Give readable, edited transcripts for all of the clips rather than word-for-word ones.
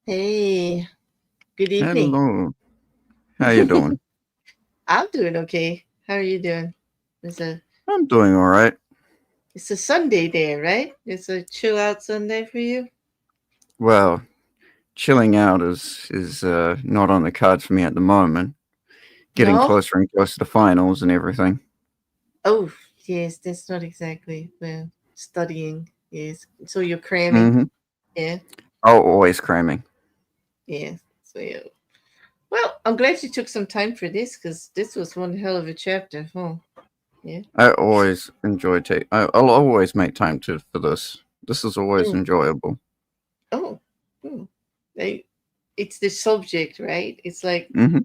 Hey, good evening. Hello. How you doing? I'm doing okay. How are you doing? It's a I'm doing all right. it's a Sunday day, right? It's a chill out Sunday for you. Well, chilling out is not on the cards for me at the moment. Getting No? closer and closer to finals and everything. Oh, yes, that's not exactly well studying. Yes. So you're cramming. Mm-hmm. Yeah. Oh, always cramming. Yeah. So yeah. Well, I'm glad you took some time for this because this was one hell of a chapter, huh? Yeah. I always enjoy take. I'll always make time for this. This is always Mm. enjoyable. Oh. Hmm. They, it's the subject, right? It's like Mm-hmm.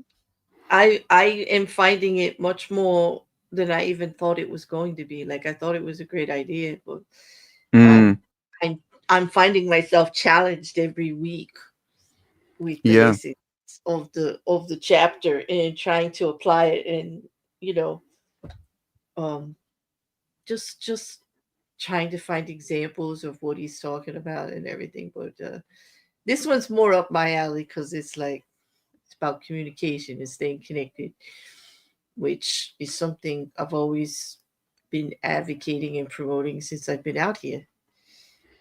I am finding it much more than I even thought it was going to be. Like I thought it was a great idea, but um, Mm. I'm finding myself challenged every week with the Yeah. lessons of the chapter and trying to apply it and you know um just trying to find examples of what he's talking about and everything. But this one's more up my alley because it's like it's about communication and staying connected, which is something I've always been advocating and promoting since I've been out here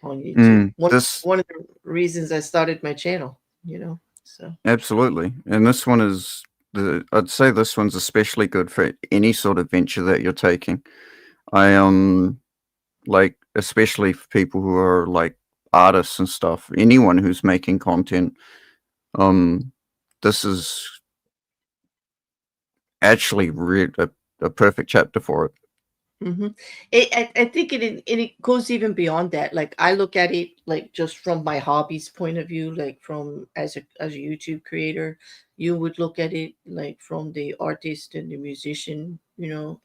on YouTube. Mm. One This one of the reasons I started my channel, you know. So absolutely, and this one is the. I'd say this one's especially good for any sort of venture that you're taking. I like especially for people who are like artists and stuff, anyone who's making content, um this is actually a perfect chapter for it. hmm I think it goes even beyond that. Like I look at it like just from my hobbies point of view, like from as a YouTube creator, you would look at it like from the artist and the musician,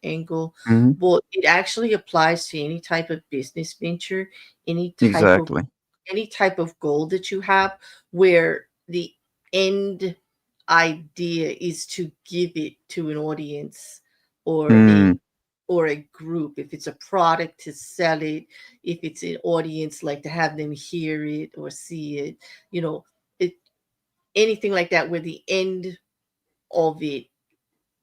angle. Hmm. But it actually applies to any type of business venture, any type of Exactly. any type of goal that you have, where the end idea is to give it to an audience or Mm. or a group, if it's a product to sell it, if it's an audience, like to have them hear it or see it, you know, it, anything like that, where the end of it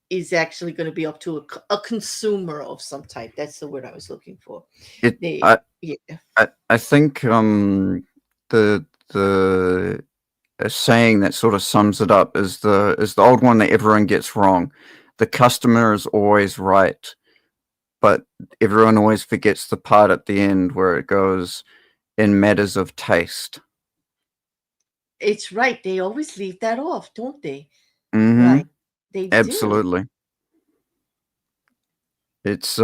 is actually going to be up to a consumer of some type. That's the word I was looking for. It They, yeah. I think the a saying that sort of sums it up is the old one that everyone gets wrong. The customer is always right, but everyone always forgets the part at the end where it goes, in matters of taste. It's right. They always leave that off, don't they? Mm-hmm. Right. They do. Absolutely. It's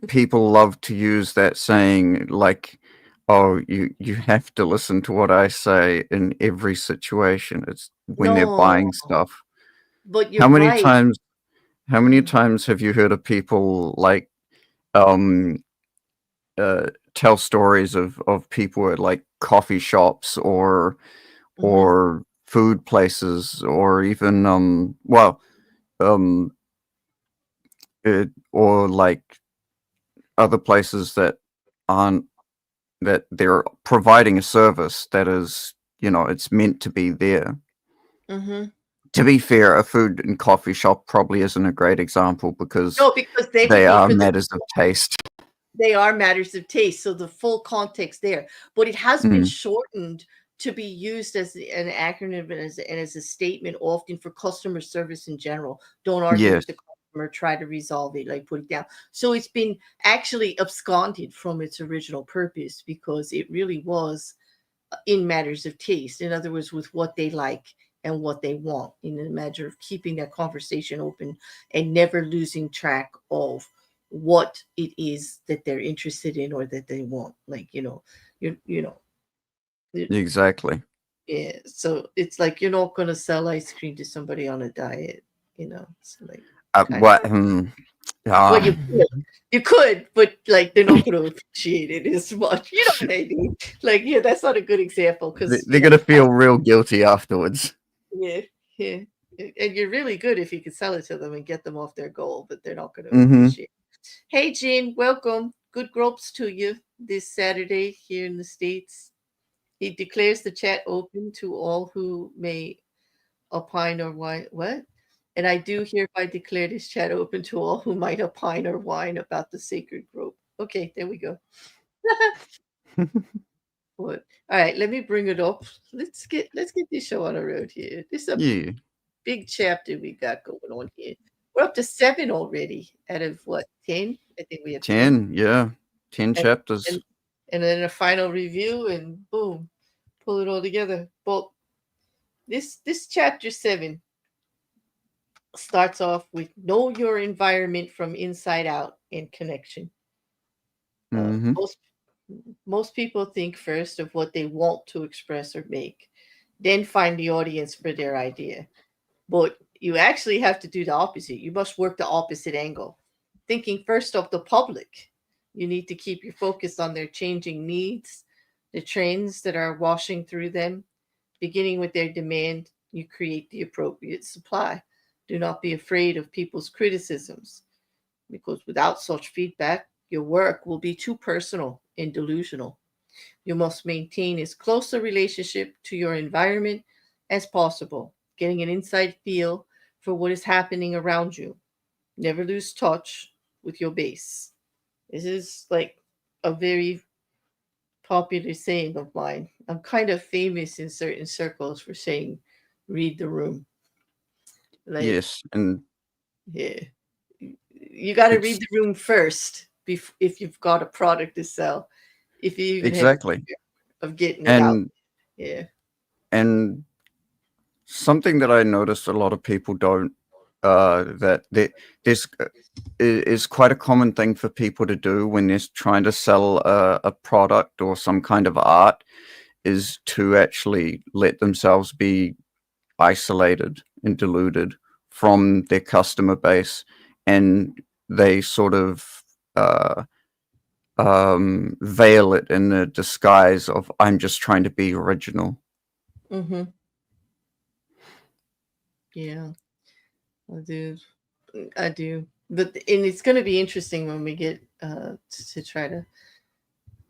people love to use that saying, like, oh, you have to listen to what I say in every situation. It's when they're buying No, stuff. but you're How many right. times how many times have you heard of people like um tell stories of people at like coffee shops Hmm. or food places or even well um or like other places that aren't that they're providing a service that is, it's meant to be there. Hmm. To be fair, a food and coffee shop probably isn't a great example because No, because they could they be are for the, matters of taste. they are matters of taste. So the full context there, but it has been Mm, shortened to be used as an acronym and as a statement, often for customer service in general. Don't argue yes, with the customer, try to resolve it, like put it down. So it's been actually absconded from its original purpose, because it really was in matters of taste. In other words, with what they like and what they want, in a matter of keeping that conversation open and never losing track of what it is that they're interested in or that they want. Like, you know, it- exactly. yeah. So it's like you're not going to sell ice cream to somebody on a diet, So like, kind of. What? Well, Ah, you could, but like they're not going to appreciate it as much. You know what I mean? Like, yeah, that's not a good example because they're gonna feel real guilty afterwards. yeah, yeah. And you're really good if you can sell it to them and get them off their goal, but they're not going to Mm-hmm. appreciate it. Hey, Jean, welcome. Good gropes to you this Saturday here in the States. He declares the chat open to all who may opine or whine. What? And I do hereby declare this chat open to all who might opine or whine about the sacred grope. Okay, there we go. What? All right, let me bring it up. Let's get this show on the road here. This is a Yeah, big chapter we got going on here. We're up to 7 already out of what, 10? I think we have 10. 10. Yeah, 10 And chapters. and, and then a final review and boom, pull it all together. But this chapter 7 starts off with know your environment from inside out and connection. Uh, Mm-hmm. most most people think first of what they want to express or make, then find the audience for their idea. But you actually have to do the opposite. You must work the opposite angle. Thinking first of the public, you need to keep your focus on their changing needs, the trends that are washing through them. Beginning with their demand, you create the appropriate supply. Do not be afraid of people's criticisms, because without such feedback, your work will be too personal and delusional. You must maintain as close a relationship to your environment as possible, getting an inside feel for what is happening around you. Never lose touch with your base. This is like a very popular saying of mine. I'm kind of famous in certain circles for saying, read the room. Like, Yes, and yeah, you got to read it's the room first if you've got a product to sell, if you even have a exactly. of getting it out. And Yeah. and something that I noticed a lot of people don't that there's is quite a common thing for people to do when they're trying to sell a product or some kind of art is to actually let themselves be isolated and deluded from their customer base, and they sort of veil it in the disguise of I'm just trying to be original. Mm-hmm. Yeah, I do. I do. But and it's going to be interesting when we get to try to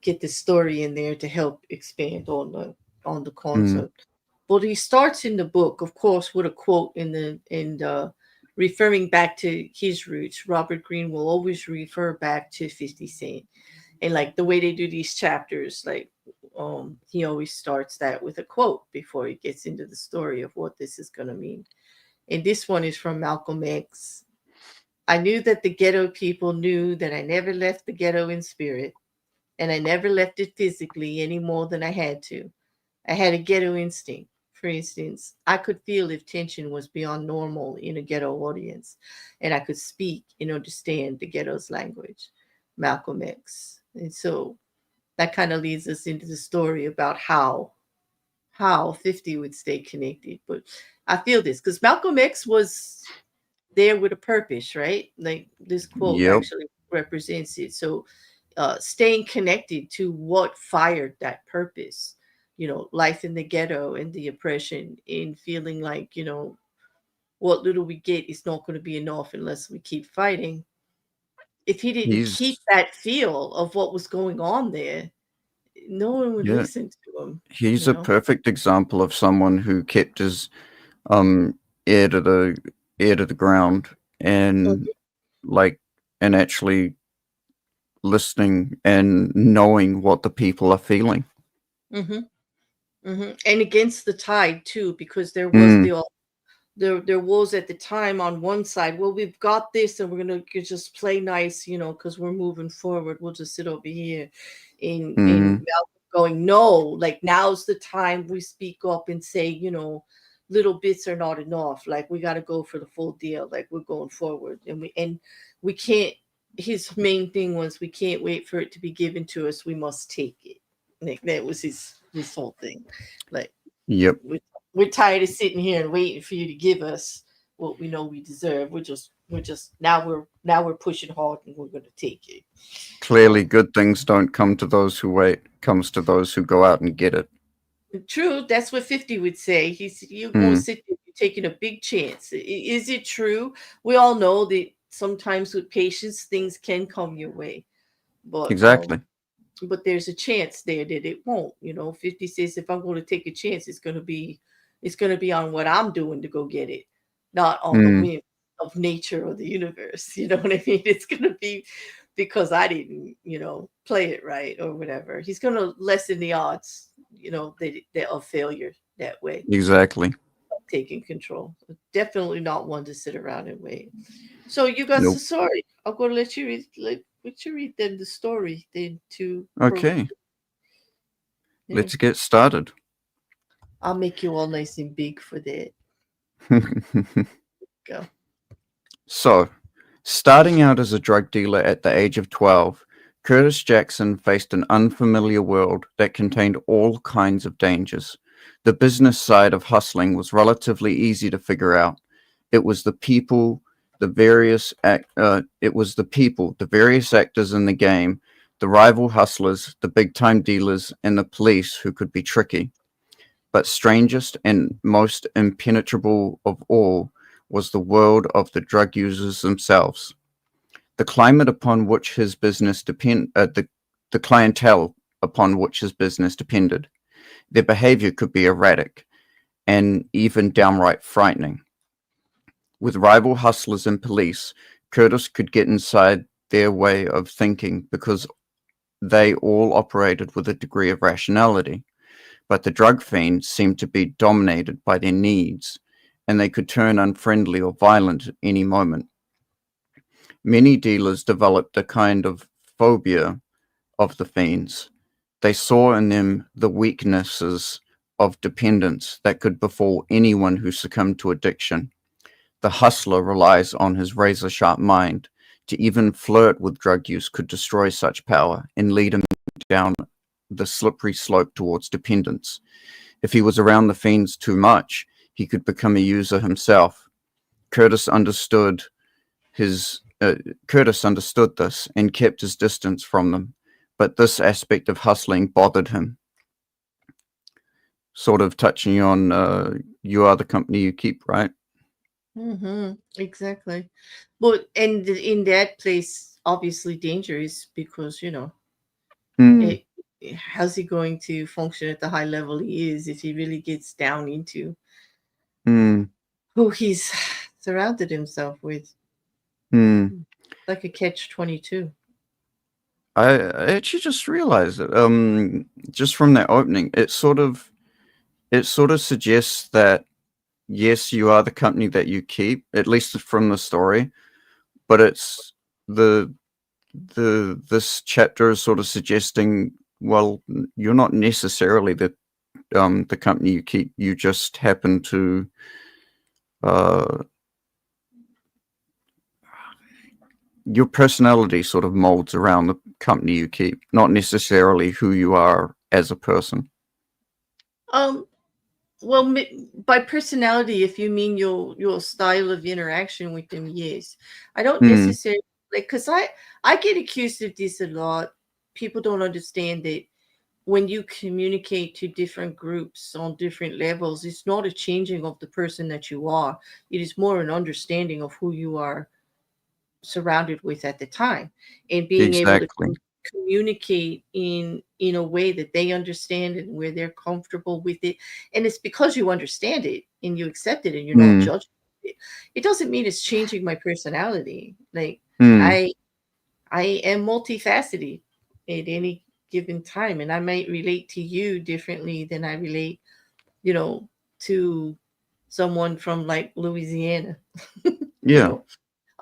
get the story in there to help expand on the Mm, concept. But he starts in the book, of course, with a quote in referring back to his roots. Robert Greene will always refer back to 50 Cent, and like the way they do these chapters, like he always starts that with a quote before he gets into the story of what this is going to mean. And this one is from Malcolm X. I knew that the ghetto people knew that I never left the ghetto in spirit, and I never left it physically any more than I had to. I had a ghetto instinct. For instance, I could feel if tension was beyond normal in a ghetto audience, and I could speak and understand the ghetto's language. Malcolm X. And so that kind of leads us into the story about how 50 would stay connected. But I feel this because Malcolm X was there with a purpose, right? Like this quote yep. actually represents it. So staying connected to what fired that purpose, life in the ghetto and the oppression, in feeling like, what little we get is not going to be enough unless we keep fighting. If he didn't keep He's that feel of what was going on there, no one would yeah. listen to him, He's you a know? perfect example of someone who kept his um ear to the ground and like and actually listening and knowing what the people are feeling. Mm-hmm. Mm-hmm. And against the tide too, because there was Mm, there was at the time on one side, well, we've got this and we're gonna just play nice, because we're moving forward. We'll just sit over here in mm, Malcolm going, no, like now's the time we speak up and say, little bits are not enough. Like we gotta go for the full deal. Like we're going forward. And we can't his main thing was we can't wait for it to be given to us. We must take it. Like that was his whole thing. Like yep. we we're tired of sitting here and waiting for you to give us what we know we deserve. We're just now we're pushing hard and we're going to take it. Clearly, Um, good things don't come to those who wait. Comes to those who go out and get it. True, that's what 50 would say. He's you're going to Mm, sit there, you're taking a big chance. Is it true? We all know that sometimes with patience things can come your way, but exactly. there's a chance there that it won't. 50 says if I'm going to take a chance, it's going to be on what I'm doing to go get it, not on the Mm, whim of nature or the universe. You know what I mean? It's going to be because I didn't, play it right or whatever. He's going to lessen the odds, that of failure that way, exactly. taking control. Definitely not one to sit around and wait. So you got the Nope. story. I'm going to let you read then the story then to Okay, yeah. let's get started. I'll make you all nice and big for that. Go. So, starting out as a drug dealer at the age of 12, Curtis Jackson faced an unfamiliar world that contained all kinds of dangers. The business side of hustling was relatively easy to figure out. It was the people, the various actors in the game, the rival hustlers, the big-time dealers, and the police who could be tricky. But strangest and most impenetrable of all was the world of the drug users themselves. The climate upon which his business the clientele upon which his business depended. Their behavior could be erratic and even downright frightening. With rival hustlers and police, Curtis could get inside their way of thinking because they all operated with a degree of rationality. But the drug fiends seemed to be dominated by their needs, and they could turn unfriendly or violent at any moment. Many dealers developed a kind of phobia of the fiends. They saw in them the weaknesses of dependence that could befall anyone who succumbed to addiction. The hustler relies on his razor sharp mind. To even flirt with drug use could destroy such power and lead him down the slippery slope towards dependence. If he was around the fiends too much, he could become a user himself. Curtis understood his Curtis understood this and kept his distance from them, but this aspect of hustling bothered him. Sort of touching on you are the company you keep, right? Exactly. But and in that place, obviously dangerous because Mm, it, how's he going to function at the high level he is if he really gets down into mm, who he's surrounded himself with? mm. Like a catch 22. I actually just realized it. Just from that opening, it sort of suggests that yes, you are the company that you keep, at least from the story, but it's the this chapter is sort of suggesting, well, you're not necessarily the company you keep. You just happen to uh, your personality sort of molds around the company you keep, not necessarily who you are as a person. Um, well, by personality, if you mean your style of interaction with them, yes. I don't Mm, necessarily like because I get accused of this a lot. People don't understand that when you communicate to different groups on different levels, it's not a changing of the person that you are. It is more an understanding of who you are surrounded with at the time, and being able to exactly. communicate in a way that they understand and where they're comfortable with it. And it's because you understand it and you accept it and you're not Mm, judging it. It doesn't mean it's changing my personality. Like mm, i I am multifaceted at any given time, and I might relate to you differently than I relate, you know, to someone from like Louisiana. you yeah. know,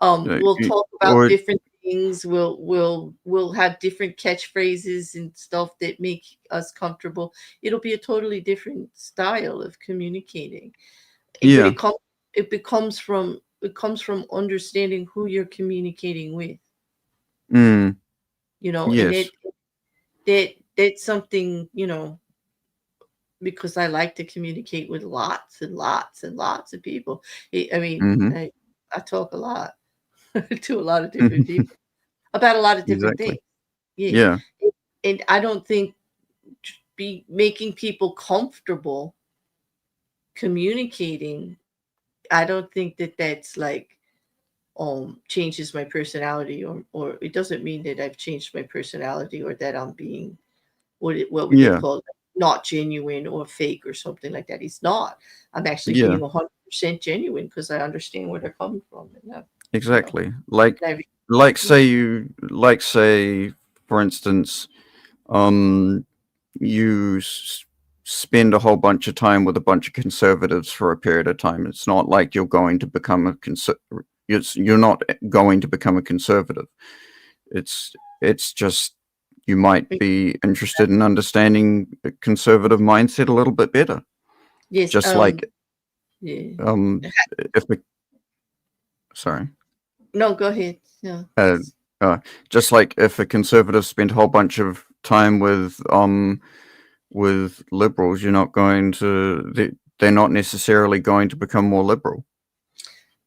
we'll talk about Or different things. We'll have different catchphrases and stuff that make us comfortable. It'll be a totally different style of communicating, but yeah. it comes from understanding who you're communicating with. Mm, And yes. that's something, because I like to communicate with lots and lots and lots of people. I mean, Mm-hmm. I talk a lot to a lot of different people about a lot of different Exactly. things. Yeah. Yeah. And I don't think be making people comfortable communicating, I don't think that that's like changes my personality, or it doesn't mean that I've changed my personality or that I'm being what would they Yeah. call it? Not genuine or fake or something like that. It's not. I'm actually Yeah. being 100% genuine because I understand where they're coming from, and you know, Exactly. Like, and I, like yeah, say you, like say, for instance, um, you spend a whole bunch of time with a bunch of conservatives for a period of time. It's not like you're going to become a you're not going to become a conservative. It's just you might be interested in understanding the conservative mindset a little bit better. yes, Just like yeah. um, if the sorry. No, go ahead. No, Uh, just like if a conservative spent a whole bunch of time with liberals, you're not going to they're not necessarily going to become more liberal.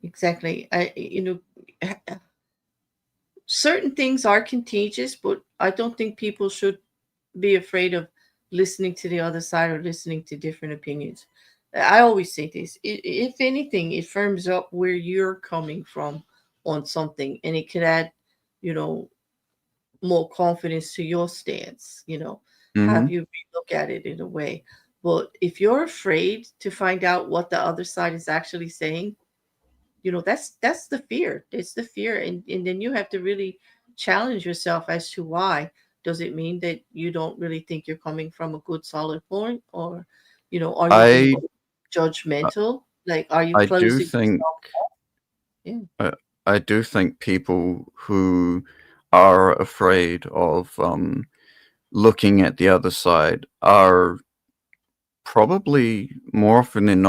exactly. Certain things are contagious, but I don't think people should be afraid of listening to the other side or listening to different opinions. I always say this: if anything, it firms up where you're coming from on something, and it could add, you know, more confidence to your stance. Have Hmm. you look at it in a way. But if you're afraid to find out what the other side is actually saying, that's the fear. It's the fear, and then you have to really challenge yourself as to why. Does it mean that you don't really think you're coming from a good solid point, or are you being I judgmental? Like, are you I do closing think yourself? Yeah. uh, I do think people who are afraid of looking at the other side are probably more often than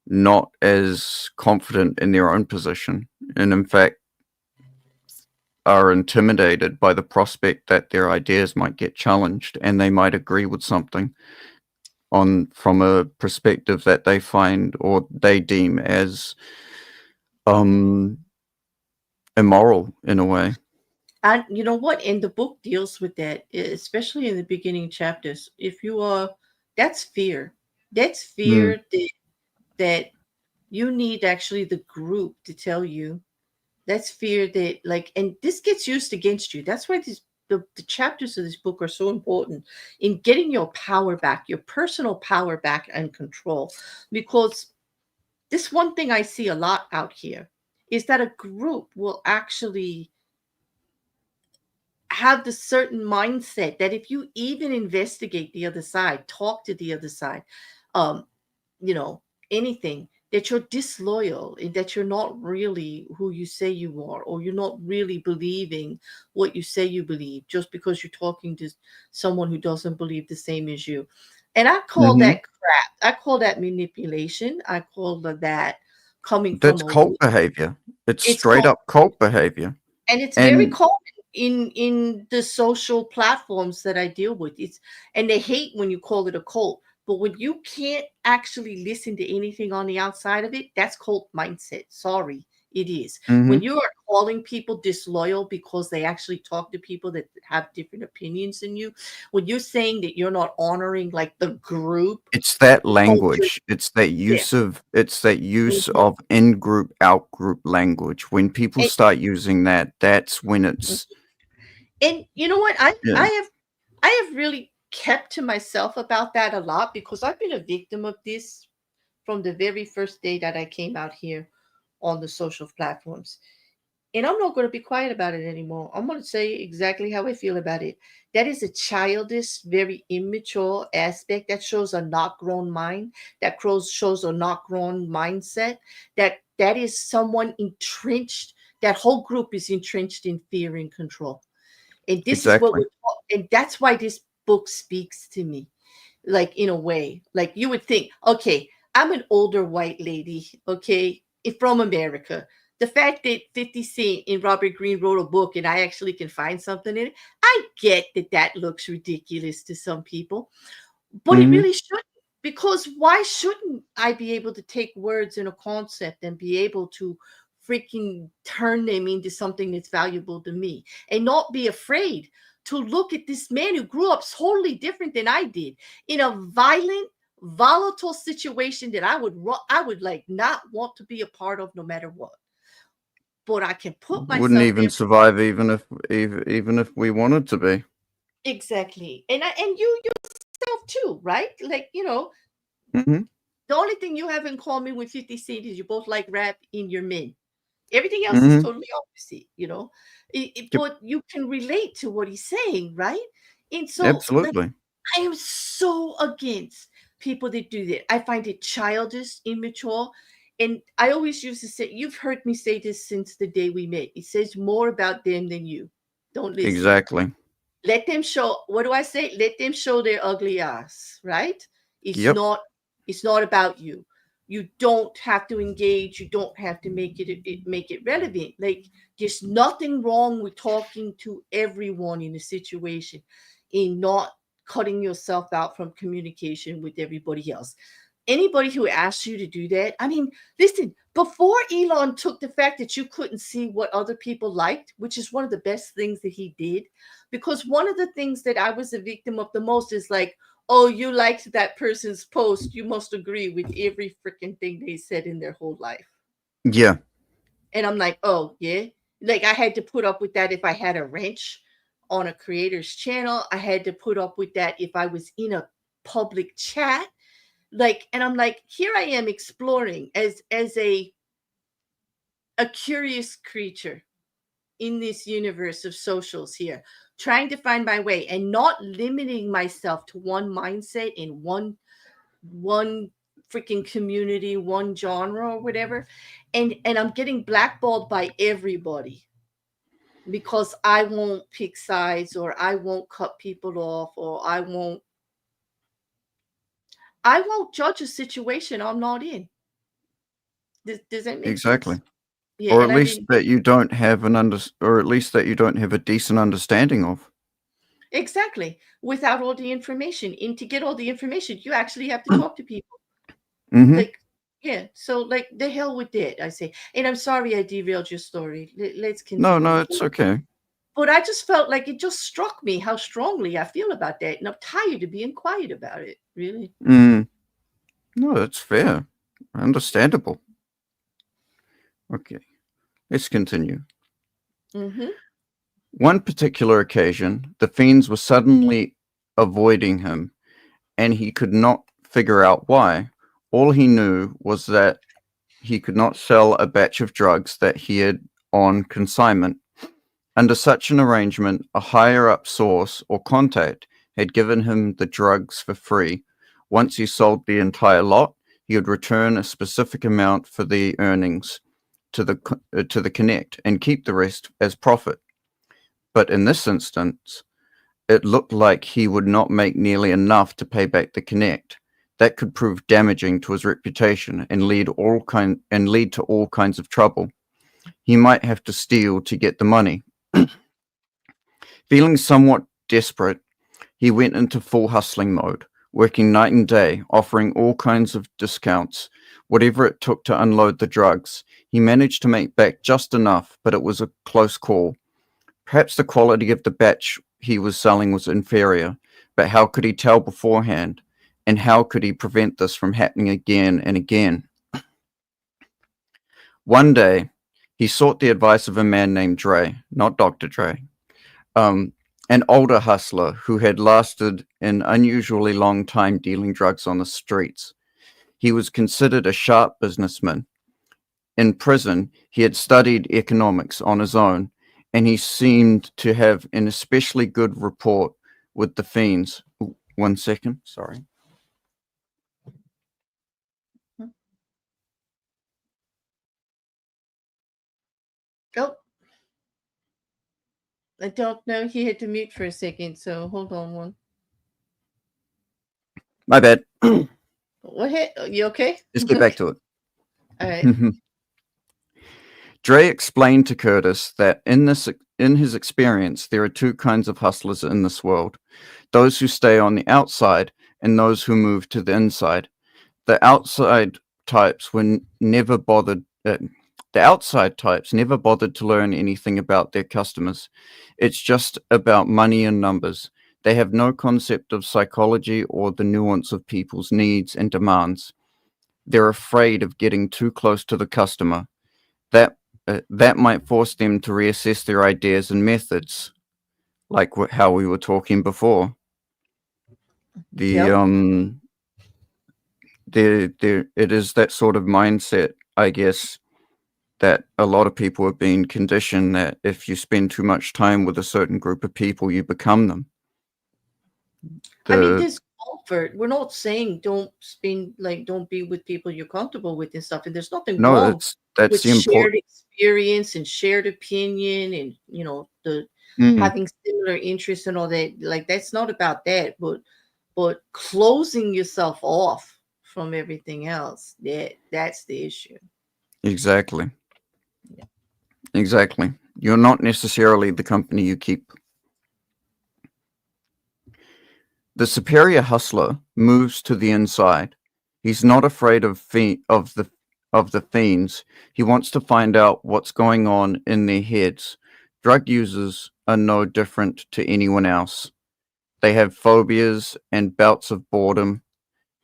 not as confident in their own position, and in fact are intimidated by the prospect that their ideas might get challenged and they might agree with something on from a perspective that they find or they deem as um immoral in a way. And you know what? And the book deals with that, especially in the beginning chapters. If you are, that's fear. That's Mm, fear that you need actually the group to tell you, That's fear that, like, and this gets used against you. That's why the chapters of this book are so important in getting your power back, your personal power back and control. Because this one thing I see a lot out here is that a group will actually have the certain mindset that if you even investigate the other side, talk to the other side, um, you know, anything, that you're disloyal and that you're not really who you say you are, or you're not really believing what you say you believe just because you're talking to someone who doesn't believe the same as you. And I call Mm-hmm. that crap. I call that manipulation. I call that coming from That's a cult behavior. It's it's straight called, up cult behavior. and it's very And common in the social platforms that I deal with. It's, and they hate when you call it a cult, but when you can't actually listen to anything on the outside of it, that's cult mindset. Sorry, it is. When mm-hmm. you are calling people disloyal because they actually talk to people that have different opinions than you, when you're saying that you're not honoring like the group It's that culture, language. yeah. It's that use Mhm. of in-group, out-group language. When people And, start using that, that's when it's and you know what? I yeah, I have I have really kept to myself about that a lot because I've been a victim of this from the very first day that I came out here on the social platforms. And I'm not going to be quiet about it anymore. I'm going to say exactly how I feel about it. That is a childish, very immature aspect that shows a not grown mind, that shows a not grown mindset, that is someone entrenched, that whole group is entrenched in fear and control. And this is what exactly. we're and that's why this book speaks to me, like in a way. Like you would think, okay, I'm an older white lady, okay, from America. The fact that 50 Cent and Robert Greene wrote a book and I actually can find something in it, I get that that looks ridiculous to some people, but it Mhm. really shouldn't. Because why shouldn't I be able to take words in a concept and be able to freaking turn them into something that's valuable to me and not be afraid to look at this man who grew up totally different than I did in a violent, volatile situation that I would like not want to be a part of no matter what. But I can put Wouldn't myself even there. survive even if we wanted to be. Exactly. And you yourself too, right? Like, Mhm. the only thing you have in common with 50 Cent is you both like rap in your men. Everything else is Mhm. totally opposite. Yep. But you can relate to what he's saying, right? And so, like, Absolutely. I am so against people that do that. I find it childish, immature. And I always used to say, you've heard me say this since the day we met. It says more about them than you. Don't listen. Exactly. Let them show, what do I say? Let them show their ugly ass, right? It's Yep. not it's not about you. You don't have to engage, you don't have to make it relevant. Like, there's nothing wrong with talking to everyone in a situation and not cutting yourself out from communication with everybody else. Anybody who asks you to do that, I mean, listen, before Elon took the fact that you couldn't see what other people liked, which is one of the best things that he did, because one of the things that I was a victim of the most is like, oh, you liked that person's post, you must agree with every freaking thing they said in their whole life. Yeah. And I'm like, oh, yeah. Like, I had to put up with that if I had a wrench on a creator's channel. I had to put up with that if I was in a public chat. Like, and I'm like, here I am exploring as a curious creature in this universe of socials here, trying to find my way and not limiting myself to one mindset in one freaking community, one genre or whatever. And I'm getting blackballed by everybody because I won't pick sides, or I won't cut people off, or I won't judge a situation I'm not in. Does that make Exactly. sense? Yeah, Or at and I least didn't. that you don't have or at least that you don't have a decent understanding of. Exactly. Without all the information. And to get all the information, you actually have to talk to people. Mhm. Like, yeah. So, like, the hell with that, I say. And I'm sorry I derailed your story. Let's No, no, continue. it's okay. But I just felt like it just struck me how strongly I feel about that. And I'm tired of being quiet about it, really. Mm. No, that's fair. Understandable. Okay. Let's continue. Mm-hmm. One particular occasion, the fiends were suddenly avoiding him, and he could not figure out why. All he knew was that he could not sell a batch of drugs that he had on consignment. Under such an arrangement, a higher-up source or contact had given him the drugs for free. Once he sold the entire lot, he would return a specific amount for the earnings to the connect and keep the rest as profit. But in this instance, it looked like he would not make nearly enough to pay back the connect. That could prove damaging to his reputation and lead to all kinds of trouble. He might have to steal to get the money. Feeling somewhat desperate, he went into full hustling mode, working night and day, offering all kinds of discounts, whatever it took to unload the drugs. He managed to make back just enough, but it was a close call. Perhaps the quality of the batch he was selling was inferior, but how could he tell beforehand? And how could he prevent this from happening again and again? One day, he sought the advice of a man named Dre, not Dr. Dre, an older hustler who had lasted an unusually long time dealing drugs on the streets. He was considered a sharp businessman. In prison, he had studied economics on his own, and he seemed to have an especially good rapport with the fiends. Ooh, 1 second, sorry. Oh, I don't know. He had to mute for a second, so hold on one. My bad. What hit? You okay? Let's get back to it. All right. Dre explained to Curtis that in his experience, there are two kinds of hustlers in this world: those who stay on the outside and those who move to the inside. The outside types never bothered to learn anything about their customers. It's just about money and numbers. They have no concept of psychology or the nuance of people's needs and demands. They're afraid of getting too close to the customer. That might force them to reassess their ideas and methods, like how we were talking before. It is that sort of mindset, I guess, that a lot of people have been conditioned that if you spend too much time with a certain group of people, you become them. I mean, this comfort, we're not saying don't be with people you're comfortable with and stuff. And there's nothing wrong that's with the shared experience and shared opinion and, the having similar interests and all that. Like, that's not about that, but closing yourself off from everything else, that's the issue. Exactly. Yeah. Exactly. You're not necessarily the company you keep. The superior hustler moves to the inside. He's not afraid of the fiends. He wants to find out what's going on in their heads. Drug users are no different to anyone else. They have phobias and bouts of boredom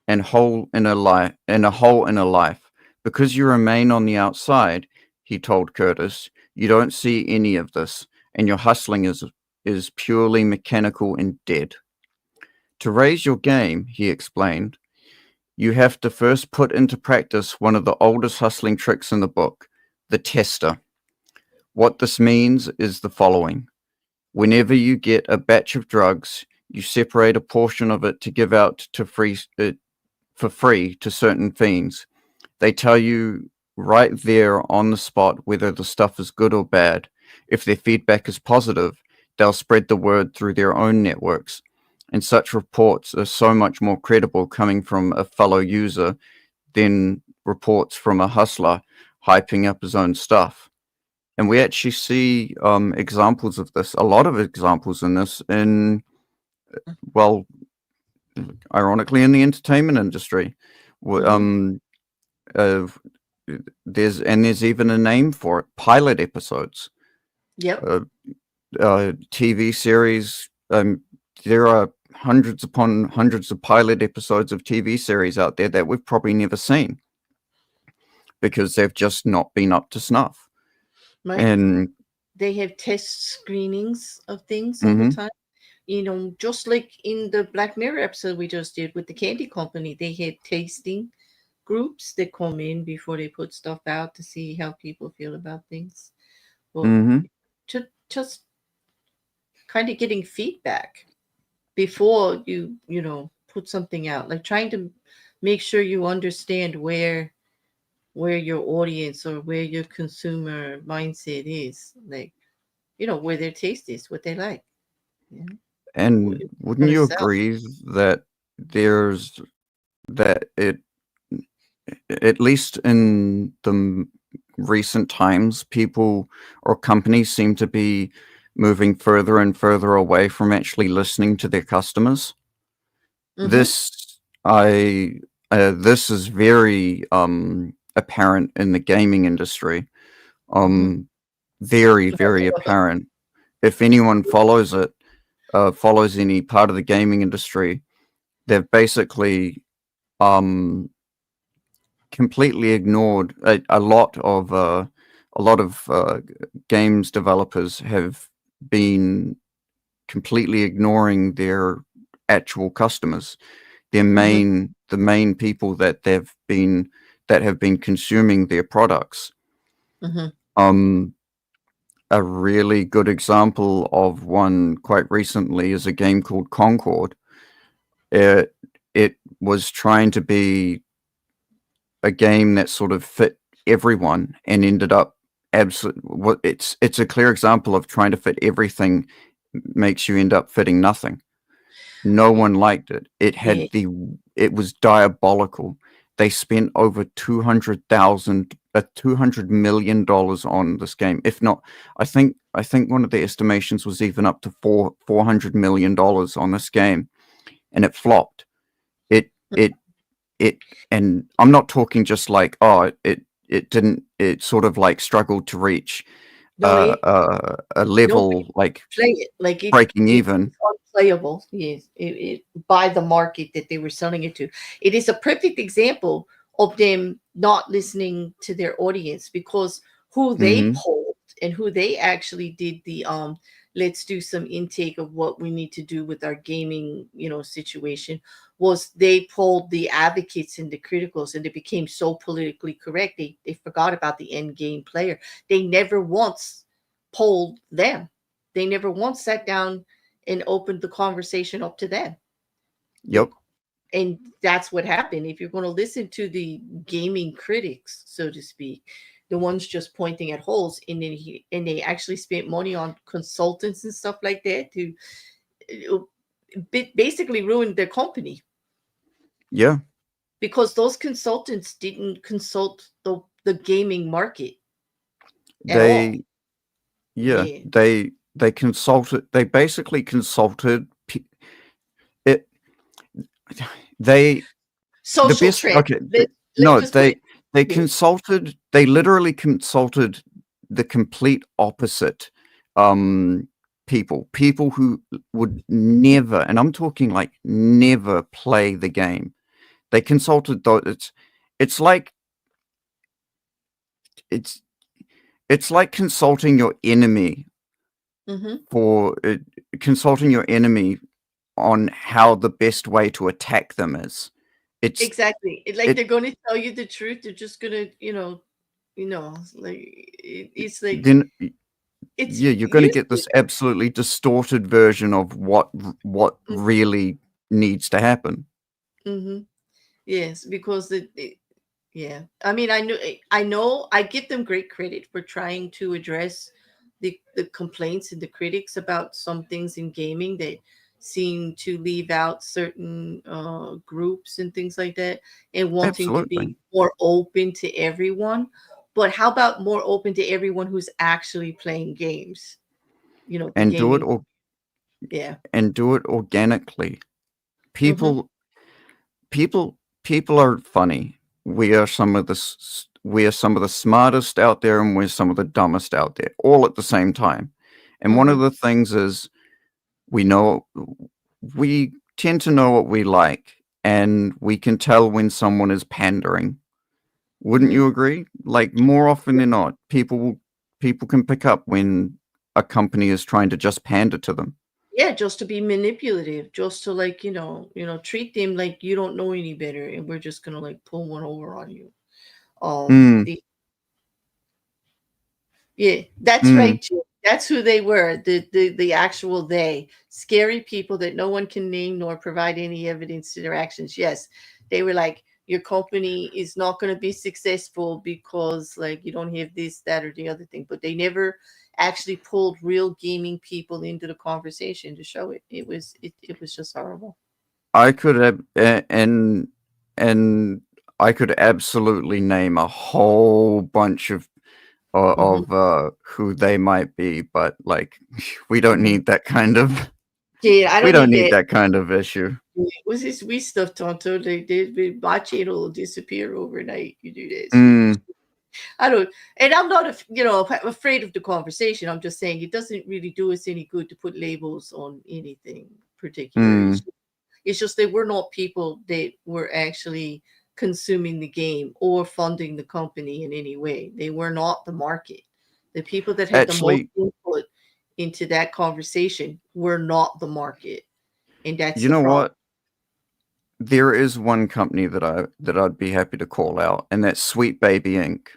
and a hole in a life. Because you remain on the outside, he told Curtis, you don't see any of this, and your hustling is purely mechanical and dead. To raise your game, he explained, you have to first put into practice one of the oldest hustling tricks in the book, the tester. What this means is the following. Whenever you get a batch of drugs, you separate a portion of it to give out for free to certain fiends. They tell you right there on the spot whether the stuff is good or bad. If their feedback is positive, they'll spread the word through their own networks. And such reports are so much more credible coming from a fellow user than reports from a hustler hyping up his own stuff. And we actually see examples of this, a lot of examples in this, ironically, in the entertainment industry. There's even a name for it, pilot episodes. Yep. TV series, there are hundreds upon hundreds of pilot episodes of TV series out there that we've probably never seen because they've just not been up to snuff. right? And They have test screenings of things all the mhm, time. Just like in the Black Mirror episode we just did with the candy company, they had tasting groups that come in before they put stuff out to see how people feel about things. Well, mhm, to just kind of getting feedback before you put something out, like trying to make sure you understand where your audience or where your consumer mindset is, like where their taste is, what they like, you know, and what wouldn't want to you sell. agree that there's that it at least in the recent times, people or companies seem to be moving further and further away from actually listening to their customers. Mm-hmm. This I this is very apparent in the gaming industry. Mm-hmm. Um, very very apparent. If anyone follows it, follows any part of the gaming industry, they've basically um completely ignored a lot of games developers have been completely ignoring their actual customers, Mm-hmm. the main people that have been consuming their products. Mm-hmm. Um, a really good example of one quite recently is a game called Concord. It it was trying to be a game that sort of fit everyone and ended up absolutely. What it's a clear example of trying to fit everything makes you end up fitting nothing. No Yeah. one liked it. Yeah. It was diabolical. They spent over $200 million on this game. If not, I think one of the estimations was even up to $400 million on this game, and it flopped. It it it and I'm not talking just like, oh, it sort of like struggled to reach No, it a nobody level like play it. Like breaking it's even. unplayable. Yes, it by the market that they were selling it to. It is a perfect example of them not listening to their audience, because who they Mhm. polled and who they actually did the let's do some intake of what we need to do with our gaming situation, was they polled the advocates and the criticals, and they became so politically correct they forgot about the end game player. They never once polled them. They never once sat down and opened the conversation up to them. Yep. And that's what happened. If you're going to listen to the gaming critics, so to speak, the ones just pointing at holes, and then and they actually spent money on consultants and stuff like that to basically ruin their company, Yeah. because those consultants didn't consult the gaming market at all. They yeah, Yeah. they consulted they basically consulted it they the Social best trend. okay, Let's no, just put it. Yeah. they literally consulted the complete opposite um people who would never, and I'm talking like never play the game. They consulted those. It's like it's it's like consulting your enemy Hmm. for consulting your enemy on how the best way to attack them is. It's Exactly. Like it they're going to tell you the truth. They're just going to, like it's like then it's yeah, you're going to get useless. this absolutely distorted version of what really needs to happen. Mm-hmm. Yes, because yeah. I mean, I know, I give them great credit for trying to address the complaints and the critics about some things in gaming that seem to leave out certain groups and things like that, and wanting to Absolutely, be more open to everyone. But how about more open to everyone who's actually playing games? The and do it gaming. or Yeah. and do it organically. Mm-hmm. People people people are funny. We are some of the smartest out there, and we're some of the dumbest out there, all at the same time. And one of Mm-hmm. the things is we know we tend to know what we like, and we can tell when someone is pandering. Wouldn't Mm-hmm. you agree? Like more often than not, people will. people can pick up when a company is trying to just pander to them. Yeah, just to be manipulative, just to like, treat them like you don't know any better and we're just gonna like pull one over on you. Mm, The Yeah, that's mm. right, Jim. That's who they were. The actual they. Scary people that no one can name nor provide any evidence to their actions. Yes. They were like, your company is not going to be successful because like you don't have this, that, or the other thing. But they never actually pulled real gaming people into the conversation to show it. It was just horrible. I could have, and I could absolutely name a whole bunch of Hmm. who they might be, but like we don't Hmm. need that kind of Yeah, I we don't don't need need that. that kind of issue. Was this we stuff, Tonto? My channel will disappear overnight. You do that shit. Mm, I don't, and I'm not, afraid of the conversation. I'm just saying it doesn't really do us any good to put labels on anything particular. mm. It's just that we're not people that were actually consuming the game or funding the company in any way. They were not the market. The people that had the most Actually, input into that conversation were not the market, and that's you the know problem. what? There is one company that I'd be happy to call out, and that's Sweet Baby Inc.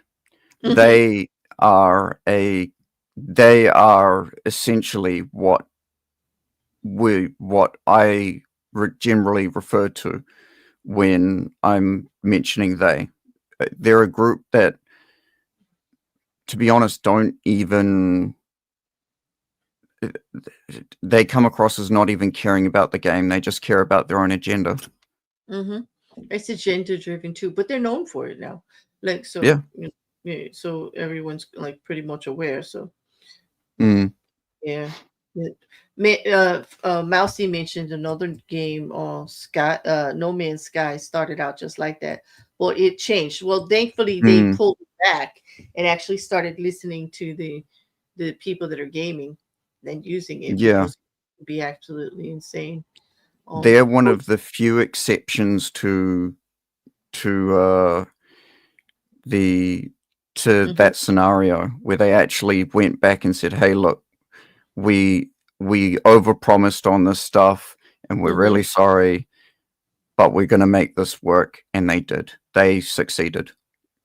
Hmm. They are a they are essentially what I generally refer to when I'm mentioning they. They're a group that, to be honest, don't even they come across as not even caring about the game. They just care about their own agenda. Hmm. It's agenda driven too, but they're known for it now. Like Yeah. so, yeah, so everyone's like pretty much aware. So Mm. yeah. Yeah. Mousy mentioned another game, Sky, No Man's Sky started out just like that. Well, it changed. Well, thankfully they Mm. pulled it back and actually started listening to the people that are gaming and using it Yeah. because it would be absolutely insane. They're one But of the few exceptions to the to mhm, that scenario where they actually went back and said, "Hey, look, we we overpromised on this stuff, and we're mhm. really sorry, but we're going to make this work," and they did. They succeeded.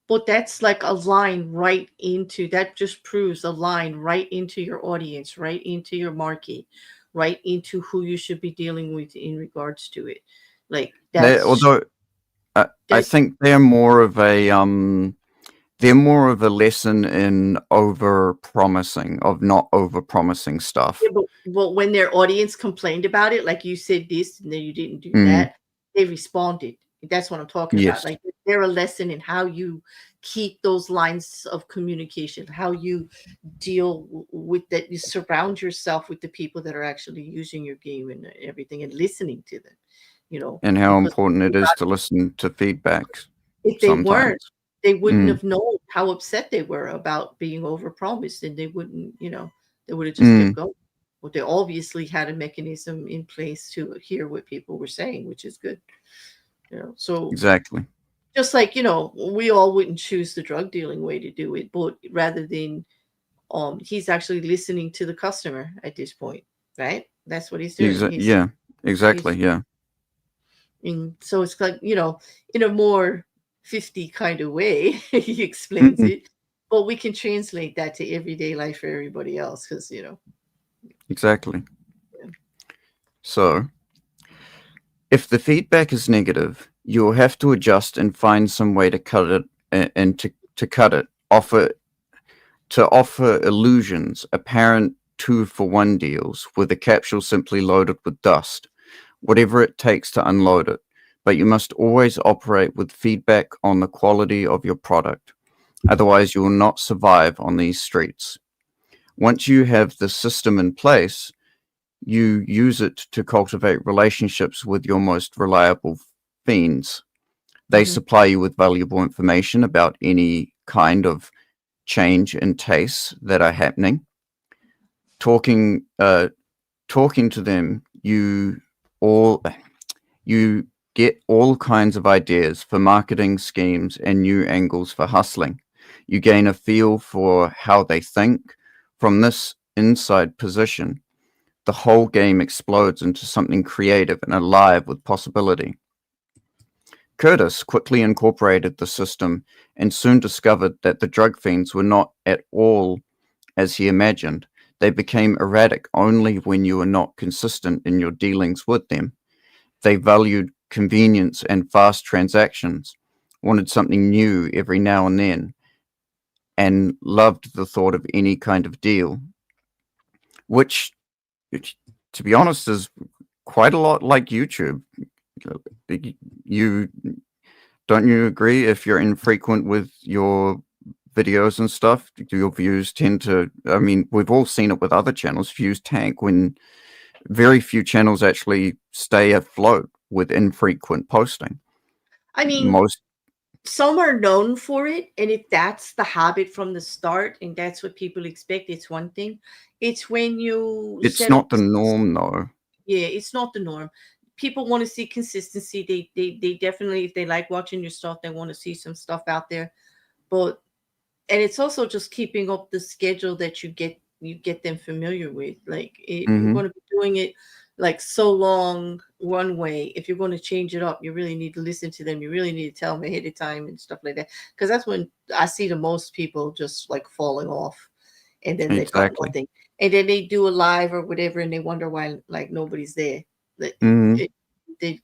But that's like a line right into that just proves a line right into your audience, right into your market, right into who you should be dealing with in regards to it. Like They, that's although I that think they're more of a lesson in over promising, of not over promising yeah, stuff. but when their audience complained about it, like you said this and then you didn't do Mm, that, they responded. That's what I'm talking about. yes, Like they're a lesson in how you keep those lines of communication, how you deal with that. You surround yourself with the people that are actually using your game and everything and listening to them, and how because important it is to listen to feedback if they sometimes. weren't, they wouldn't Mm, have known how upset they were about being overpromised, and they wouldn't, they would have just kept mm, going. But they obviously had a mechanism in place to hear what people were saying, which is good. So exactly. just like, we all wouldn't choose the drug dealing way to do it, but rather than he's actually listening to the customer at this point, right? That's what he's doing. Yeah, He's exactly. Yeah. And so it's like, in a more 50 kind of way, he explains Mm, it. But we can translate that to everyday life for everybody else because, exactly. yeah. So, if the feedback is negative, you'll have to adjust and find some way to cut it and to cut it. Offer illusions, apparent 2-for-1 deals with a capsule simply loaded with dust, whatever it takes to unload it. But you must always operate with feedback on the quality of your product. Otherwise, you will not survive on these streets. Once you have the system in place, you use it to cultivate relationships with your most reliable fiends. They Hmm. supply you with valuable information about any kind of change in tastes that are happening. Talking, talking to them, all you get all kinds of ideas for marketing schemes and new angles for hustling. You gain a feel for how they think. From this inside position, the whole game explodes into something creative and alive with possibility. Curtis quickly incorporated the system and soon discovered that the drug fiends were not at all as he imagined. They became erratic only when you were not consistent in your dealings with them. They valued convenience and fast transactions, wanted something new every now and then, and loved the thought of any kind of deal, which, to be honest, is quite a lot like YouTube. You don't you agree? If you're infrequent with your videos and stuff, your views tend to, I mean, we've all seen it with other channels, views tank when very few channels actually stay afloat with infrequent posting. I mean, Most, some are known for it, and if that's the habit from the start and that's what people expect, it's one thing. It's when you it's set up not the norm though. yeah, it's not the norm. People want to see consistency. They definitely, if they like watching your stuff, they want to see some stuff out there. But and it's also just keeping up the schedule that you get them familiar with. Like if you're Hmm. going to be doing it like so long one way, if you're going to change it up, you really need to listen to them. You really need to tell them ahead of time and stuff like that. Because that's when I see the most people just like falling off, and then they've got Exactly. nothing. And then they do a live or whatever, and they wonder why like nobody's there. Like, Hmm.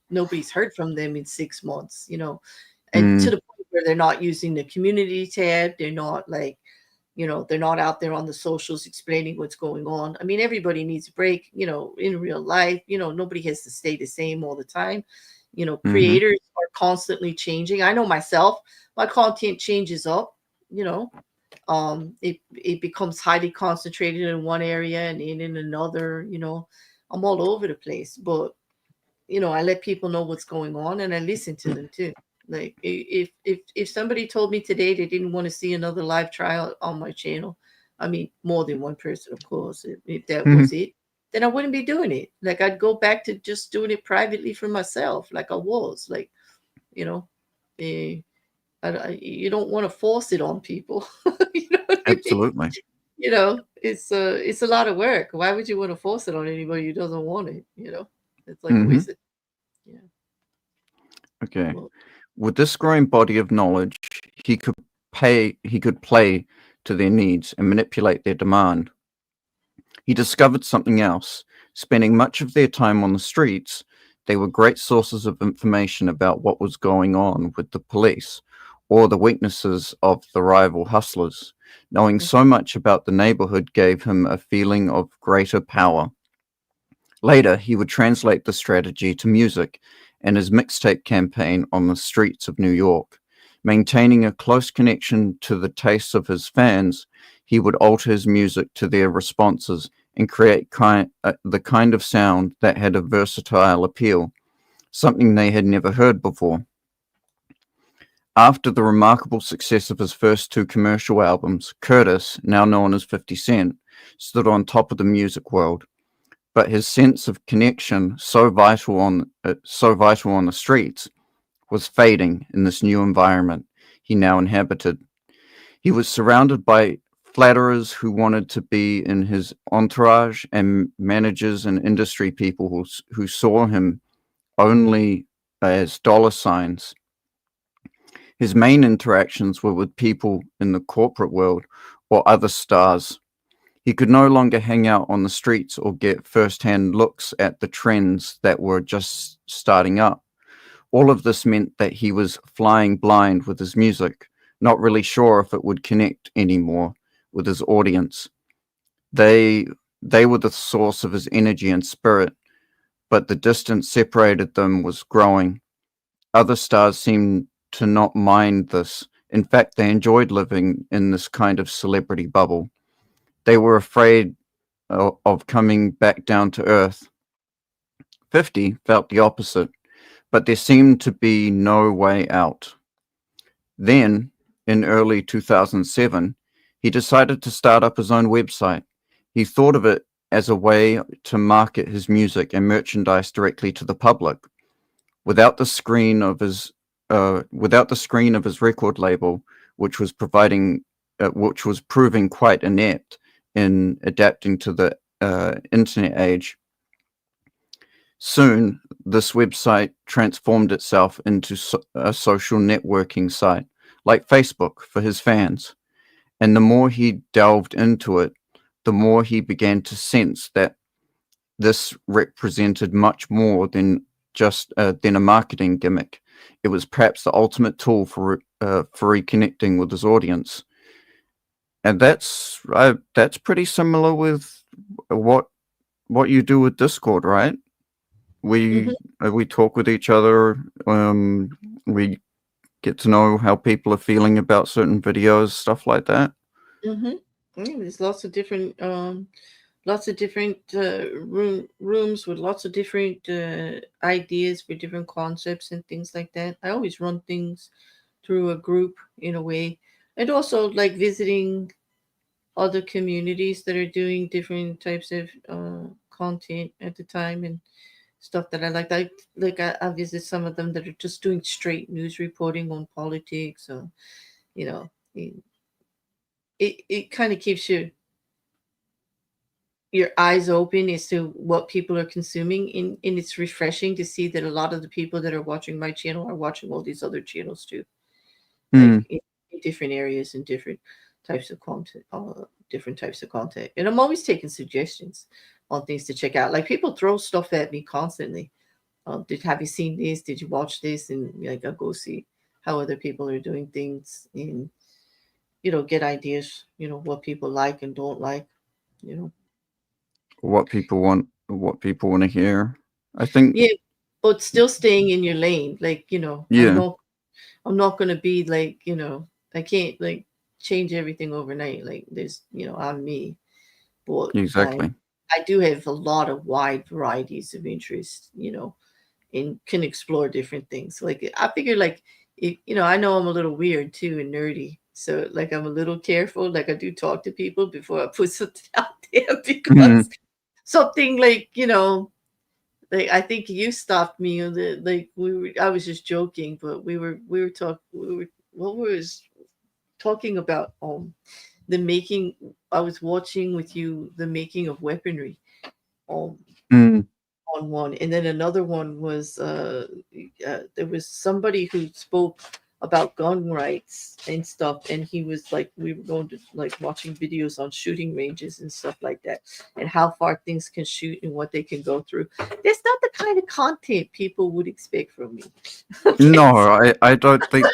nobody's heard from them in 6 months, and to Mm. the point where they're not using the community tab. They're not like, they're not out there on the socials explaining what's going on. I mean, everybody needs a break, in real life. Nobody has to stay the same all the time. Hmm. Creators are constantly changing. I know myself, my content changes up, you know. It becomes highly concentrated in one area and in another, I'm all over the place. But I let people know what's going on and I listen to them too. Like if somebody told me today they didn't want to see another live trial on my channel, I mean more than one person, of course, if that Hmm. was it, then I wouldn't be doing it. Like I'd go back to just doing it privately for myself, like I was. Like, you know, eh, you don't want to force it on people. You know what I mean? Absolutely. It's a lot of work. Why would you want to force it on anybody who doesn't want it? It's like a Hmm. waste of yeah. Okay. Well, With this growing body of knowledge, he could play to their needs and manipulate their demand. He discovered something else. Spending much of their time on the streets, they were great sources of information about what was going on with the police or the weaknesses of the rival hustlers. Knowing mm, so much about the neighborhood gave him a feeling of greater power. Later, he would translate the strategy to music and his mixtape campaign on the streets of New York. Maintaining a close connection to the tastes of his fans, he would alter his music to their responses and create the kind of sound that had a versatile appeal, something they had never heard before. After the remarkable success of his first two commercial albums, Curtis, now known as 50 Cent, stood on top of the music world, but his sense of connection, so vital on the streets, was fading in this new environment he now inhabited. He was surrounded by flatterers who wanted to be in his entourage and managers and industry people who saw him only as dollar signs. His main interactions were with people in the corporate world or other stars. He could no longer hang out on the streets or get first-hand looks at the trends that were just starting up. All of this meant that he was flying blind with his music, not really sure if it would connect anymore with his audience. They they were the source of his energy and spirit, but the distance separated them was growing. Other stars seemed to not mind this. In fact, they enjoyed living in this kind of celebrity bubble. They were afraid of coming back down to earth. 50 felt the opposite, but there seemed to be no way out. Then, in early 2007, he decided to start up his own website. He thought of it as a way to market his music and merchandise directly to the public, without the screen of his record label, which was providing which was proving quite inept in adapting to the internet age. Soon, this website transformed itself into a social networking site, like Facebook, for his fans. And the more he delved into it, the more he began to sense that this represented much more than just than a marketing gimmick. It was perhaps the ultimate tool for reconnecting with his audience, and that's pretty similar with what you do with Discord, right? We we talk with each other. We get to know how people are feeling about certain videos, stuff like that. Mm-hmm. Yeah, there's lots of different rooms with lots of different ideas for different concepts and things like that. I always run things through a group in a way, and also like visiting other communities that are doing different types of content at the time and stuff that I like. I visit some of them that are just doing straight news reporting on politics. Or you know, it kind of keeps your eyes open as to what people are consuming, and it's refreshing to see that a lot of the people that are watching my channel are watching all these other channels too, like Mm. in different areas and types of content different types of content. And I'm always taking suggestions on things to check out. Like people throw stuff at me constantly. Have you seen this? Did you watch this? And like I'll go see how other people are doing things, and get ideas, what people like and don't like, you know. What people want to hear. I think, Yeah, but still staying in your lane. Like, yeah, I'm not gonna be like, I can't like change everything overnight. Like there's, I'm me. But exactly. I do have a lot of wide varieties of interest, and can explore different things. Like I figure like I know I'm a little weird too and nerdy. So like I'm a little careful. Like I do talk to people before I put something out there because Mhm. something like I think you stopped me on the like I was just joking, but we was talking about the making. I was watching with you the making of weaponry um Mm. on one, and then another one was there was somebody who spoke about gun rights and stuff, and he was like we were going to like watching videos on shooting ranges and stuff like that, and how far things can shoot and what they can go through. That's not the kind of content people would expect from me. Okay, No, I don't think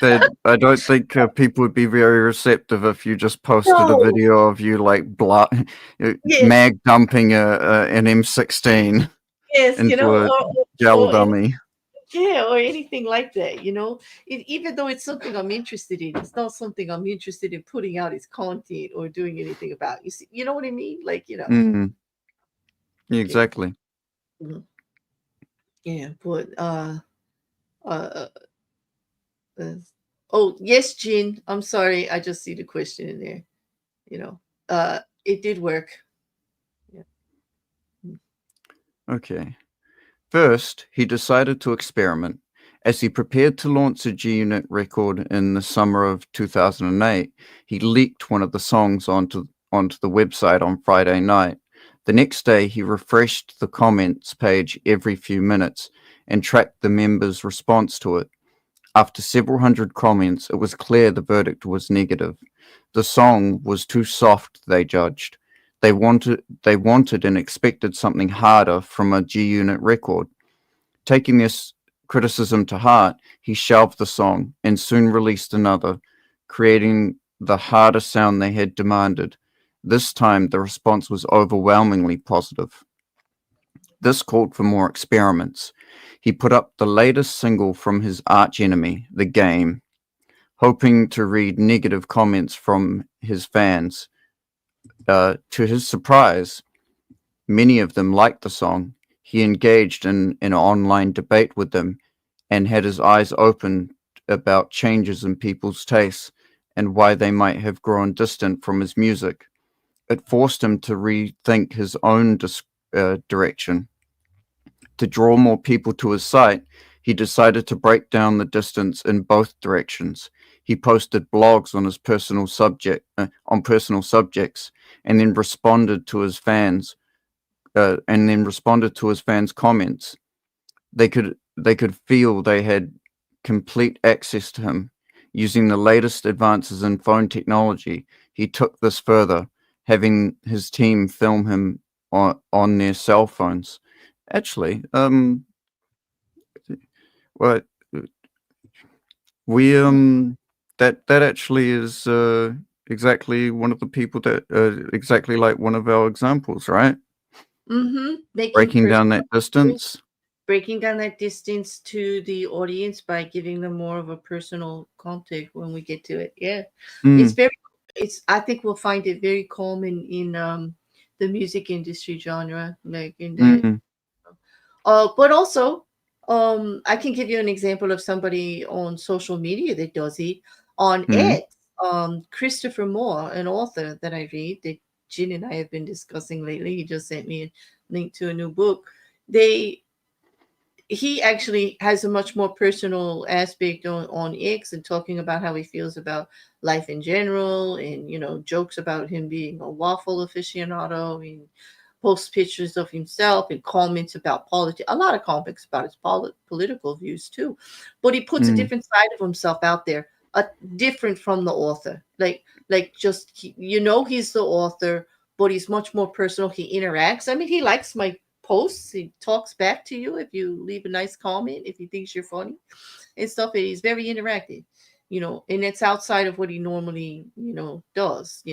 people would be very receptive if you just posted a no, video of you like yes, mag dumping an M16 yes, into a gel or dummy. yeah, or anything like that, even though it's something I'm interested in, it's not something I'm interested in putting out as content or doing anything about. You see, you know what I mean? Like, Mm, yeah, exactly. mhm, yeah, but uh, uh oh yes, Jean, I'm sorry, I just see the question in there. You know, it did work. Yeah. Mm. Okay. First, he decided to experiment. As he prepared to launch a G-Unit record in the summer of 2008, he leaked one of the songs onto the website on Friday night. The next day, he refreshed the comments page every few minutes and tracked the members' response to it. After several hundred comments, it was clear the verdict was negative. The song was too soft, they judged. They wanted and expected something harder from a G-Unit record. Taking this criticism to heart, he shelved the song and soon released another, creating the harder sound they had demanded. This time, the response was overwhelmingly positive. This called for more experiments. He put up the latest single from his archenemy, The Game, hoping to read negative comments from his fans. To his surprise, many of them liked the song. He engaged in an online debate with them and had his eyes opened about changes in people's tastes and why they might have grown distant from his music. It forced him to rethink his own direction. To draw more people to his site, he decided to break down the distance in both directions. He posted blogs on his personal subjects, and then responded to his fans, comments. They could feel they had complete access to him. Using the latest advances in phone technology, he took this further, having his team film him on their cell phones. Actually, well, we that actually is exactly one of the people that exactly like one of our examples, right? Making Breaking down personal that distance. breaking down that distance to the audience by giving them more of a personal contact when we get to it. Yeah. It's Mm, very I think we'll find it very common in the music industry genre, like in that. mm, But also, I can give you an example of somebody on social media that does it. On mm, X, Christopher Moore, an author that I read, that Jin and I have been discussing lately. He just sent me a link to a new book. They he actually has a much more personal aspect on X, and talking about how he feels about life in general, and jokes about him being a waffle aficionado, and posts pictures of himself and comments about politics, a lot of comments about his political views too. But he puts a mm. different side of himself out there, different from the author. Like just he's the author, but he's much more personal. He interacts. I mean, he likes my posts. He talks back to you if you leave a nice comment, if he thinks you're funny and stuff. And he's very interactive, and it's outside of what he normally, does,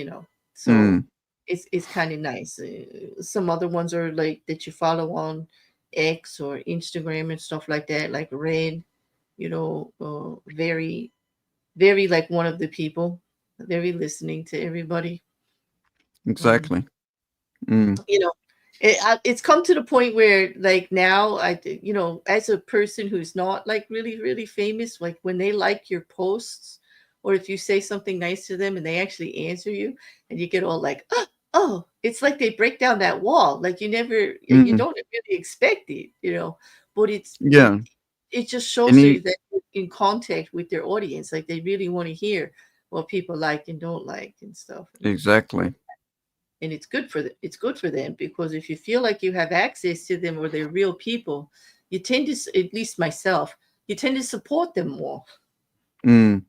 So Mm, it's kind of nice. Some other ones are like that you follow on X or Instagram and stuff like that, like Red, very, very like one of the people, very listening to everybody. Um, exactly. Mm, you know it's come to the point where, like, now as a person who's not like really really famous, like when they like your posts, or if you say something nice to them and they actually answer you, and you get all like, oh, it's like they break down that wall, like you mm, don't really expect it, but yeah. it just shows Any you that you're in contact with their audience, like they really want to hear what people like and don't like and stuff. exactly. And it's good for them, because if you feel like you have access to them, or they're real people, you tend to, at least myself, you tend to support them more. Mm,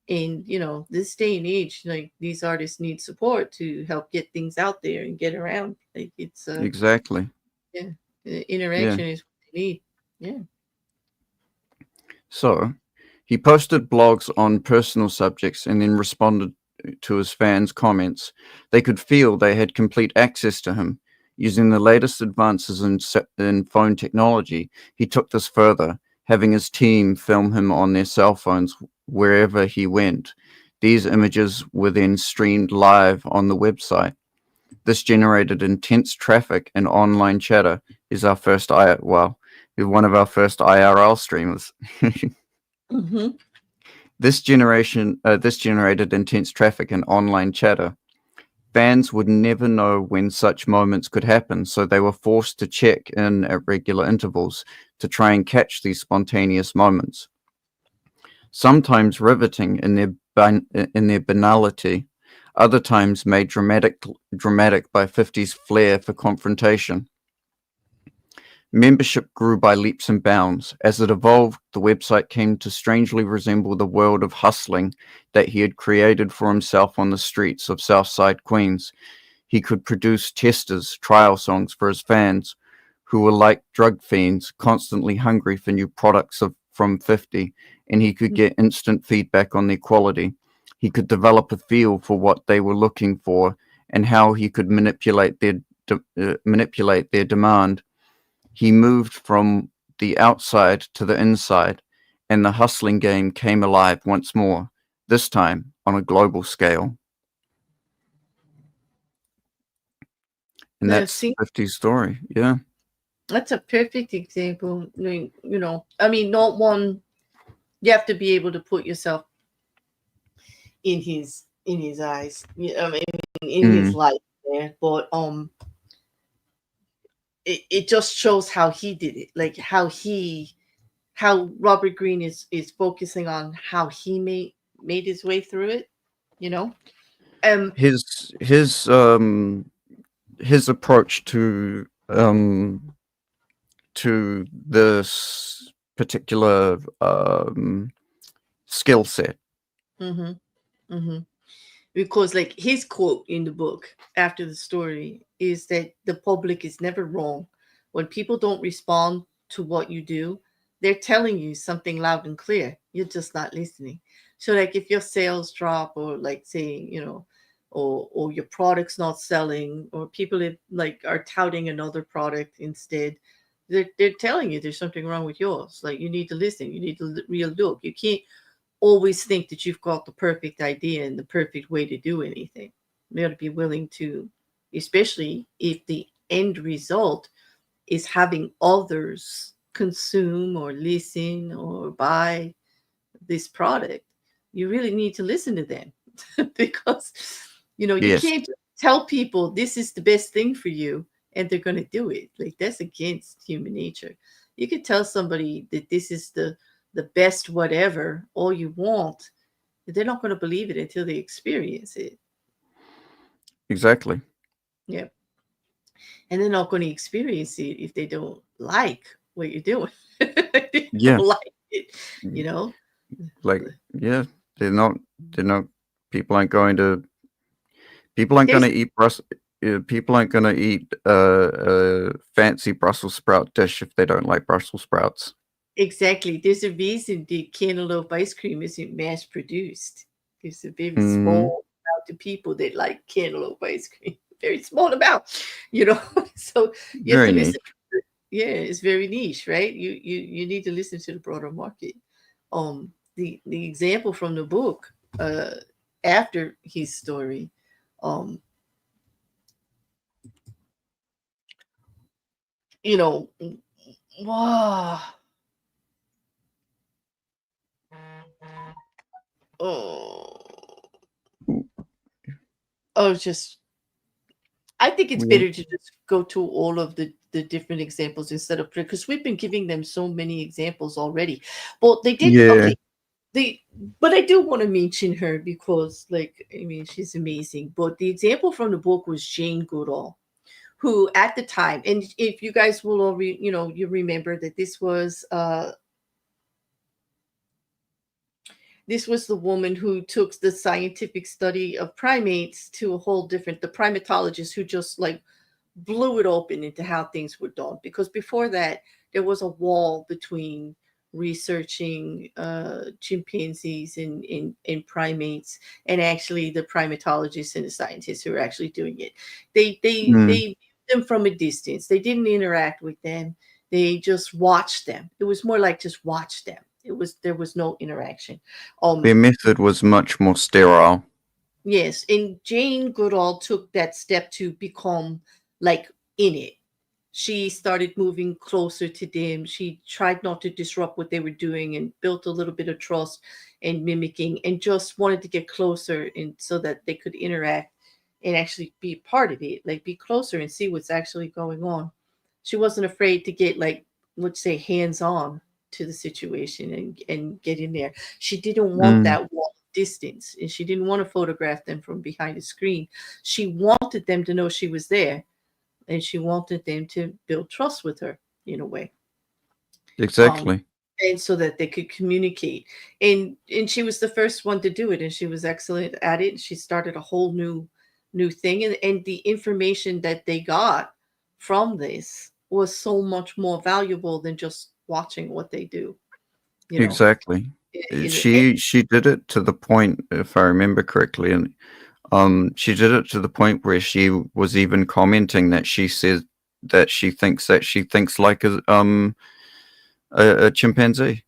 And this day and age, like, these artists need support to help get things out there and get around. Like, it's exactly. yeah, Yeah. interaction is what they need. Yeah. So he posted blogs on personal subjects and then responded to his fans' comments. They could feel they had complete access to him. Using the latest advances in phone technology, he took this further, having his team film him on their cell phones wherever he went. These images were then streamed live on the website. This generated intense traffic and online chatter. Is our first one of our first IRL streamers. Mm-hmm. This generated intense traffic and online chatter. Fans would never know when such moments could happen, so they were forced to check in at regular intervals to try and catch these spontaneous moments. Sometimes riveting in their banality, other times made dramatic by 50s flair for confrontation. Membership grew by leaps and bounds. As it evolved, the website came to strangely resemble the world of hustling that he had created for himself on the streets of Southside Queens. He could produce testers, trial songs for his fans, who were like drug fiends, constantly hungry for new products from 50, and he could get instant feedback on their quality. He could develop a feel for what they were looking for and how he could manipulate their demand. He moved from the outside to the inside, and the hustling game came alive once more, this time on a global scale. And that's See, 50's story. Yeah. that's a perfect example. I mean, not one. You have to be able to put yourself in his eyes. I mean, in his Mm, life there. But it just shows how he did it. Like, how Robert Greene is focusing on how he made his way through it, you know. Um, his his approach to this particular skill set. mhm, mhm. Because like his quote in the book after the story is that the public is never wrong. When people don't respond to what you do, they're telling you something loud and clear. You're just not listening. So like if your sales drop, or like say, or your product's not selling, or people are touting another product instead, they're telling you there's something wrong with yours. Like you need to listen, you need to real look. You can't always think that you've got the perfect idea and the perfect way to do anything. You got to be willing to, especially if the end result is having others consume or listen or buy this product. You really need to listen to them because you Yes, can't tell people this is the best thing for you and they're going to do it. Like that's against human nature. You could tell somebody that this is the best whatever all you want, but they're not going to believe it until they experience it. exactly. Yeah. And they're not going to experience it if they don't like what you're doing. They don't Yeah, like it, you know? like yeah, they're not they're not people aren't going to people aren't going There's to eat people aren't going to eat a fancy Brussels sprout dish if they don't like Brussels sprouts. exactly. There's a reason the cantaloupe ice cream isn't mass produced. There's a very Mm, small amount of people that like cantaloupe ice cream. Very small amount, you know. So you have very to listen. neat. Yeah, it's very niche, right? You need to listen to the broader market. The example from the book, uh, after his story, um, you know, wow, oh, just I think it's We better to just go to all of the different examples instead of, because we've been giving them so many examples already. But they did yeah okay. They but I do want to mention her because, like, I mean, she's amazing. But the example from the book was Jane Goodall, who at the time, and if you guys will all you remember that this was the woman who took the scientific study of primates to a whole different, the primatologist who just like blew it open into how things were done. Because before that, there was a wall between researching chimpanzees and primates, and actually the primatologists and the scientists who are actually doing it. They mm, viewed them from a distance. They didn't interact with them. They just watched them. It was more like just watch them. There was no interaction. their Um, method was much more sterile. Yes, and Jane Goodall took that step to become like in it. She started moving closer to them. She tried not to disrupt what they were doing and built a little bit of trust and mimicking, and just wanted to get closer and so that they could interact and actually be part of it, like be closer and see what's actually going on. She wasn't afraid to get like, let's say, hands on to the situation and get in there. She didn't want Mm, that wall of distance, and she didn't want to photograph them from behind a screen. She wanted them to know she was there, and she wanted them to build trust with her in a way, um, exactly. and so that they could communicate. And she was the first one to do it, and she was excellent at it. She started a whole new thing, and the information that they got from this was so much more valuable than just watching what they do. You know, Exactly. She did it to the point, if I remember correctly, and she did it to the point where she was even commenting that she says that she thinks like a chimpanzee.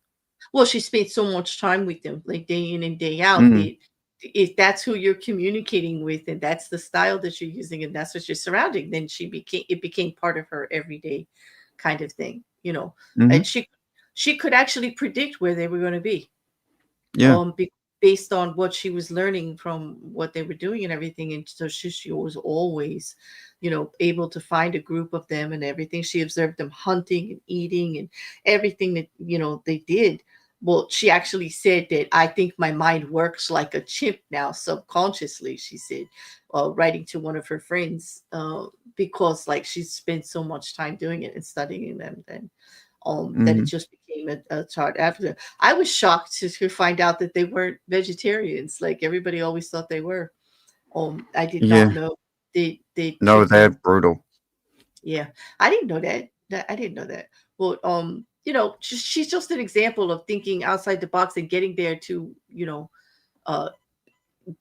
well, she spent so much time with them, like day in and day out. Mm, That if that's who you're communicating with, and that's the style that you're using, and that's what you're surrounding, then it became part of her everyday kind of thing, mhm, and she could actually predict where they were going to be, yeah, based on what she was learning from what they were doing and everything. And so she was always, able to find a group of them and everything. She observed them hunting and eating and everything that they did. well, she actually said that I think my mind works like a chimp now, subconsciously, she said, writing to one of her friends, because like she spent so much time doing it and studying them, and that it Mm. just became a chart after. I was shocked to find out that they weren't vegetarians. Like everybody always thought they were. I did not Yeah. know the No, they're chimpanzees. brutal. Yeah, I didn't know that. I didn't know that. Well, she's just an example of thinking outside the box and getting there to, uh,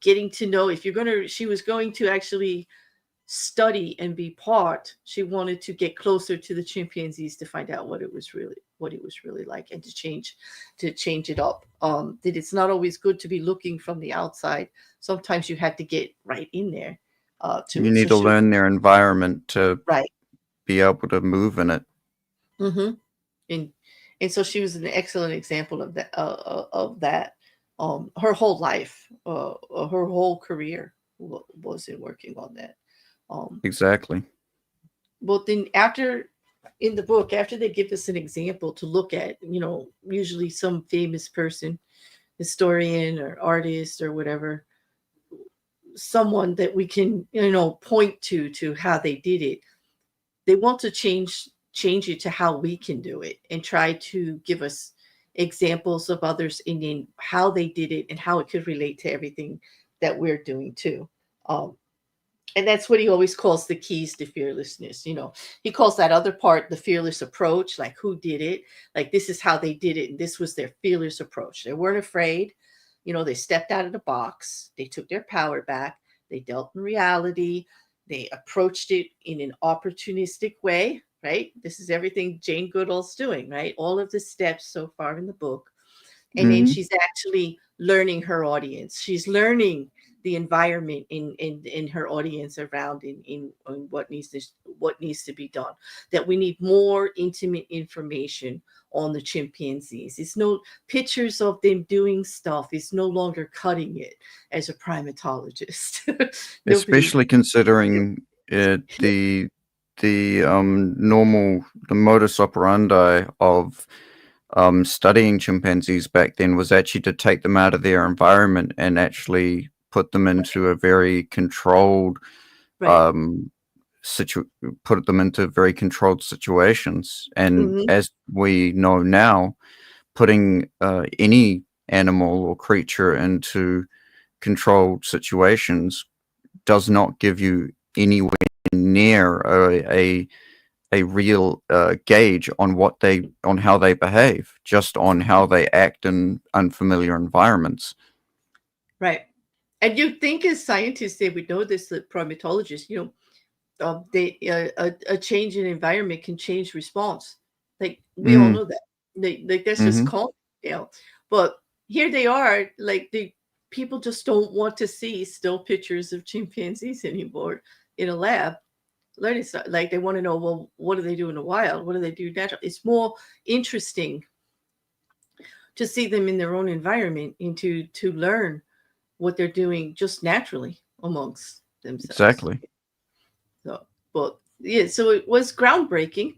getting to know if you're gonna. She was going to actually study and be part. She wanted to get closer to the chimpanzees to find out what it was really like, and to change it up. That it's not always good to be looking from the outside. Sometimes you had to get right in there, to You it. need So to she was learn their environment to right. be able to move in it. Hmm. And so she was an excellent example of that, of that. Her whole life, her whole career was in working on that. Um, Exactly. but then after, in the book, after they give us an example to look at, usually some famous person, historian or artist or whatever, someone that we can, point to how they did it. They want to change it to how we can do it, and try to give us examples of others in how they did it and how it could relate to everything that we're doing too. Um, and that's what he always calls the keys to fearlessness. He calls that other part the fearless approach, like who did it, like this is how they did it, and this was their fearless approach. They weren't afraid. They stepped out of the box, they took their power back, they dealt in reality, they approached it in an opportunistic way, right? This is everything Jane Goodall's doing, right? All of the steps so far in the book. And then Hmm. she's actually learning her audience. She's learning the environment in her audience around in what needs to be done. That we need more intimate information on the chimpanzees. It's no pictures of them doing stuff. It's no longer cutting it as a primatologist. Nobody. Especially considering the modus operandi of studying chimpanzees back then was actually to take them out of their environment and actually put them into a very controlled Right. um, put them into very controlled situations. And Hmm. as we know now, putting any animal or creature into controlled situations does not give you anywhere near a real gauge on how they behave, just on how they act in unfamiliar environments. Right. And you think as scientists they would know this, the primatologists, a change in environment can change response. Like we all Mm, know that. Like that's just hmm. common, But here they are, like the people just don't want to see still pictures of chimpanzees anymore in a lab. Learning stuff like they want to know, well, what do they do in the wild? What do they do natural? It's more interesting to see them in their own environment and to learn what they're doing just naturally amongst themselves. Exactly. So, but yeah, so it was groundbreaking,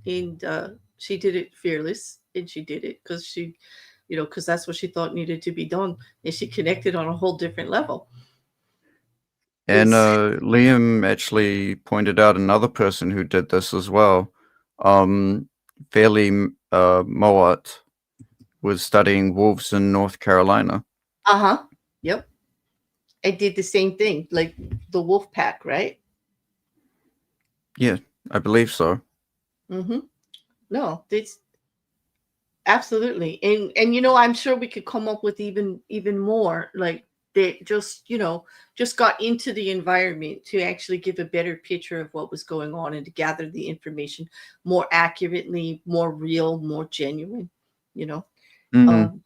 and she did it fearless, and she did it because because that's what she thought needed to be done, and she connected on a whole different level. And It's Liam actually pointed out another person who did this as well. Fairly Mowat was studying wolves in North Carolina. uh-huh, yep, I did the same thing, like the wolf pack, right? Yeah, I believe so. Mm-hmm. No, it's absolutely. And I'm sure we could come up with even more, like that just, just got into the environment to actually give a better picture of what was going on and to gather the information more accurately, more real, more genuine, you know. Hmm. Um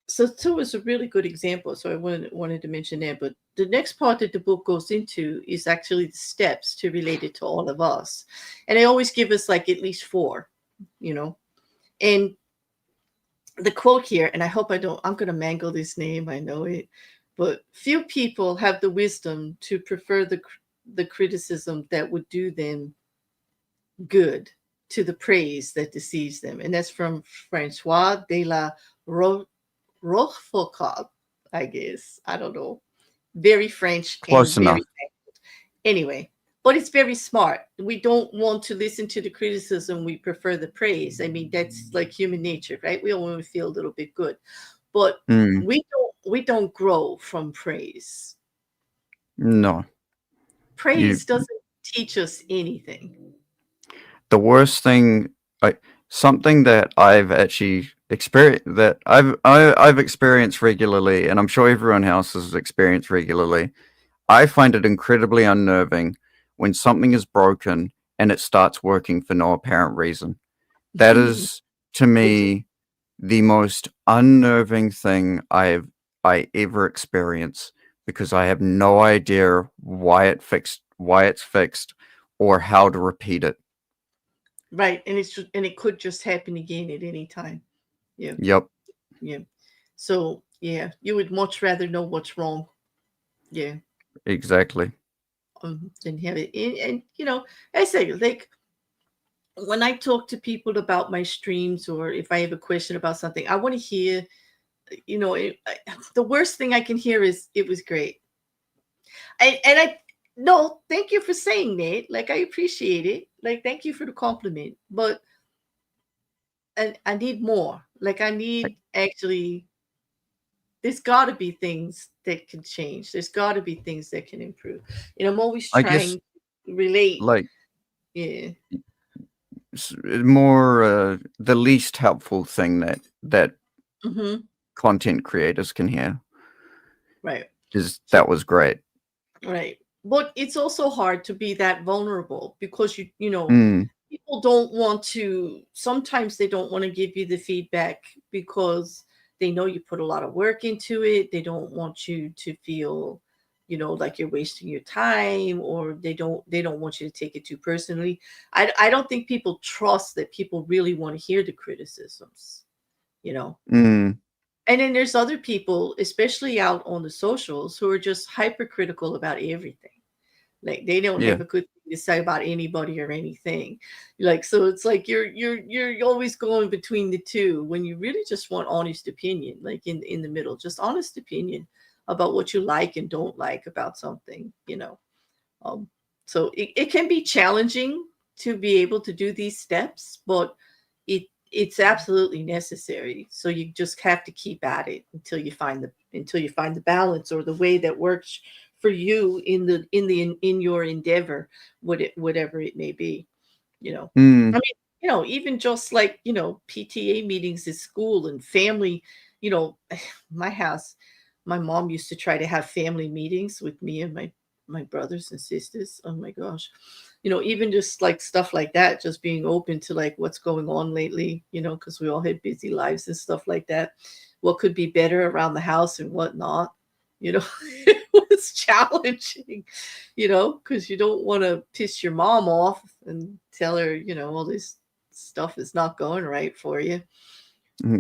so it was a really good example. So I wanted to mention that. But the next part that the book goes into is actually the steps to relate it to all of us. And they always give us like at least four, you know. And the quote here, and I hope I'm going to mangle this name, I know it, but few people have the wisdom to prefer the criticism that would do them good to the praise that deceives them. And that's from Francois de la Ro- Rochefoucauld, I guess. I don't know. Very French and Close very enough. anyway. But it's very smart. We don't want to listen to the criticism. We prefer the praise. I mean, that's like human nature, right? We all want to feel a little bit good, but Mm, we don't grow from praise. no. You Praise doesn't teach us anything. the worst thing, like something that I've actually experienced, that I've experienced regularly, and I'm sure everyone else has experienced regularly. I find it incredibly unnerving when something is broken and it starts working for no apparent reason. That is, to Which me, the most unnerving thing I ever experience, because I have no idea why it's fixed, or how to repeat it. right, and it could just happen again at any time. Yeah, Yep, yeah. So yeah, you would much rather know what's wrong. Yeah, exactly. than have it. And I say like when I talk to people about my streams or if I have a question about something, I want to hear. The worst thing I can hear is it was great. And I no, thank you for saying that. Like I appreciate it. Like thank you for the compliment, but and I need more. Like I Like, need actually. There's got to be things that can change. There's got to be things that can improve. And I'm always I guess, trying to relate. like, Yeah. more the least helpful thing that Hmm. content creators can hear Right. is So that was great. right. But it's also hard to be that vulnerable because Mm, people don't want to sometimes they don't want to give you the feedback because they know you put a lot of work into it. They don't want you to feel, like you're wasting your time or they don't want you to take it too personally. I don't think people trust that people really want to hear the criticisms, you know. mm, And then there's other people, especially out on the socials, who are just hypercritical about everything. Like they don't yeah. have a good thing to say about anybody or anything. Like so it's like you're always going between the two when you really just want honest opinion, like in the middle, just honest opinion about what you like and don't like about something. Um so it can be challenging to be able to do these steps, but it's absolutely necessary. So you just have to keep at it until you find the balance or the way that works for you in your endeavor, whatever it may be. You know, I Mm, mean, even just like PTA meetings at school and family. You know, my house, my mom used to try to have family meetings with me and my brothers and sisters. Oh my gosh. Even just like stuff like that, just being open to like what's going on lately, because we all had busy lives and stuff like that. What could be better around the house and what not, it was challenging, because you don't want to piss your mom off and tell her, all this stuff is not going right for you.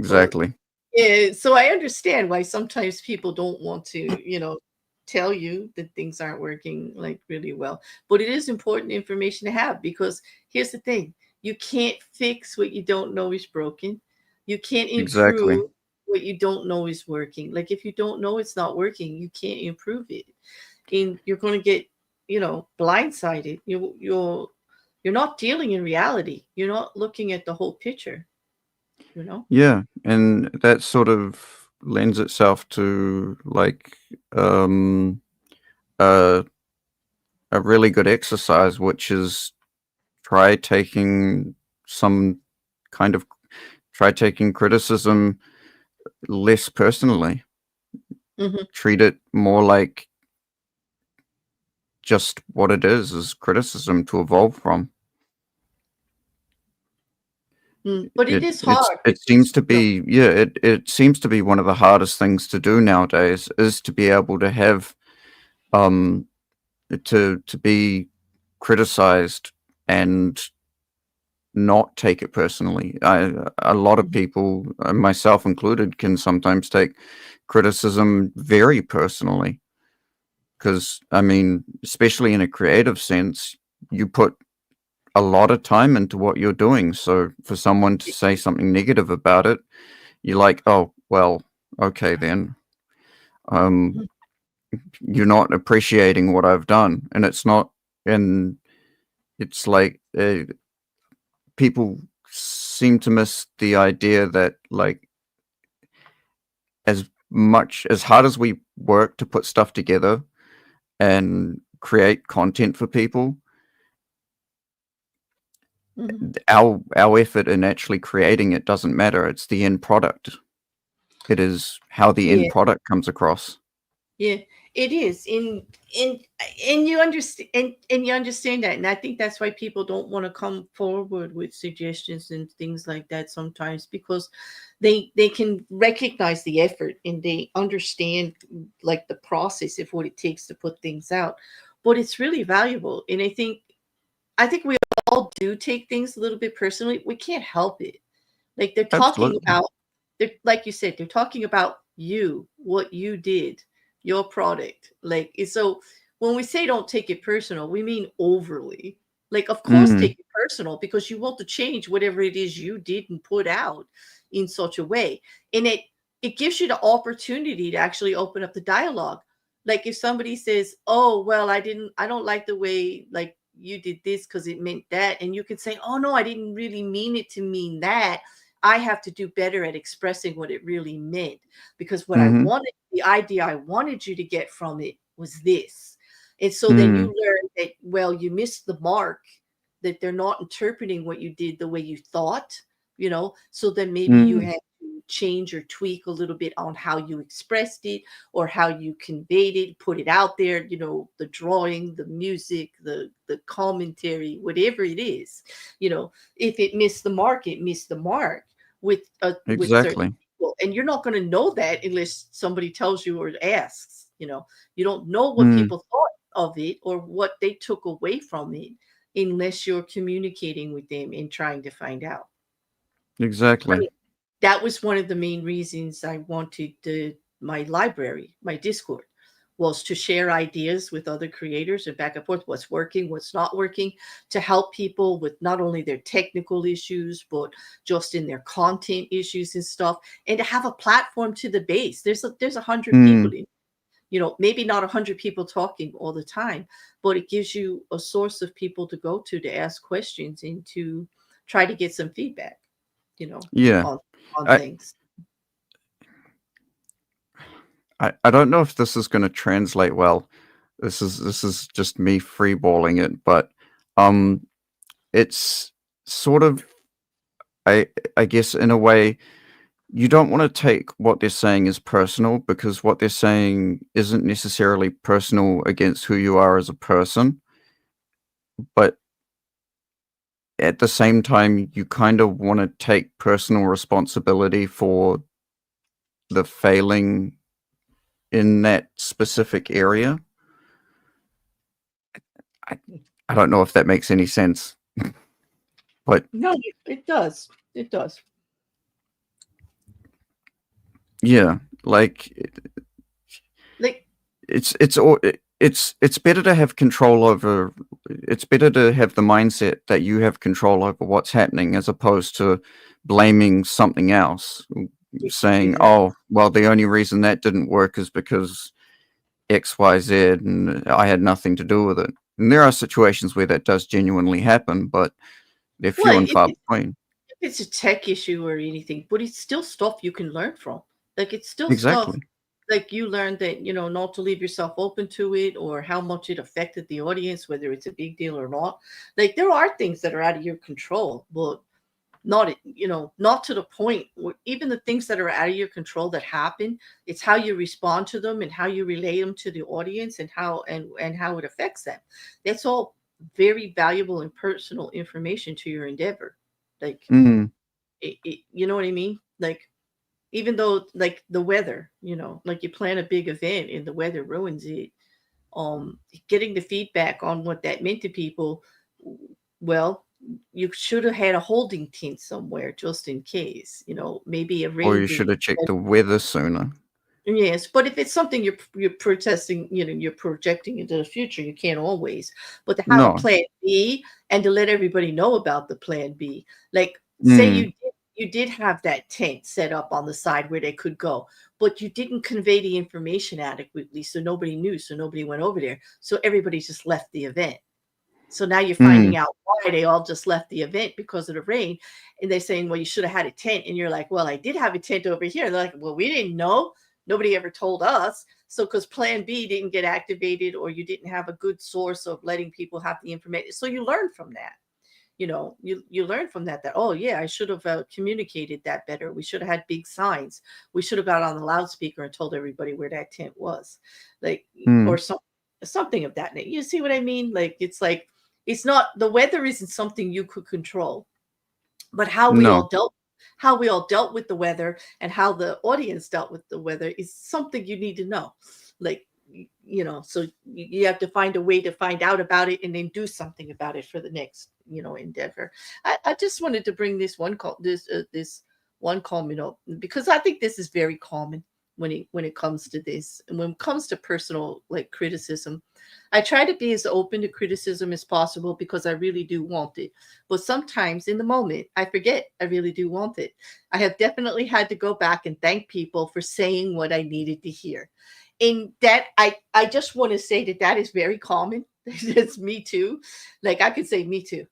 But exactly. yeah, so I understand why sometimes people don't want to, tell you that things aren't working like really well. But it is important information to have because here's the thing: you can't fix what you don't know is broken. You can't Exactly. improve what you don't know is working. Like if you don't know it's not working, you can't improve it. And you're going to get, blindsided. You're not dealing in reality. You're not looking at the whole picture, you know? Yeah, and that sort of lends itself to like um a a really good exercise, which is try taking some kind of try taking criticism less personally. Mhm. Treat it more like just what it is criticism to evolve from. But it is It's hard it because, seems to be, yeah, it seems to be one of the hardest things to do nowadays, is to be able to have um to be criticized and not take it personally. A lot of Mhm. people, myself included, can sometimes take criticism very personally, because I mean, especially in a creative sense, you put a lot of time into what you're doing. So for someone to say something negative about it, you're like, oh. well, okay then, um, you're not appreciating what I've done, and it's not, and it's like people seem to miss the idea that like as hard as we work to put stuff together and create content for people, our effort in actually creating it doesn't matter. It's the end product. It is how the Yeah. end product comes across. Yeah, it is. And you understand, and you understand that. And I think that's why people don't want to come forward with suggestions and things like that sometimes, because they can recognize the effort and they understand like the process of what it takes to put things out. But it's really valuable. And I think we all do take things a little bit personally. We can't help it. Like they're talking Absolutely. about, they're like you said, they're talking about you, what you did, your product. Like so when we say don't take it personal, we mean overly. Like of course Mm, take it personal because you want to change whatever it is you did and put out in such a way. And it gives you the opportunity to actually open up the dialogue. Like if somebody says, "Oh, well, I don't like the way like you did this because it meant that," and you can say, "Oh no, I didn't really mean it to mean that. I have to do better at expressing what it really meant because what I mhm, wanted, the idea I wanted you to get from it was this." And so then you mm, learn that, well, you missed the mark, that they're not interpreting what you did the way you thought, so then maybe you mm, have to change or tweak a little bit on how you expressed it or how you conveyed it, put it out there, the drawing, the music, the commentary, whatever it is. If it missed the mark, it missed the mark with certain exactly. people, and you're not going to know that unless somebody tells you or asks. You don't know what Mm, people thought of it or what they took away from it unless you're communicating with them and trying to find out. I exactly. mean, that was one of the main reasons I wanted my library, my Discord, was to share ideas with other creators and back and forth, what's working, what's not working, to help people with not only their technical issues, but just in their content issues and stuff, and to have a platform to the base. There's 100 people Mm, in, maybe not 100 people talking all the time, but it gives you a source of people to go to ask questions and to try to get some feedback, you know, yeah. on on I, things. I don't know if this is going to translate well. This is just me freeballing it, but um, it's sort of I I guess in a way you don't want to take what they're saying as personal because what they're saying isn't necessarily personal against who you are as a person, but at the same time you kind of want to take personal responsibility for the failing in that specific area. I, I don't know if that makes any sense, but No, it does. It does. yeah, like Like, it's better to have control over. It's better to have the mindset that you have control over what's happening as opposed to blaming something else, saying, exactly. "Oh, well, the only reason that didn't work is because X, Y, Z, and I had nothing to do with it." And there are situations where that does genuinely happen, but they're Well, few and far between. if it's a tech issue or anything, but it's still stuff you can learn from. Like, it's still stuff Exactly. like you learned that, not to leave yourself open to it or how much it affected the audience, whether it's a big deal or not. Like, there are things that are out of your control, but not to the point where even the things that are out of your control that happen, it's how you respond to them and how you relay them to the audience and how it affects them. That's all very valuable and personal information to your endeavor. Like Mm. you know what I mean? Like even though like the weather, like you plan a big event and the weather ruins it, getting the feedback on what that meant to people, well, you should have had a holding tent somewhere just in case, maybe a Or rain you should date. have checked the weather sooner. Yes, but if it's something you're protesting, you're projecting into the future, you can't always. But to have a No. plan B and to let everybody know about the plan B, like say Mm. you did have that tent set up on the side where they could go, but you didn't convey the information adequately, so nobody knew, so nobody went over there. So everybody just left the event. So now you're Mm. finding out why they all just left the event because of the rain. And they're saying, well, you should have had a tent. And you're like, well, I did have a tent over here. They're like, well, we didn't know. Nobody ever told us. So because plan B didn't get activated, or you didn't have a good source of letting people have the information. So you learn from that. You learn from that, oh yeah, I should have communicated that better. We should have had big signs. We should have got on the loudspeaker and told everybody where that tent was, like, or Mm. something of that nature. You see what I mean? Like it's not, the weather isn't something you could control, but how we No. all dealt with the weather, and how the audience dealt with the weather, is something you need to know. Like, so you have to find a way to find out about it, and then do something about it for the next, endeavor. I just wanted to bring this one comment up, because I think this is very common when it comes to this, and when it comes to personal, like, criticism. I try to be as open to criticism as possible, because I really do want it. But sometimes in the moment, I forget I really do want it. I have definitely had to go back and thank people for saying what I needed to hear. And that, I just want to say that is very common. It's me too. Like, I could say me too.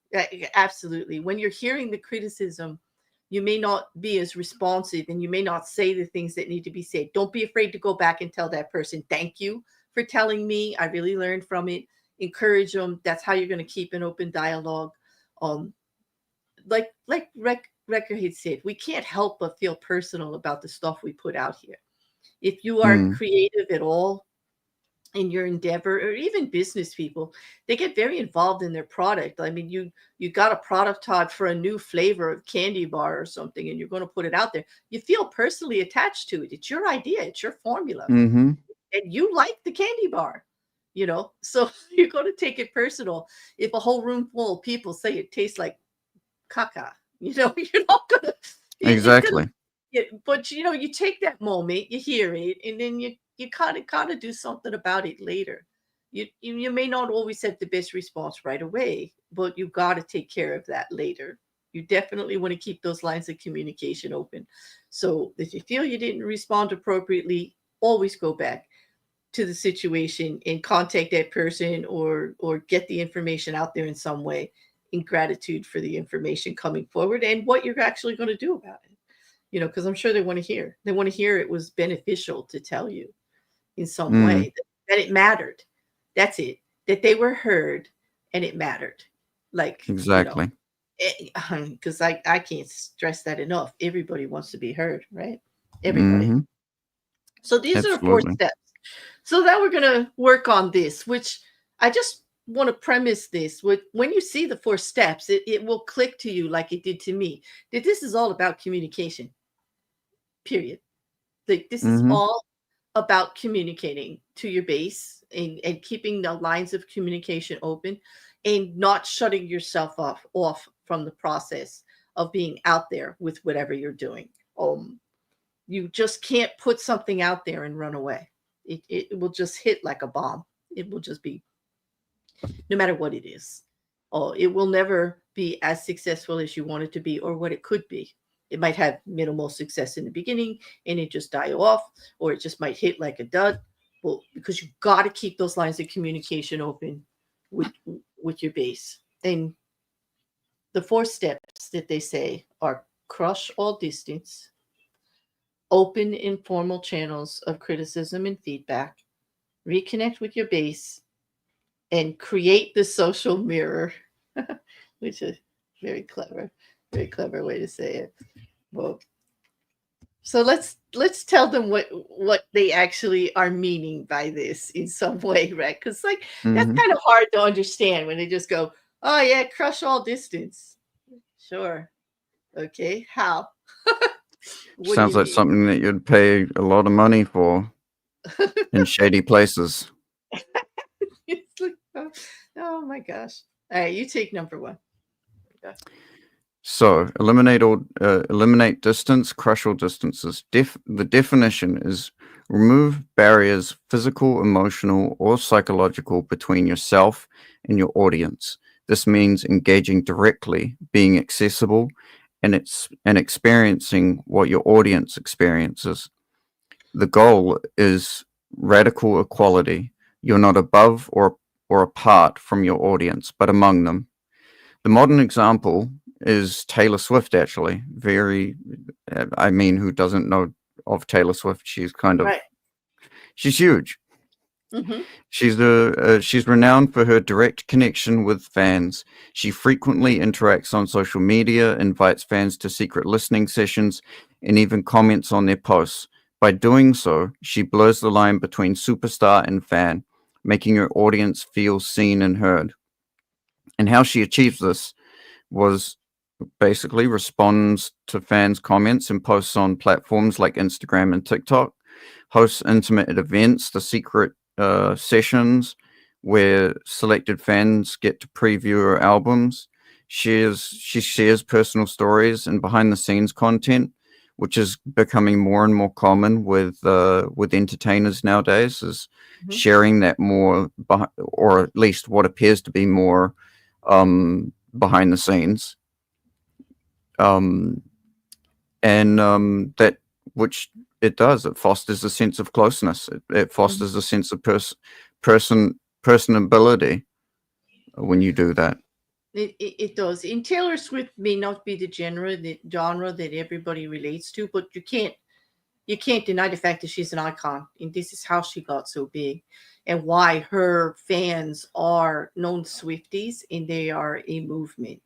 Absolutely. When you're hearing the criticism, you may not be as responsive, and you may not say the things that need to be said. Don't be afraid to go back and tell that person, thank you for telling me. I really learned from it. Encourage them. That's how you're going to keep an open dialogue. Like Rekkr had said, we can't help but feel personal about the stuff we put out here. If you are Mm. creative at all in your endeavor, or even business people, they get very involved in their product. I mean, you got a prototype for a new flavor of candy bar or something, and you're going to put it out there. You feel personally attached to it. It's your idea. It's your formula. Mm-hmm. And you like the candy bar, so you're going to take it personal if a whole room full of people say it tastes like caca. You're not going to, it's going to, Exactly. yeah. But you take that moment, you hear it, and then you kind of do something about it later. You may not always have the best response right away, but you got to take care of that later. You definitely want to keep those lines of communication open. So if you feel you didn't respond appropriately, always go back to the situation and contact that person, or get the information out there in some way, in gratitude for the information coming forward and what you're actually going to do about it. Because I'm sure they want to hear it was beneficial to tell you in some Mm. way, that it mattered. That's it. That they were heard, and it mattered. Like, Exactly. because I can't stress that enough. Everybody wants to be heard, right? Everybody. Mm-hmm. So these are the 4 Absolutely. steps. So now we're going to work on this, which I just want to premise this with: when you see the 4 steps, it will click to you, like it did to me, that this is all about communication, period. Like, this is Mm-hmm. all about communicating to your base, and keeping the lines of communication open, and not shutting yourself off from the process of being out there with whatever you're doing. You just can't put something out there and run away. It will just hit like a bomb. It will just be, no matter what it is. Oh, it will never be as successful as you want it to be, or what it could be. It might have minimal success in the beginning, and it just die off, or it just might hit like a dud. Well, because you got to keep those lines of communication open with your base. And the 4 steps that they say are: crush all distance, open informal channels of criticism and feedback, reconnect with your base, and create the social mirror, which is very clever way to say it. Well, so let's tell them what they actually are meaning by this in some way, right? Because, like, that's Mm-hmm. kind of hard to understand when they just go, "Oh yeah, crush all distance." Sure, okay, how? What do Sounds you like mean? something that you'd pay a lot of money for in shady places. It's like, oh my gosh! All right, you take number 1. Okay. So eliminate distance, crush all distances. The definition is: remove barriers, physical, emotional, or psychological, between yourself and your audience. This means engaging directly, being accessible, and experiencing what your audience experiences. The goal is radical equality. You're not above or apart from your audience, but among them. The modern example is Taylor Swift, actually. I mean, who doesn't know of Taylor Swift? Right. She's huge. Mm-hmm. She's renowned for her direct connection with fans. She frequently interacts on social media, invites fans to secret listening sessions, and even comments on their posts. By doing so, she blurs the line between superstar and fan, making her audience feel seen and heard. And how she achieves this was basically responds to fans' comments and posts on platforms like Instagram and TikTok, hosts intimate events, the secret sessions where selected fans get to preview her albums. She shares personal stories and behind the scenes content, which is becoming more and more common with entertainers nowadays. Is Mm-hmm. sharing that more, or at least what appears to be more behind the scenes. That which it does. It fosters a sense of closeness. It fosters a sense of personability when you do that. It does. And Taylor Swift may not be the genre that everybody relates to, but you can't deny the fact that she's an icon, and this is how she got so big, and why her fans are known Swifties, and they are a movement.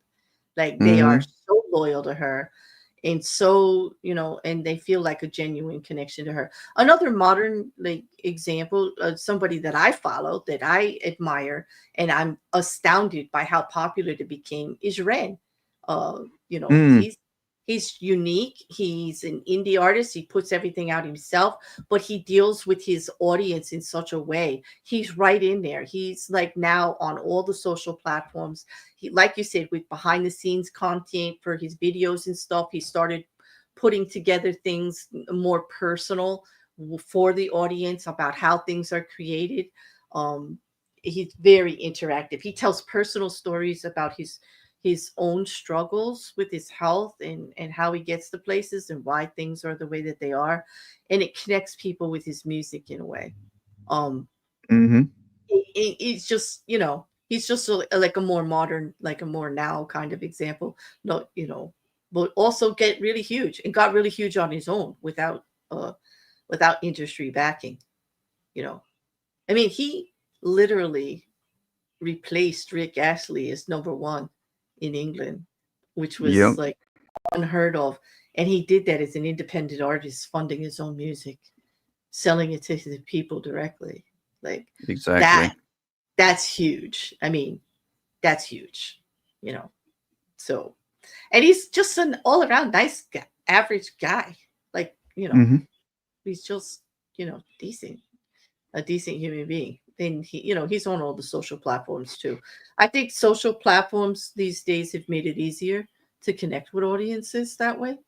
Like they are so loyal to her, and so and they feel like a genuine connection to her. Another modern example, somebody that I follow, that I admire, and I'm astounded by how popular it became, is Ren. He's unique. He's an indie artist. He puts everything out himself, but he deals with his audience in such a way. He's right in there. He's like now on all the social platforms. He, like you said, with behind the scenes content for his videos and stuff, he started putting together things more personal for the audience about how things are created. He's very interactive. He tells personal stories about his own struggles with his health and how he gets to places and why things are the way that they are. And it connects people with his music in a way. It's just, he's just like a more modern, like a more now kind of example. No, but also get really huge and got really huge on his own without industry backing. I mean, he literally replaced Rick Astley as number one in England, which was Yep. like unheard of. And he did that as an independent artist, funding his own music, selling it to the people directly. Like Exactly. that's huge. I mean, that's huge, So, and he's just an all around nice guy, average guy. Like, he's just, decent, a decent human being. And he's on all the social platforms too. I think social platforms these days have made it easier to connect with audiences that way.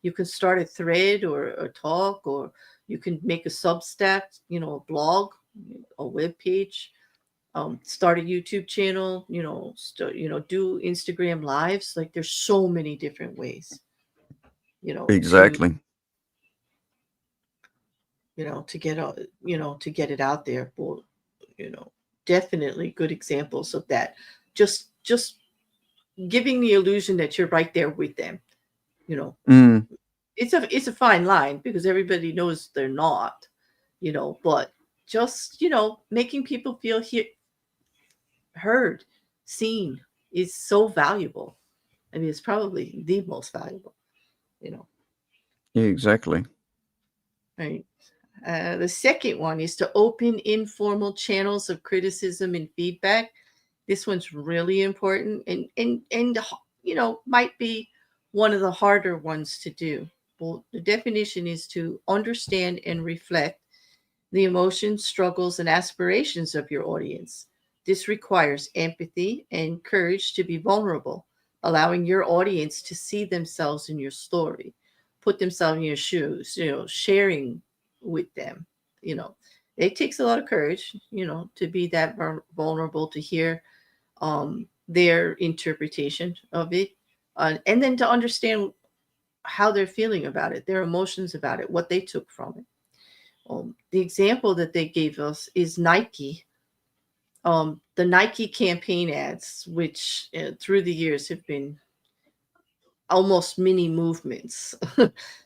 You can start a thread or a talk, or you can make a Substack, a blog, a web page, start a YouTube channel, do Instagram lives. Like there's so many different ways, Exactly. to get to get it out there. But definitely good examples of that. Just giving the illusion that you're right there with them. It's a fine line because everybody knows they're not, but just making people feel heard, seen is so valuable. I mean, it's probably the most valuable, Yeah, exactly. right? The second one is to open informal channels of criticism and feedback. This one's really important and might be one of the harder ones to do. Well, the definition is to understand and reflect the emotions, struggles, and aspirations of your audience. This requires empathy and courage to be vulnerable, allowing your audience to see themselves in your story, put themselves in your shoes, sharing with them. It takes a lot of courage, to be that vulnerable, to hear their interpretation of it, and then to understand how they're feeling about it, their emotions about it, what they took from it. The example that they gave us is Nike. The Nike campaign ads, which through the years have been almost mini movements.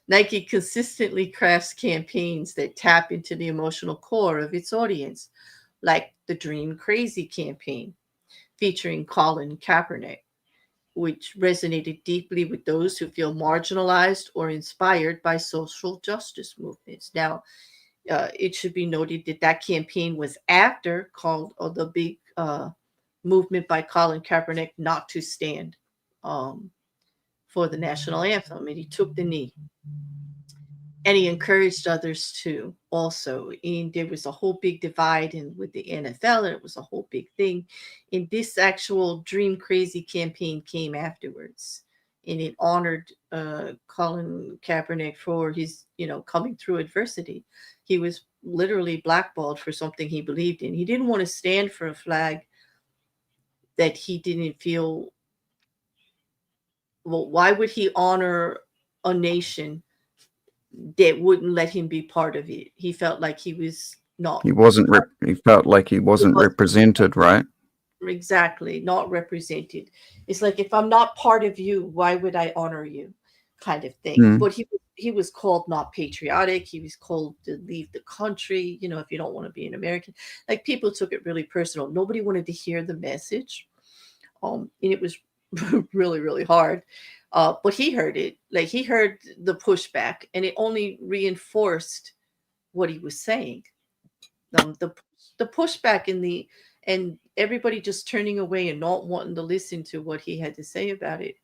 Nike consistently crafts campaigns that tap into the emotional core of its audience, like the Dream Crazy campaign featuring Colin Kaepernick, which resonated deeply with those who feel marginalized or inspired by social justice movements. Now, it should be noted that that campaign was after called the big movement by Colin Kaepernick not to stand for the national anthem, and he took the knee. And he encouraged others to also. And there was a whole big divide in with the NFL, and it was a whole big thing. And this actual Dream Crazy campaign came afterwards, and it honored Colin Kaepernick for his, coming through adversity. He was literally blackballed for something he believed in. He didn't want to stand for a flag that he didn't feel. Well, why would he honor a nation that wouldn't let him be part of it? He felt like he was not. He felt like he He wasn't wasn't represented, right? exactly not represented. It's like, if I'm not part of you, why would I honor you, kind of thing. Mm. But he was called not patriotic. He was called to leave the country. If you don't want to be an American, like, people took it really personal. Nobody wanted to hear the message. And it was really, really hard. But he heard it. Like, he heard the pushback, and it only reinforced what he was saying. The pushback and everybody just turning away and not wanting to listen to what he had to say about it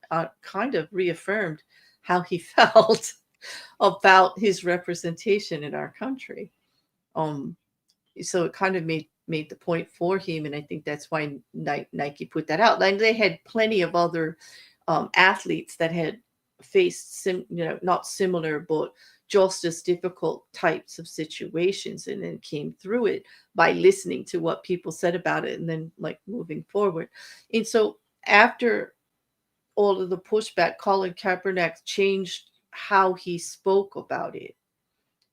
kind of reaffirmed how he felt about his representation in our country. Um, so it kind of made the point for him, and I think that's why Nike put that out. And they had plenty of other athletes that had faced not similar but just as difficult types of situations, and then came through it by listening to what people said about it, and then, like, moving forward. And so after all of the pushback, Colin Kaepernick changed how he spoke about it.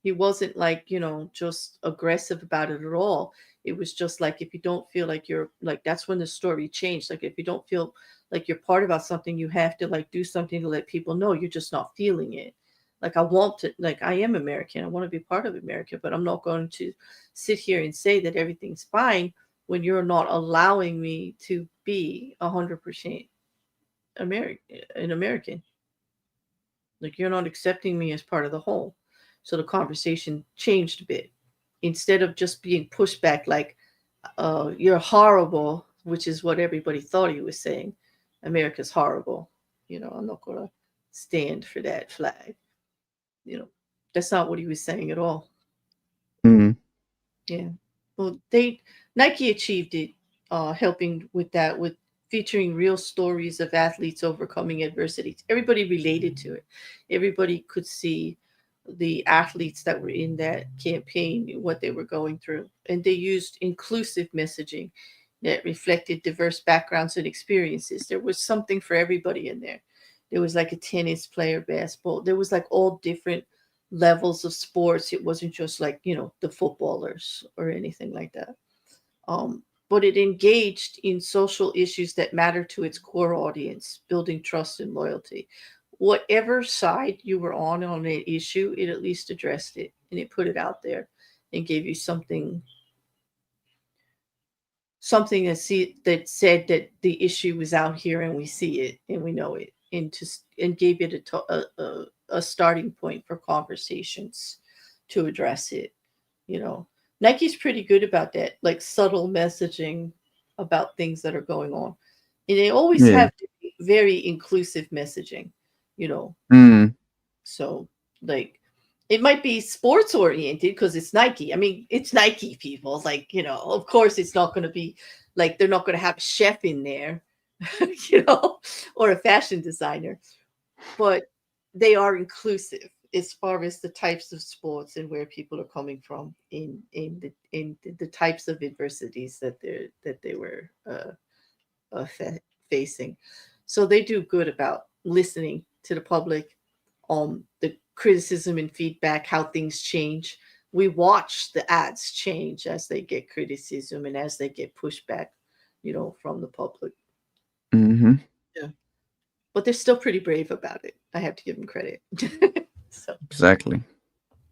He wasn't, like, just aggressive about it at all. It was just like, if you don't feel like you're, like, that's when the story changed. Like, if you don't feel like you're part about something, you have to, like, do something to let people know you're just not feeling it. Like, I want to, like, I am American. I want to be part of America, but I'm not going to sit here and say that everything's fine when you're not allowing me to be 100% an American. Like, you're not accepting me as part of the whole. So the conversation changed a bit. Instead of just being pushed back, like, you're horrible, which is what everybody thought he was saying. America's horrible. I'm not going to stand for that flag. You know, that's not what he was saying at all. Mm. Yeah. Well, Nike achieved it, helping with that, with featuring real stories of athletes overcoming adversities. Everybody related to it. Everybody could see the athletes that were in that campaign, what they were going through. And they used inclusive messaging that reflected diverse backgrounds and experiences. There was something for everybody in there. There was, like, a tennis player, basketball. There was, like, all different levels of sports. It wasn't just, like, the footballers or anything like that. But it engaged in social issues that matter to its core audience, building trust and loyalty. Whatever side you were on an issue, it at least addressed it, and it put it out there and gave you something that said that the issue was out here, and we see it and we know it, and gave it a starting point for conversations to address it. You know, Nike's pretty good about that, like, subtle messaging about things that are going on. And they always Yeah. have very inclusive messaging, you know. Mm. So, like, it might be sports oriented because it's Nike. I mean, it's Nike, people. Like, of course it's not going to be like, they're not going to have a chef in there, or a fashion designer, but they are inclusive as far as the types of sports and where people are coming from in the types of adversities that they were facing. So they do good about listening to the public, the criticism and feedback, how things change. We watch the ads change as they get criticism and as they get pushback, from the public. Mm-hmm. Yeah. But they're still pretty brave about it. I have to give them credit. So, Exactly.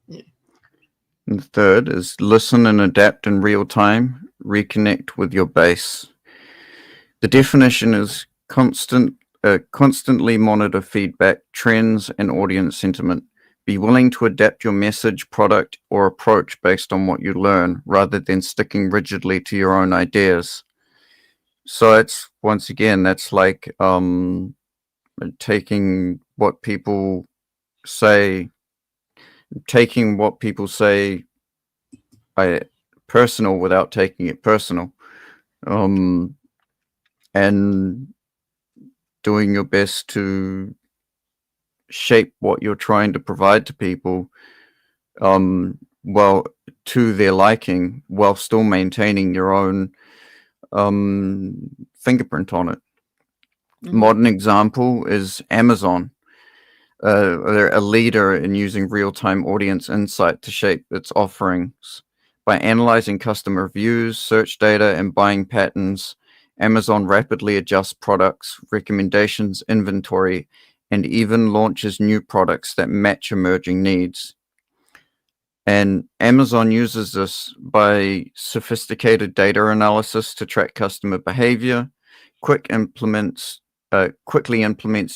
yeah. And the third is listen and adapt in real time, reconnect with your base. The definition is constantly monitor feedback, trends, and audience sentiment. Be willing to adapt your message, product, or approach based on what you learn, rather than sticking rigidly to your own ideas. So it's once again, that's like taking what people say, taking what people say personal without taking it personal, and doing your best to shape what you're trying to provide to people, well, to their liking, while still maintaining your own fingerprint on it. Modern example is Amazon. They're a leader in using real-time audience insight to shape its offerings. By analyzing customer reviews, search data, and buying patterns, Amazon rapidly adjusts products, recommendations, inventory, and even launches new products that match emerging needs. And Amazon uses this by sophisticated data analysis to track customer behavior, quickly implements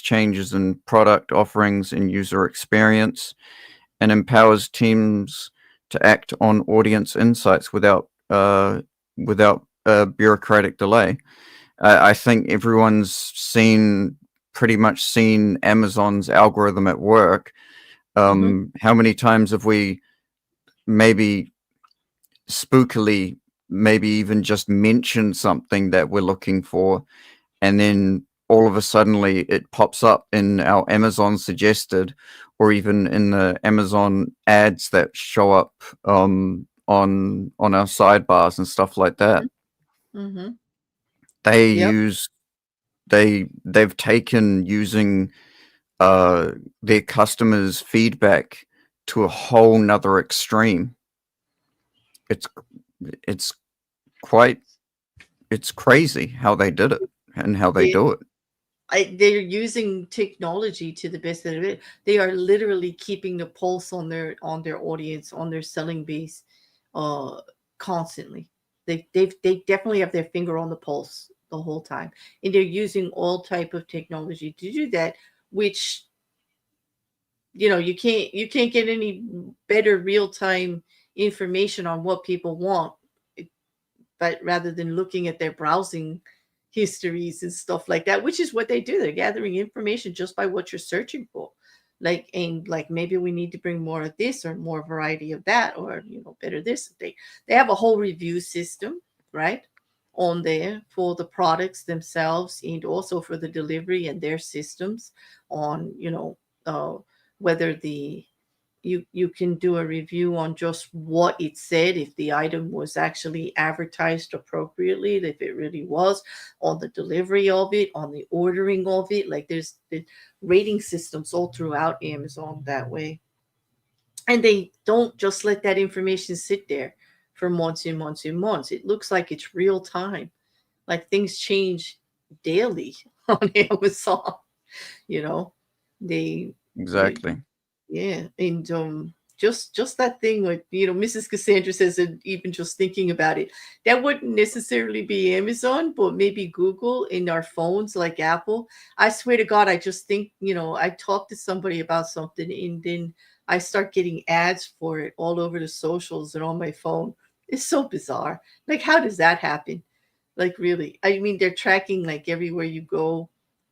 changes in product offerings and user experience, and empowers teams to act on audience insights without bureaucratic delay. I think everyone's pretty much seen Amazon's algorithm at work. How many times have we maybe spookily, maybe even just mentioned something that we're looking for, and then all of a suddenly it pops up in our Amazon suggested, or even in the Amazon ads that show up on our sidebars and stuff like that. They Yep. use they've taken using their customers' feedback to a whole nother extreme. It's crazy how they did it and how they do it. They're using technology to the best of it. They are literally keeping the pulse on their audience, on their selling base, constantly. They definitely have their finger on the pulse the whole time, and they're using all type of technology to do that, which you can't get any better real time information on what people want, but rather than looking at their browsing histories and stuff like that, which is what they do. They're gathering information just by what you're searching for. Like maybe we need to bring more of this or more variety of that, or better this. They have a whole review system, right, on there for the products themselves, and also for the delivery and their systems on whether you can do a review on just what it said, if the item was actually advertised appropriately, if it really was, on the delivery of it, on the ordering of it. Like there's the rating systems all throughout Amazon that way. And they don't just let that information sit there for months and months and months. It looks like it's real time. Like things change daily on Amazon, you know. They Exactly. Yeah, and just that thing with Mrs. Cassandra says that even just thinking about it, that wouldn't necessarily be Amazon, but maybe Google in our phones like Apple. I swear to God, I just think I talk to somebody about something, and then I start getting ads for it all over the socials and on my phone. It's so bizarre. Like, how does that happen? Like, really? I mean, they're tracking like everywhere you go,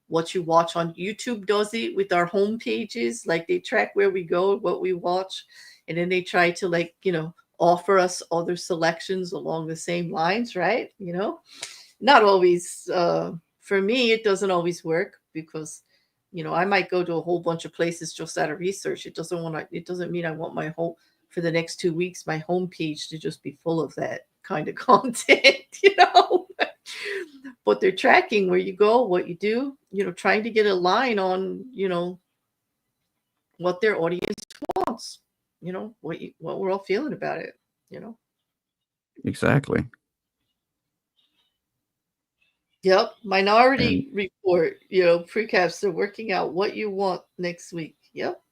what you watch on YouTube does it with our home pages. Like they track where we go, what we watch, and then they try to offer us other selections along the same lines, right? Not always. For me, it doesn't always work because I might go to a whole bunch of places just out of research. It doesn't mean I want my whole for the next 2 weeks my home page to just be full of that kind of content. But they're tracking where you go, what you do, trying to get a line on, what their audience wants, what we're all feeling about it, you know. Exactly. Yep, And Minority Report, precaps, they're working out what you want next week. Yep,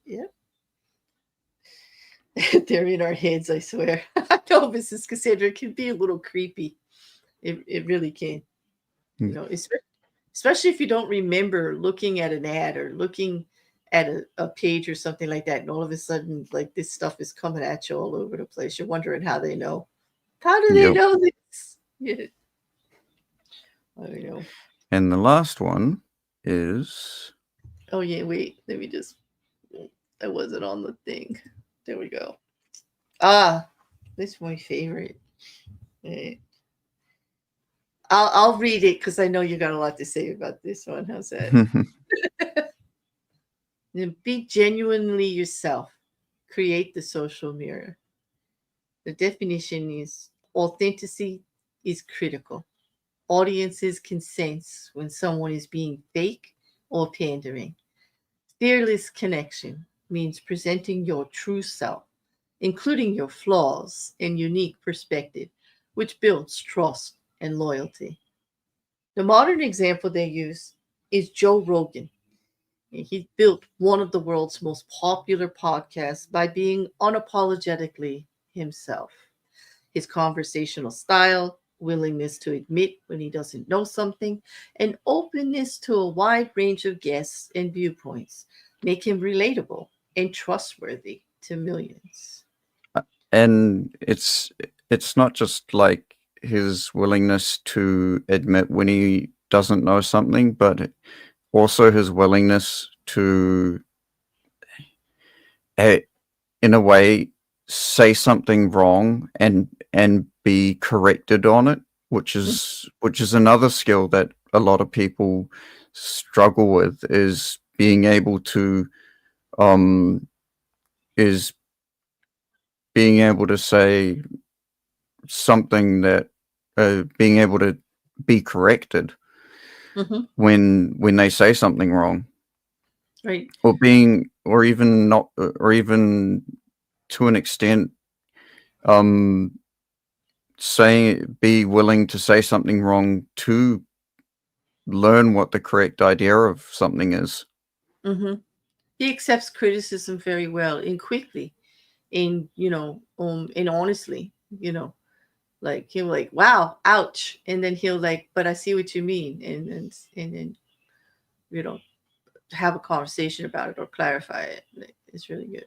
yep. They're in our heads, I swear. I know, Mrs. Cassandra, it can be a little creepy. It really can. Especially if you don't remember looking at an ad or looking at a page or something like that, and all of a sudden, like, this stuff is coming at you all over the place. You're wondering how they know. How do they yep. know this? Yeah, I don't know. And the last one is Oh yeah, wait. Let me just. That wasn't on the thing. There we go. Ah, this is my favorite. Eh, I'll read it because I know you got a lot to say about this one. How's that? Then be genuinely yourself. Create the social mirror. The definition is authenticity is critical. Audiences can sense when someone is being fake or pandering. Fearless connection means presenting your true self, including your flaws and unique perspective, which builds trust and loyalty. The modern example they use is Joe Rogan. He built one of the world's most popular podcasts by being unapologetically himself. His conversational style, willingness to admit when he doesn't know something, and openness to a wide range of guests and viewpoints make him relatable and trustworthy to millions. and it's not just like his willingness to admit when he doesn't know something, but also his willingness to in a way say something wrong and be corrected on it, which is another skill that a lot of people struggle with, is being able to um is being able to say something that being able to be corrected Mm-hmm. when they say something wrong, Right. or even not, or even to an extent um be willing to say something wrong to learn what the correct idea of something is. Mm-hmm. He accepts criticism very well and quickly, and honestly, like he'll like, wow, ouch, and then he'll like, but I see what you mean, and then you know have a conversation about it or clarify it. Like, it's really good.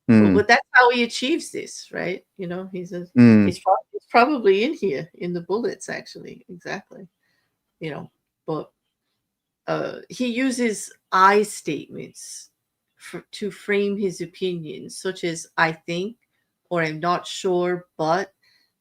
Mm, But that's how he achieves this, right? mm, It's probably in here in the bullets, actually, exactly. You know, but he uses I statements to frame his opinions, such as "I think" or "I'm not sure," but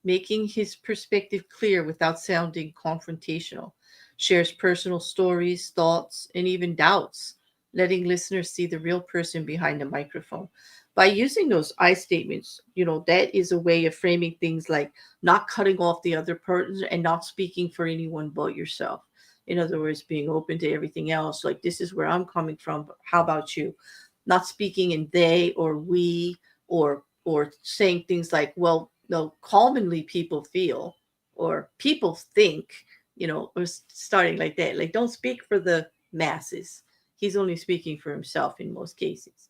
making his perspective clear without sounding confrontational. Shares personal stories, thoughts, and even doubts, letting listeners see the real person behind the microphone. By using those I statements, that is a way of framing things like not cutting off the other person and not speaking for anyone but yourself. In other words, being open to everything else. Like, this is where I'm coming from, but how about you? Not speaking in they or we, or saying things like, well, no, commonly people feel or people think, or starting like that. Like, don't speak for the masses. He's only speaking for himself in most cases.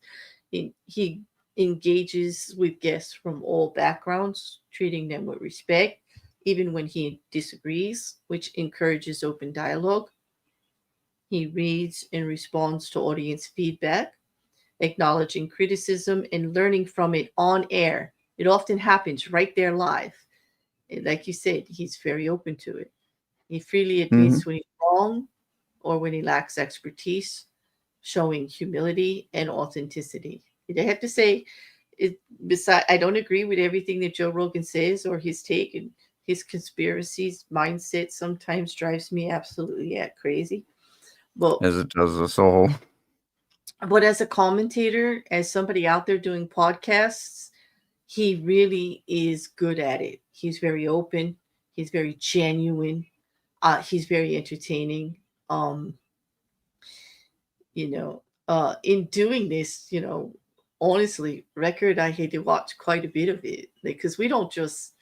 He engages with guests from all backgrounds, treating them with respect, even when he disagrees, which encourages open dialogue. He reads and responds to audience feedback, acknowledging criticism and learning from it on air. It often happens right there live. And like you said, he's very open to it. He freely mhm. admits when he's wrong or when he lacks expertise, showing humility and authenticity. I have to say, I don't agree with everything that Joe Rogan says or his take, and his conspiracies mindset sometimes drives me absolutely crazy. But As it does us all. as a commentator, as somebody out there doing podcasts, he really is good at it. He's very open. He's very genuine. He's very entertaining. Um, you know, in doing this, honestly, Rekkr, I had to watch quite a bit of it because we don't just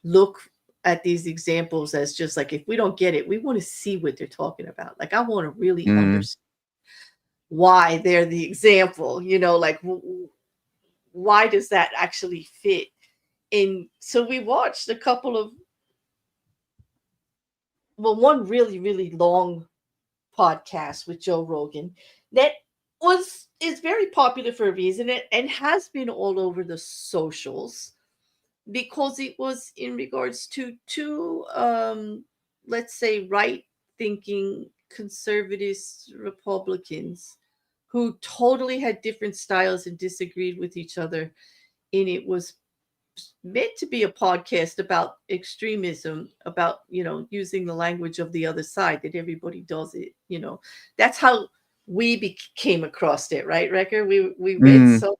look at these examples as just like, if we don't get it, we want to see what they're talking about. Like, I want to really Mm. understand why they're the example, like why does that actually fit? And so we watched a couple of, well, one really, really long podcast with Joe Rogan that is very popular for a reason and has been all over the socials because it was in regards to two let's say right thinking conservatives Republicans who totally had different styles and disagreed with each other, and it was meant to be a podcast about extremism, about using the language of the other side, that everybody does it. That's how we came across it, right, Rekkr? We read, Mm. so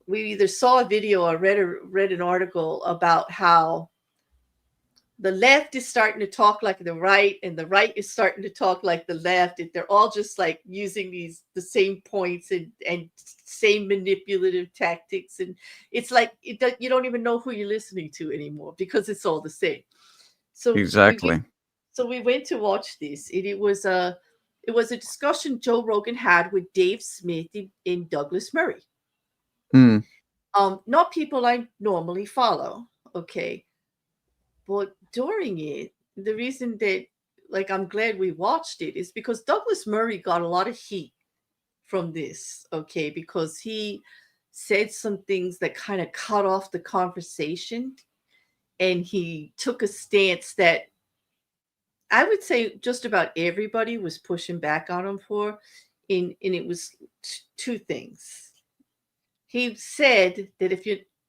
we either saw a video or read an article about how the left is starting to talk like the right, and the right is starting to talk like the left, and they're all just like using the same points and same manipulative tactics, and it's like you don't even know who you're listening to anymore because it's all the same. So Exactly. we went to watch this, and it was a discussion Joe Rogan had with Dave Smith and Douglas Murray. Mm. Not people I normally follow, okay. But during it, the reason that, like, I'm glad we watched it is because Douglas Murray got a lot of heat from this, okay, because he said some things that kind of cut off the conversation, and he took a stance that I would say just about everybody was pushing back on him for. And it was two things. He said that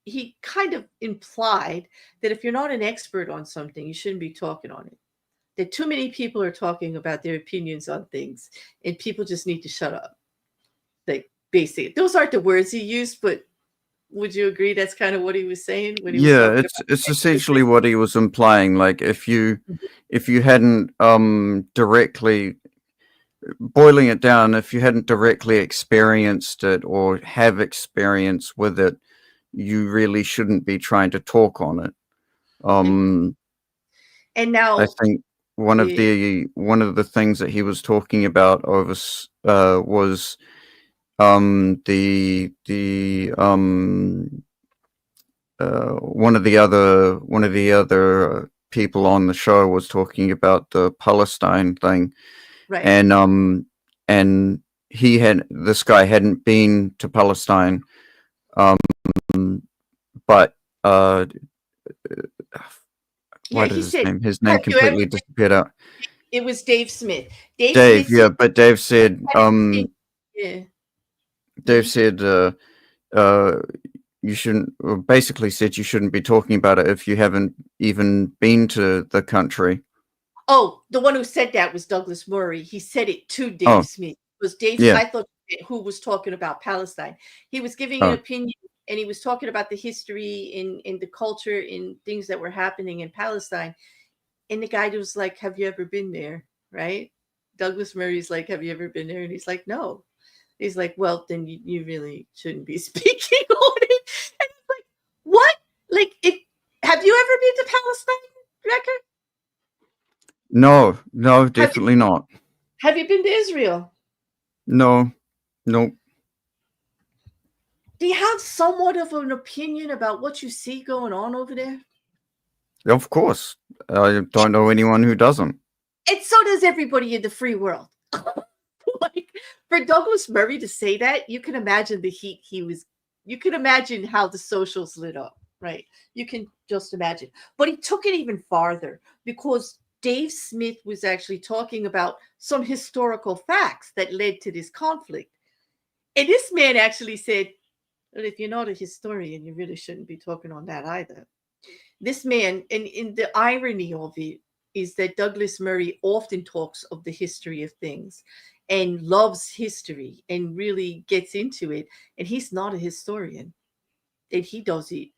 he kind of implied that if you're not an expert on something, you shouldn't be talking on it. That too many people are talking about their opinions on things, and people just need to shut up. Like, basically, those aren't the words he used, but would you agree that's kind of what he was saying when he was Yeah, talking it's about essentially expertise? what he was implying. Like if you hadn't directly boiling it down, if you hadn't directly experienced it or have experience with it, you really shouldn't be trying to talk on it. Mhm. And I now, think one of eh, the things that he was talking about was the one of the other people on the show was talking about the Palestine thing, right. and this guy hadn't been to Palestine, but Yeah, what is he his said, name? His name have you ever completely disappeared out. it was Dave Smith. Dave Dave, Smith said, yeah, but Dave said, yeah. Dave Mhm. said, uh, you shouldn't, or basically said you shouldn't be talking about it if you haven't even been to the country. Oh, the one who said that was Douglas Murray. He said it to Dave Oh, Smith. It was Dave, yeah. I thought, who was talking about Palestine. He was giving an Oh, opinion, and he was talking about the history in the culture in things that were happening in Palestine. And the guy was like, "Have you ever been there?" Right? Douglas Murray's like, "Have you ever been there?" And he's like, "No." He's like, "Well, then you really shouldn't be speaking on it." And he's like, "What? Like, if have you ever been to Palestine, Rekkr? no, Have you definitely not. have you been to Israel? No, no, Do you have somewhat of an opinion about what you see going on over there?" of course. I don't know anyone who doesn't. And so does everybody in the free world. Like, for Douglas Murray to say that, you can imagine the heat he was. You can imagine how the socials lit up, right? You can just imagine. But he took it even farther because Dave Smith was actually talking about some historical facts that led to this conflict. And this man actually said, "Well, if you're not a historian, you really shouldn't be talking on that either." This man, and in the irony of it is that Douglas Murray often talks of the history of things and loves history and really gets into it. And he's not a historian, and he does it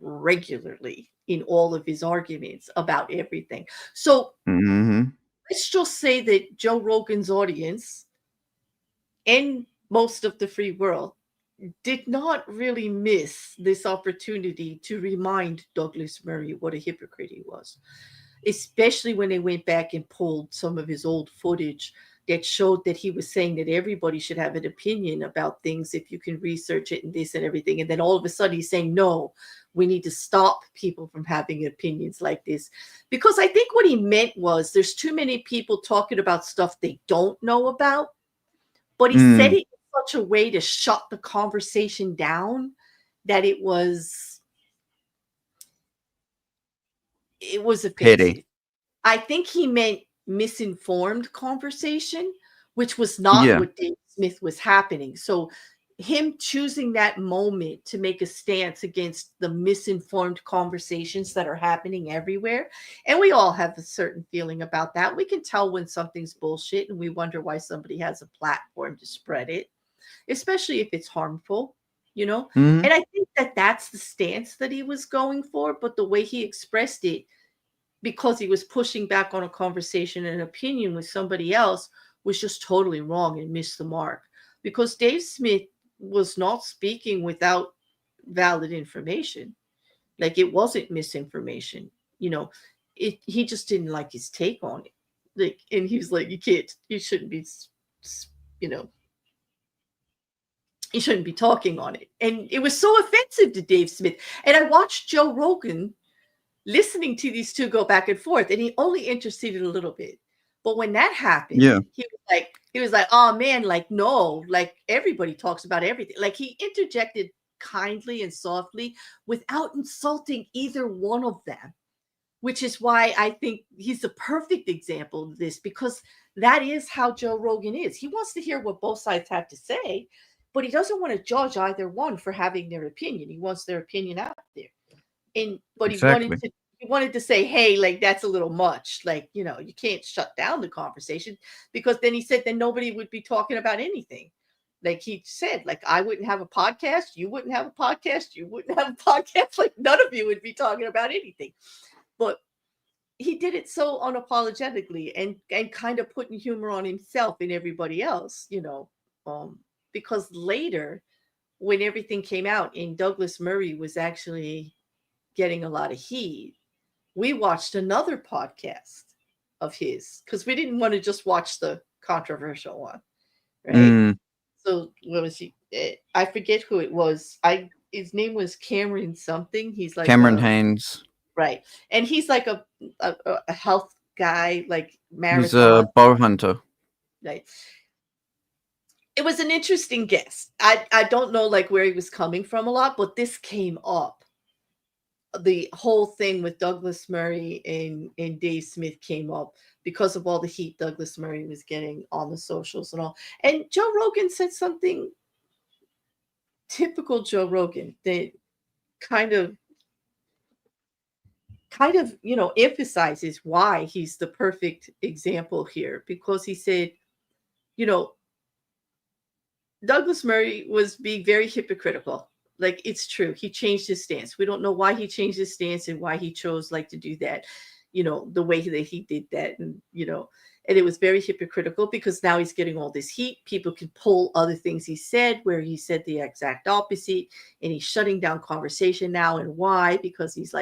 regularly in all of his arguments about everything. So Hmm. let's just say that Joe Rogan's audience and most of the free world did not really miss this opportunity to remind Douglas Murray what a hypocrite he was, especially when they went back and pulled some of his old footage that showed that he was saying that everybody should have an opinion about things if you can research it and this and everything. And then all of a sudden he's saying, no, we need to stop people from having opinions like this. Because I think what he meant was there's too many people talking about stuff they don't know about, but he said it in such a way to shut the conversation down that it was offensive. Petty. I think he meant misinformed conversation, which was not Yeah. what Dave Smith was happening. So him choosing that moment to make a stance against the misinformed conversations that are happening everywhere. And we all have a certain feeling about that. We can tell when something's bullshit and we wonder why somebody has a platform to spread it, especially if it's harmful, you know? Mhm. And I think that that's the stance that he was going for, but the way he expressed it, because he was pushing back on a conversation and an opinion with somebody else, was just totally wrong and missed the mark. Because Dave Smith was not speaking without valid information. Like, it wasn't misinformation. You know, he just didn't like his take on it. Like, and he was like, you shouldn't be, you know, you shouldn't be talking on it. And it was so offensive to Dave Smith. And I watched Joe Rogan listening to these two go back and forth, and he only interceded a little bit. But when that happened, Yeah. he was like, oh man, like, no, like, everybody talks about everything. Like, he interjected kindly and softly without insulting either one of them, which is why I think he's the perfect example of this, because that is how Joe Rogan is. He wants to hear what both sides have to say, but he doesn't want to judge either one for having their opinion. He wants their opinion out there. But Exactly. he wanted to say, hey, like, that's a little much. Like, you know, you can't shut down the conversation, because then he said then nobody would be talking about anything. Like he said, like, I wouldn't have a podcast, you wouldn't have a podcast, you wouldn't have a podcast, like none of you would be talking about anything. But he did it so unapologetically and kind of putting humor on himself and everybody else, you know, because later, when everything came out and Douglas Murray was actually getting a lot of heat, we watched another podcast of his because we didn't want to just watch the controversial one, right? So what was he? I forget who it was. His name was Cameron something. He's like Cameron Haynes. Right, and he's like a health guy, like marathon. He's a bow hunter. Right. It was an interesting guess. I don't know like where he was coming from a lot, but this came up. The whole thing with Douglas Murray and Dave Smith came up because of all the heat Douglas Murray was getting on the socials and all. And Joe Rogan said something typical Joe Rogan that kind of, you know, emphasizes why he's the perfect example here, because he said, you know, Douglas Murray was being very hypocritical. Like, it's true. He changed his stance. We don't know why he changed his stance and why he chose like to do that, you know, the way that he did that. And, you know, and it was very hypocritical because now he's getting all this heat. People can pull other things he said where he said the exact opposite, and he's shutting down conversation now. And why? Because he's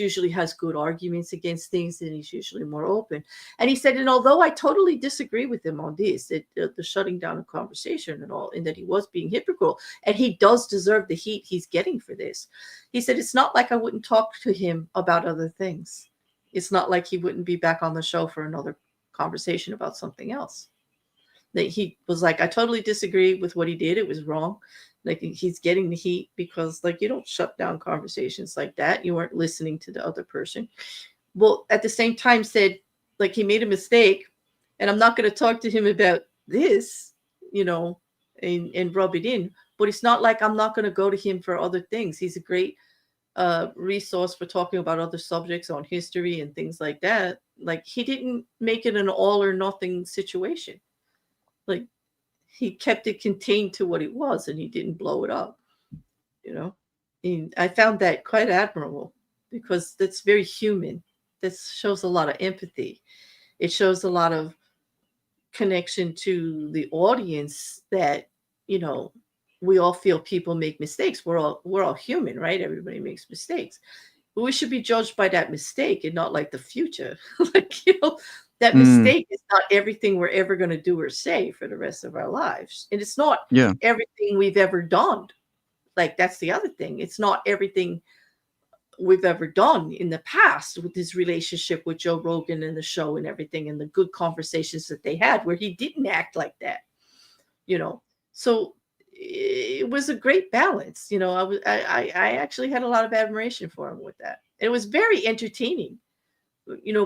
usually has good arguments against things, and he's usually more open. And he said, and although I totally disagree with him on this, that the shutting down of conversation and all, and that he was being hypocritical, and he does deserve the heat he's getting for this. He said, it's not like I wouldn't talk to him about other things. It's not like he wouldn't be back on the show for another conversation about something else. That he was like, I totally disagree with what he did. It was wrong. Like, he's getting the heat because, like, you don't shut down conversations like that. You weren't listening to the other person. Well, at the same time said, like, he made a mistake, and I'm not going to talk to him about this, you know, and rub it in. But it's not like I'm not going to go to him for other things. He's a great resource for talking about other subjects on history and things like that. Like, he didn't make it an all or nothing situation. Like, he kept it contained to what it was, and he didn't blow it up, you know. And I found that quite admirable because that's very human. This shows a lot of empathy. It shows a lot of connection to the audience that you know, we all feel people make mistakes. We're all human, right? Everybody makes mistakes. But we should be judged by that mistake and not like the future. Like, that Mm, mistake is not everything we're ever going to do or say for the rest of our lives. And it's not yeah. everything we've ever done. Like, that's the other thing. It's not everything we've ever done in the past with his relationship with Joe Rogan and the show and everything and the good conversations that they had where he didn't act like that, you know. So it was a great balance. I actually had a lot of admiration for him with that. It was very entertaining,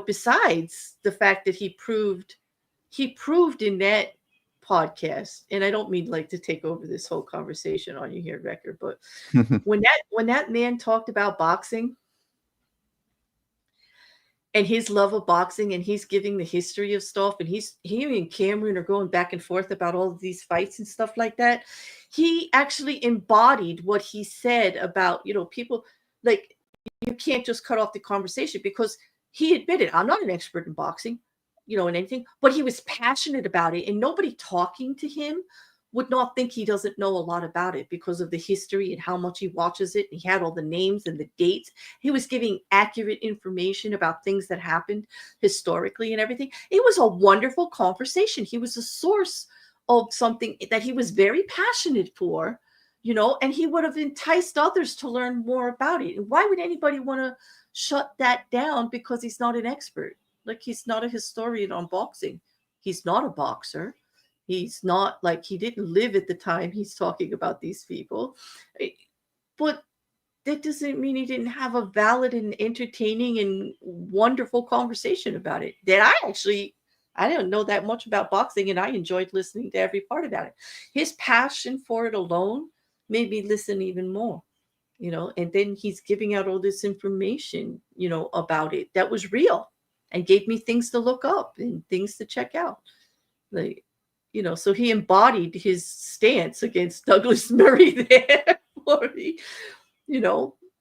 besides the fact that he proved in that podcast, and I don't mean like to take over this whole conversation on you here, Rekkr, but when that man talked about boxing and his love of boxing, and he's giving the history of stuff, and he and Cameron are going back and forth about all of these fights and stuff like that. He actually embodied what he said about, people, like, you can't just cut off the conversation, because he admitted, I'm not an expert in boxing, in anything, but he was passionate about it, and nobody talking to him would not think he doesn't know a lot about it because of the history and how much he watches it. He had all the names and the dates. He was giving accurate information about things that happened historically and everything. It was a wonderful conversation. He was a source of something that he was very passionate for, and he would have enticed others to learn more about it. And why would anybody want to shut that down because he's not an expert? Like, he's not a historian on boxing. He's not a boxer. He's not, like, he didn't live at the time he's talking about these people. But that doesn't mean he didn't have a valid and entertaining and wonderful conversation about it. I didn't know that much about boxing, and I enjoyed listening to every part about it. His passion for it alone made me listen even more, and then he's giving out all this information, about it that was real and gave me things to look up and things to check out. Like, so he embodied his stance against Douglas Murray there for me,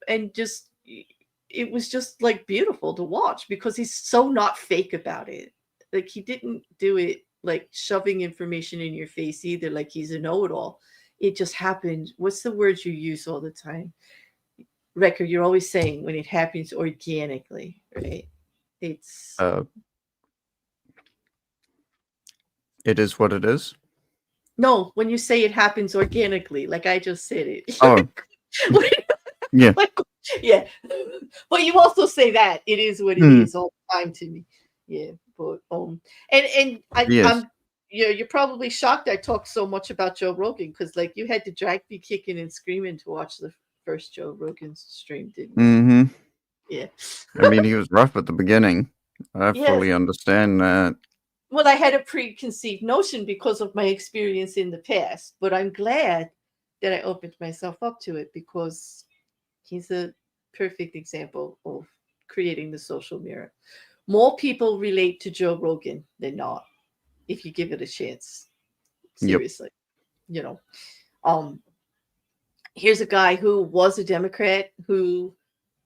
and just, it was just like beautiful to watch because he's so not fake about it. Like, he didn't do it like shoving information in your face either, like he's a know-it-all. It just happened. What's the words you use all the time? Rekkr, you're always saying when it happens organically, right? It's uh, it is what it is. no, when you say it happens organically, like I just said it. Oh, yeah. Yeah. But you also say that it is what it is all the time to me. Yeah. But and Yes. I'm you're probably shocked I talked so much about Joe Rogan, because like you had to drag me kicking and screaming to watch the first Joe Rogan stream, didn't you? Mm-hmm. Yeah. I mean, he was rough at the beginning. I Yes. fully understand that. Well, I had a preconceived notion because of my experience in the past, but I'm glad that I opened myself up to it, because he's a perfect example of creating the social mirror. More people relate to Joe Rogan than not, if you give it a chance. Yep. Seriously. Um, here's a guy who was a Democrat, who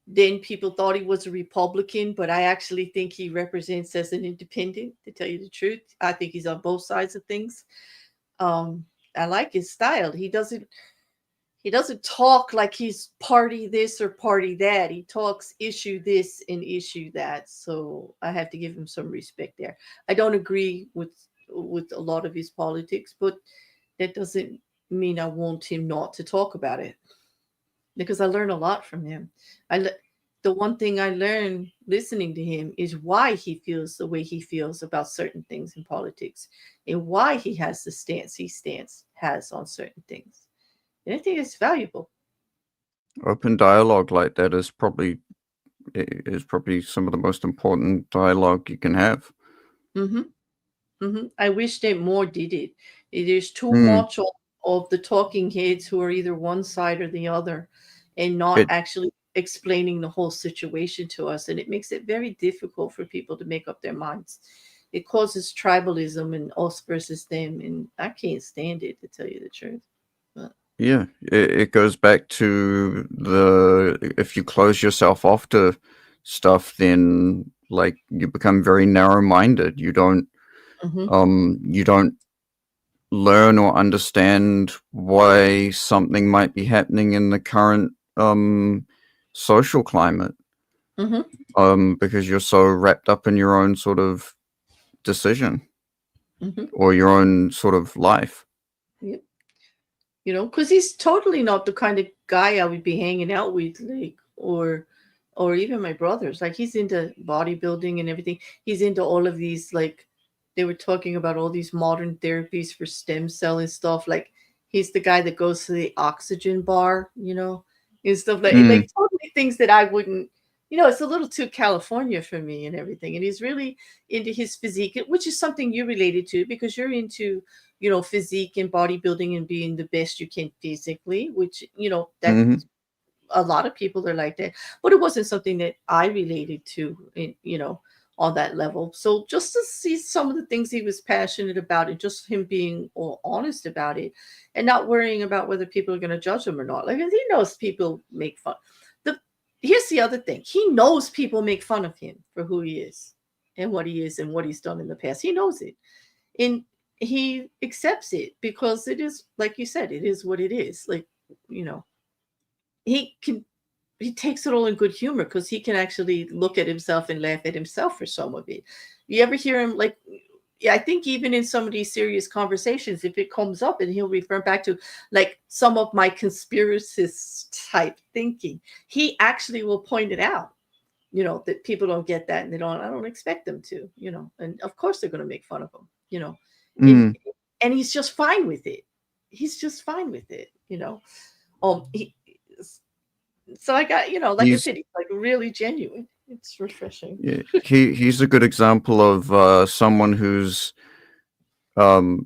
then people thought he was a Republican, but I actually think he represents as an independent, to tell you the truth. I think he's on both sides of things. I like his style. He doesn't talk like he's party this or party that. He talks issue this and issue that. So I have to give him some respect there. I don't agree with a lot of his politics, but that doesn't mean I want him not to talk about it, because I learn a lot from him. The one thing I learned listening to him is why he feels the way he feels about certain things in politics, and why he has the stance he has on certain things. And I think it's valuable. Open dialogue like that is probably some of the most important dialogue you can have. I wish that more did it. There's too much of the talking heads who are either one side or the other, and not actually explaining the whole situation to us. And it makes it very difficult for people to make up their minds. It causes tribalism and us versus them. And I can't stand it, to tell you the truth. Yeah, it goes back to if you close yourself off to stuff, then like you become very narrow-minded. You don't learn or understand why something might be happening in the current social climate, because you're so wrapped up in your own sort of decision or your own sort of life. Yep. You know, because he's totally not the kind of guy I would be hanging out with, like, or even my brothers. Like, he's into bodybuilding and everything. He's into all of these, like, they were talking about all these modern therapies for stem cell and stuff. Like, he's the guy that goes to the oxygen bar, you know, and stuff like totally things that I wouldn't, you know, it's a little too California for me and everything. And he's really into his physique, which is something you related to because you're into, you know, physique and bodybuilding and being the best you can physically, which, you know, that a lot of people are like that, but it wasn't something that I related to, you know, on that level. So just to see some of the things he was passionate about and just him being all honest about it and not worrying about whether people are going to judge him or not. Like, he knows people make fun. Here's the other thing. He knows people make fun of him for who he is and what he is and what he's done in the past. He knows it. And he accepts it because it is, like you said, it is what it is. Like, you know, he takes it all in good humor because he can actually look at himself and laugh at himself for some of it. You ever hear him, like, yeah, I think even in some of these serious conversations, if it comes up and he'll refer back to like some of my conspiracist type thinking, he actually will point it out, you know, that people don't get that and I don't expect them to, you know, and of course they're going to make fun of him, you know, and he's just fine with it. He's just fine with it, you know. He, so I got, you know, like I said, he's like really genuine. It's refreshing. Yeah, he's a good example of someone who's, well,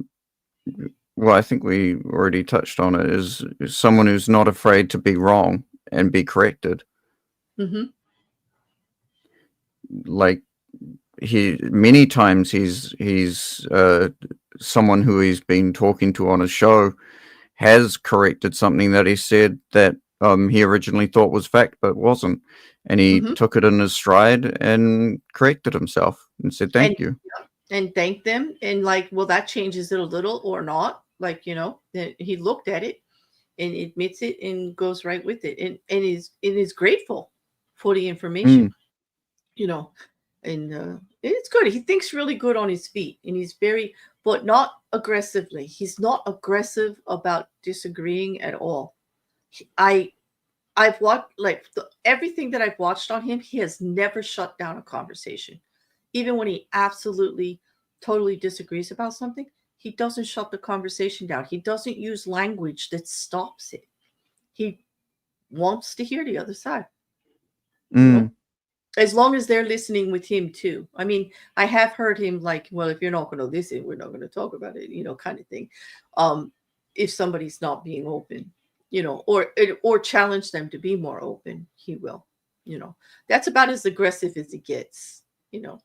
I think we already touched on it, is someone who's not afraid to be wrong and be corrected. Like, many times he's someone who he's been talking to on a show has corrected something that he said that he originally thought was fact but wasn't, and he took it in his stride and corrected himself and said thank you and thanked them, and like, well, that changes it a little or not, like, you know, he looked at it and admits it and goes right with it, and is grateful for the information, you know. And it's good. He thinks really good on his feet, and he's very, but not aggressively. He's not aggressive about disagreeing at all. I've watched, like, everything that I've watched on him, he has never shut down a conversation. Even when he absolutely, totally disagrees about something, he doesn't shut the conversation down. He doesn't use language that stops it. He wants to hear the other side. You know? As long as they're listening with him too. I mean, I have heard him like, well, if you're not going to listen, we're not going to talk about it, you know, kind of thing. If somebody's not being open, you know, or challenge them to be more open, he will, you know. That's about as aggressive as it gets, you know.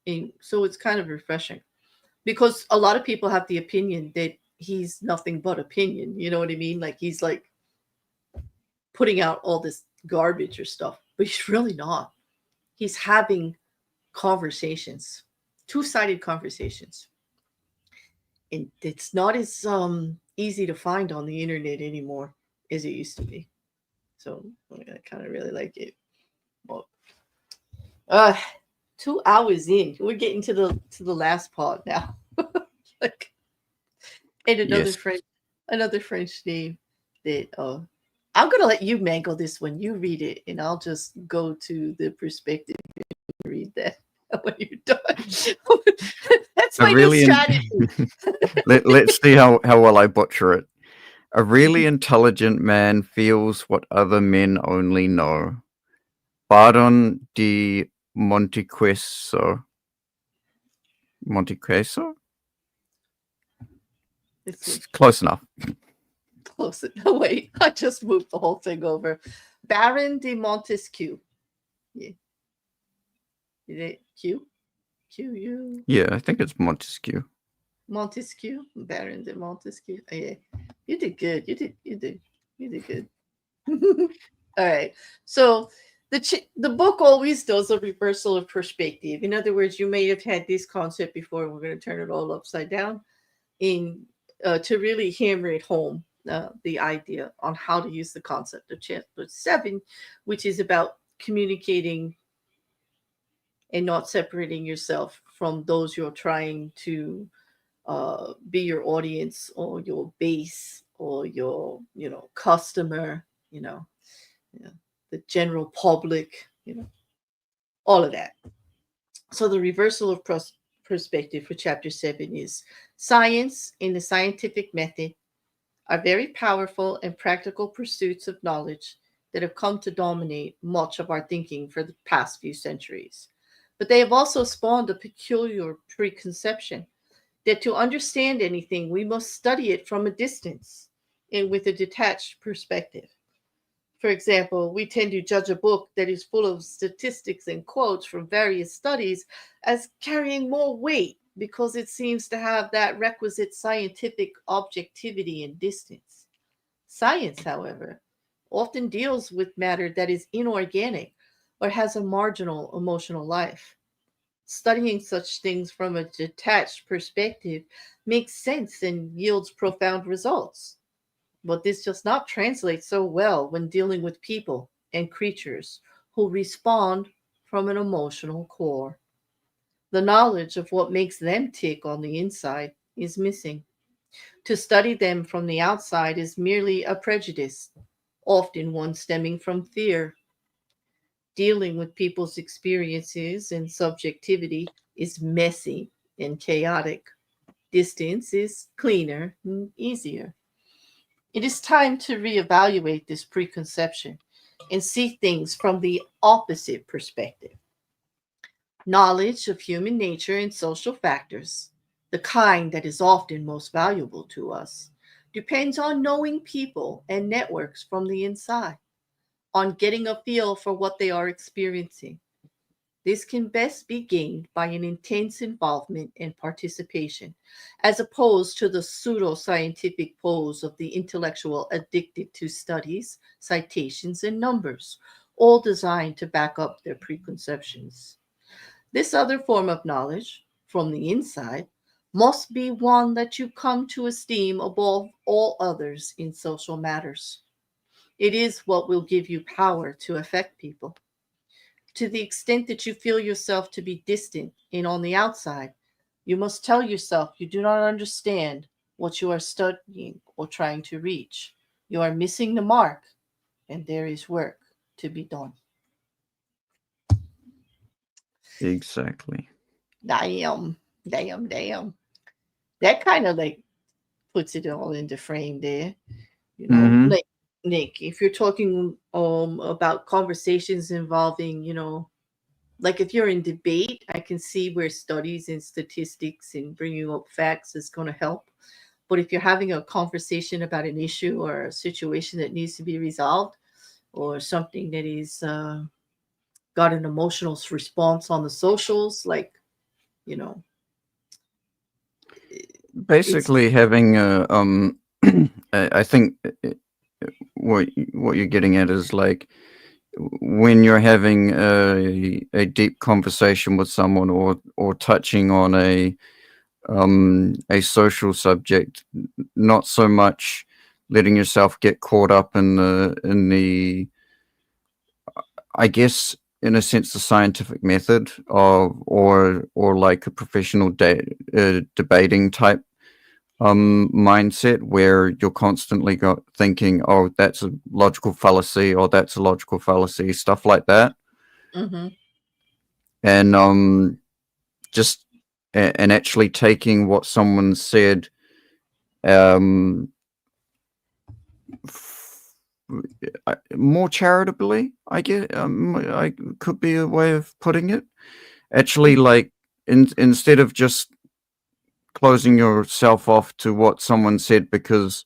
And so it's kind of refreshing because a lot of people have the opinion that he's nothing but opinion, you know what I mean? Like, he's like putting out all this garbage or stuff, but he's really not. He's having conversations, two-sided conversations. And it's not as easy to find on the internet anymore as it used to be. So I kind of really like it. Well, 2 hours in, we're getting to the last part now. Like, and another French name that I'm gonna let you mangle this when you read it, and I'll just go to the perspective and read that when you're done. That's my new strategy. Let's see how well I butcher it. A really intelligent man feels what other men only know. Baron de Montequeso. Montequeso? It's close enough. Close enough. No, wait, I just moved the whole thing over. Baron de Montesquieu. Yeah. Is it Q? Q-U? Yeah, I think it's Montesquieu. Montesquieu? Baron de Montesquieu. Oh, yeah. You did good. You did good. All right. So the book always does a reversal of perspective. In other words, you may have had this concept before, and we're going to turn it all upside down. In to really hammer it home, the idea on how to use the concept of chapter 7, which is about communicating and not separating yourself from those you're trying to be your audience or your base or your customer, you know, you know the general public, all of that. So the reversal of perspective for chapter 7 is science and the scientific method are very powerful and practical pursuits of knowledge that have come to dominate much of our thinking for the past few centuries. But they have also spawned a peculiar preconception that to understand anything, we must study it from a distance and with a detached perspective. For example, we tend to judge a book that is full of statistics and quotes from various studies as carrying more weight because it seems to have that requisite scientific objectivity and distance. Science, however, often deals with matter that is inorganic or has a marginal emotional life. Studying such things from a detached perspective makes sense and yields profound results. But this does not translate so well when dealing with people and creatures who respond from an emotional core. The knowledge of what makes them tick on the inside is missing. To study them from the outside is merely a prejudice, often one stemming from fear. Dealing with people's experiences and subjectivity is messy and chaotic. Distance is cleaner and easier. It is time to reevaluate this preconception and see things from the opposite perspective. Knowledge of human nature and social factors, the kind that is often most valuable to us, depends on knowing people and networks from the inside, on getting a feel for what they are experiencing. This can best be gained by an intense involvement and participation, as opposed to the pseudo-scientific pose of the intellectual addicted to studies, citations, and numbers, all designed to back up their preconceptions. This other form of knowledge, from the inside, must be one that you come to esteem above all others in social matters. It is what will give you power to affect people. To the extent that you feel yourself to be distant and on the outside, you must tell yourself you do not understand what you are studying or trying to reach. You are missing the mark, and there is work to be done. Exactly. Damn, damn. That kind of like puts it all into frame there. Mm-hmm. Like Nick, if you're talking about conversations involving, like if you're in debate, I can see where studies and statistics and bringing up facts is going to help. But if you're having a conversation about an issue or a situation that needs to be resolved, or something that is got an emotional response on the socials, like you know, it's Basically, having a I think what you're getting at is like when you're having a deep conversation with someone or touching on a social subject, not so much letting yourself get caught up in the I guess in a sense the scientific method of or like a professional debating type mindset where you're constantly thinking, oh, that's a logical fallacy or that's a logical fallacy, stuff like that. mm-hmm, And just and actually taking what someone said um more charitably, I guess. I could be a way of putting it. Actually, like instead of just closing yourself off to what someone said because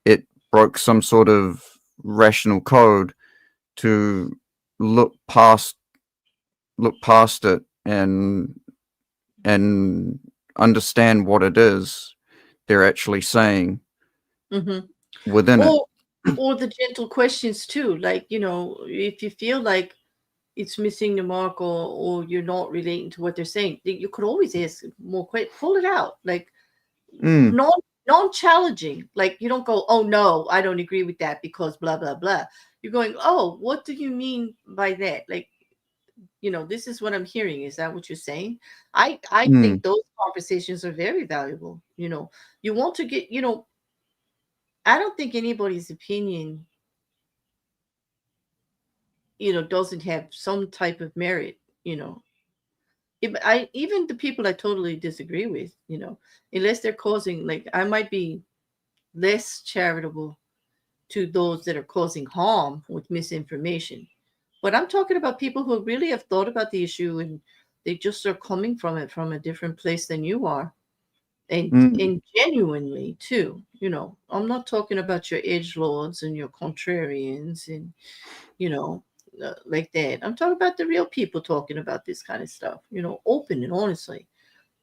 it broke some sort of rational code, to look past it and understand what it is they're actually saying mm-hmm. within it. Or the gentle questions too, like if you feel like it's missing the mark or you're not relating to what they're saying, you could always ask more quick, pull it out, like Mm, non-challenging. Like you don't go, oh no, I don't agree with that because blah blah blah. You're going, oh, what do you mean by that? Like, this is what I'm hearing. Is that what you're saying? I think Mm, those conversations are very valuable. You want to get, I don't think anybody's opinion, doesn't have some type of merit, I even the people I totally disagree with, unless they're causing, like, I might be less charitable to those that are causing harm with misinformation. But I'm talking about people who really have thought about the issue, and they just are coming from it from a different place than you are. mm, And genuinely too. I'm not talking about your edge lords and your contrarians and you know like that. I'm talking about the real people talking about this kind of stuff, open and honestly.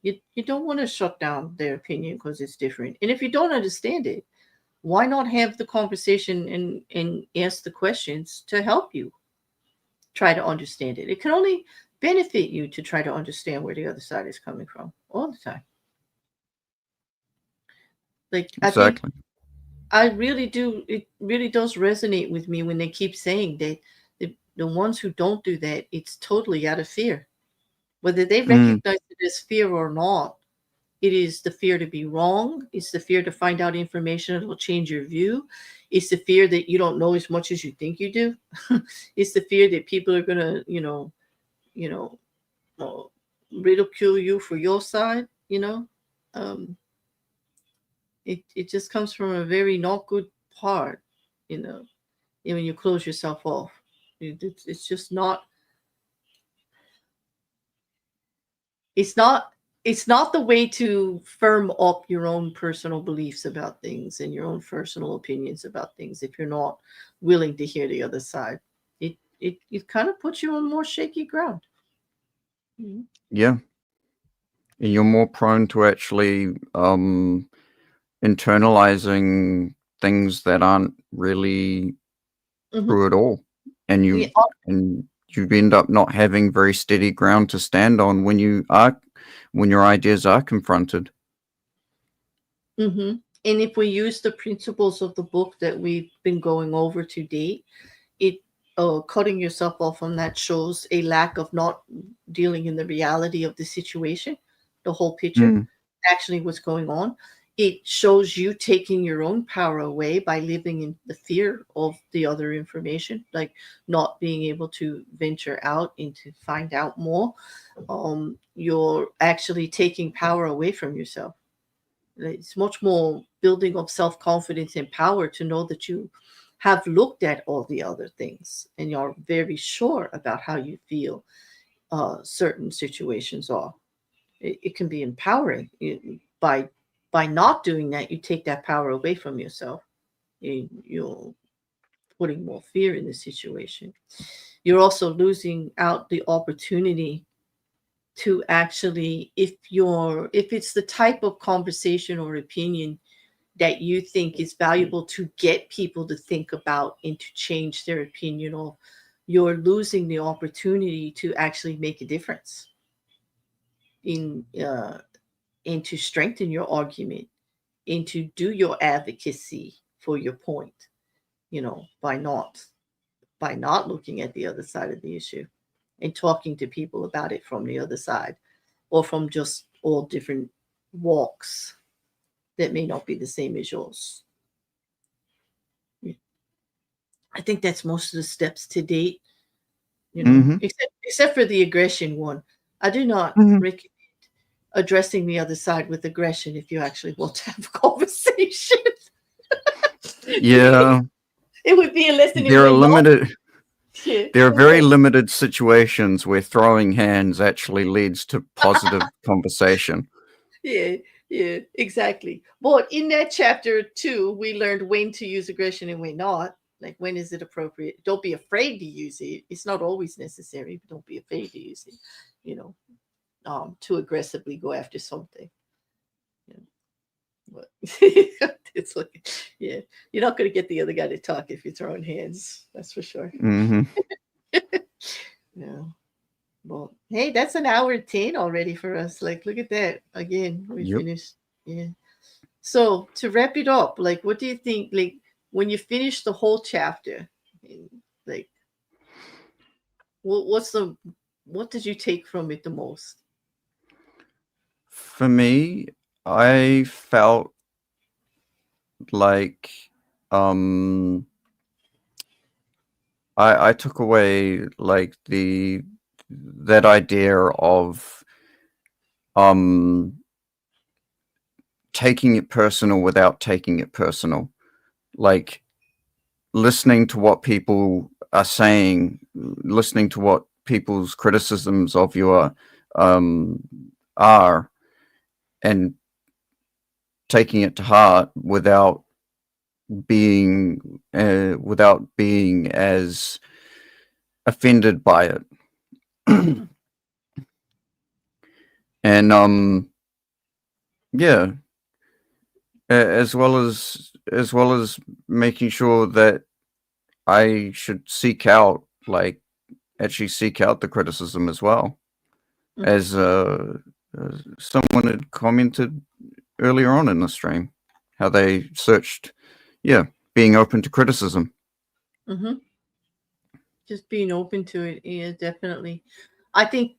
You don't want to shut down their opinion because it's different. And if you don't understand it, why not have the conversation and ask the questions to help you try to understand it? It can only benefit you to try to understand where the other side is coming from all the time. Like, I think exactly. I really do. It really does resonate with me when they keep saying that the ones who don't do that, it's totally out of fear. Whether they Mm, recognize it as fear or not, it is the fear to be wrong. It's the fear to find out information that will change your view. It's the fear that you don't know as much as you think you do. It's the fear that people are gonna, you know, uh, ridicule you for your side. Um, it just comes from a very not good part. You know, and when you close yourself off, it's just not. It's not. It's not the way to firm up your own personal beliefs about things and your own personal opinions about things. If you're not willing to hear the other side, it kind of puts you on more shaky ground. Mhm. yeah. And you're more prone to actually internalizing things that aren't really Mhm. true at all. And Yeah. you end up not having very steady ground to stand on when your ideas are confronted. Mhm. And if we use the principles of the book that we've been going over to date, it cutting yourself off from that shows a lack of not dealing in the reality of the situation, the whole picture, Mm, actually what's going on. It shows you taking your own power away by living in the fear of the other information, like not being able to venture out and to find out more. You're actually taking power away from yourself. It's much more building of self confidence and power to know that you have looked at all the other things and you're very sure about how you feel certain situations are. It can be empowering. By not doing that, you take that power away from yourself. You're putting more fear in the situation. You're also losing out the opportunity to actually, if it's the type of conversation or opinion that you think is valuable to get people to think about and to change their opinion, or you're losing the opportunity to actually make a difference in and to strengthen your argument and to do your advocacy for your point, by not looking at the other side of the issue and talking to people about it from the other side, or from just all different walks that may not be the same as yours. I think that's most of the steps to date, mhm, except for the aggression one. I do not mhm. recommend addressing the other side with aggression if you actually want to have a conversation. Yeah, It would be a lesson in there are when not. limited Yeah, there are go very ahead. limited situations where throwing hands actually leads to positive conversation. Yeah, yeah, exactly. But in that chapter two, we learned when to use aggression and when not. Like, when is it appropriate? Don't be afraid to use it. It's not always necessary, but don't be afraid to use it. You know, to aggressively go after something. You know, but it's like, yeah, you're not going to get the other guy to talk if you're throwing hands. That's for sure. Mhm. Yeah. Well, hey, that's an hour 10 already for us. Like, look at that. Again, we Yep. finished. Yeah. So to wrap it up, like, what do you think? Like, when you finish the whole chapter, like, what did you take from it the most? For me, I felt like I took away like that idea of taking it personal without taking it personal. Like listening to what people are saying, listening to what people's criticisms of you are, and taking it to heart without being as offended by it. And yeah, as well as making sure that I should actually seek out the criticism as well, as someone had commented earlier on in the stream, how they searched, being open to criticism. Mm-hmm. Just being open to it, yeah, definitely. I think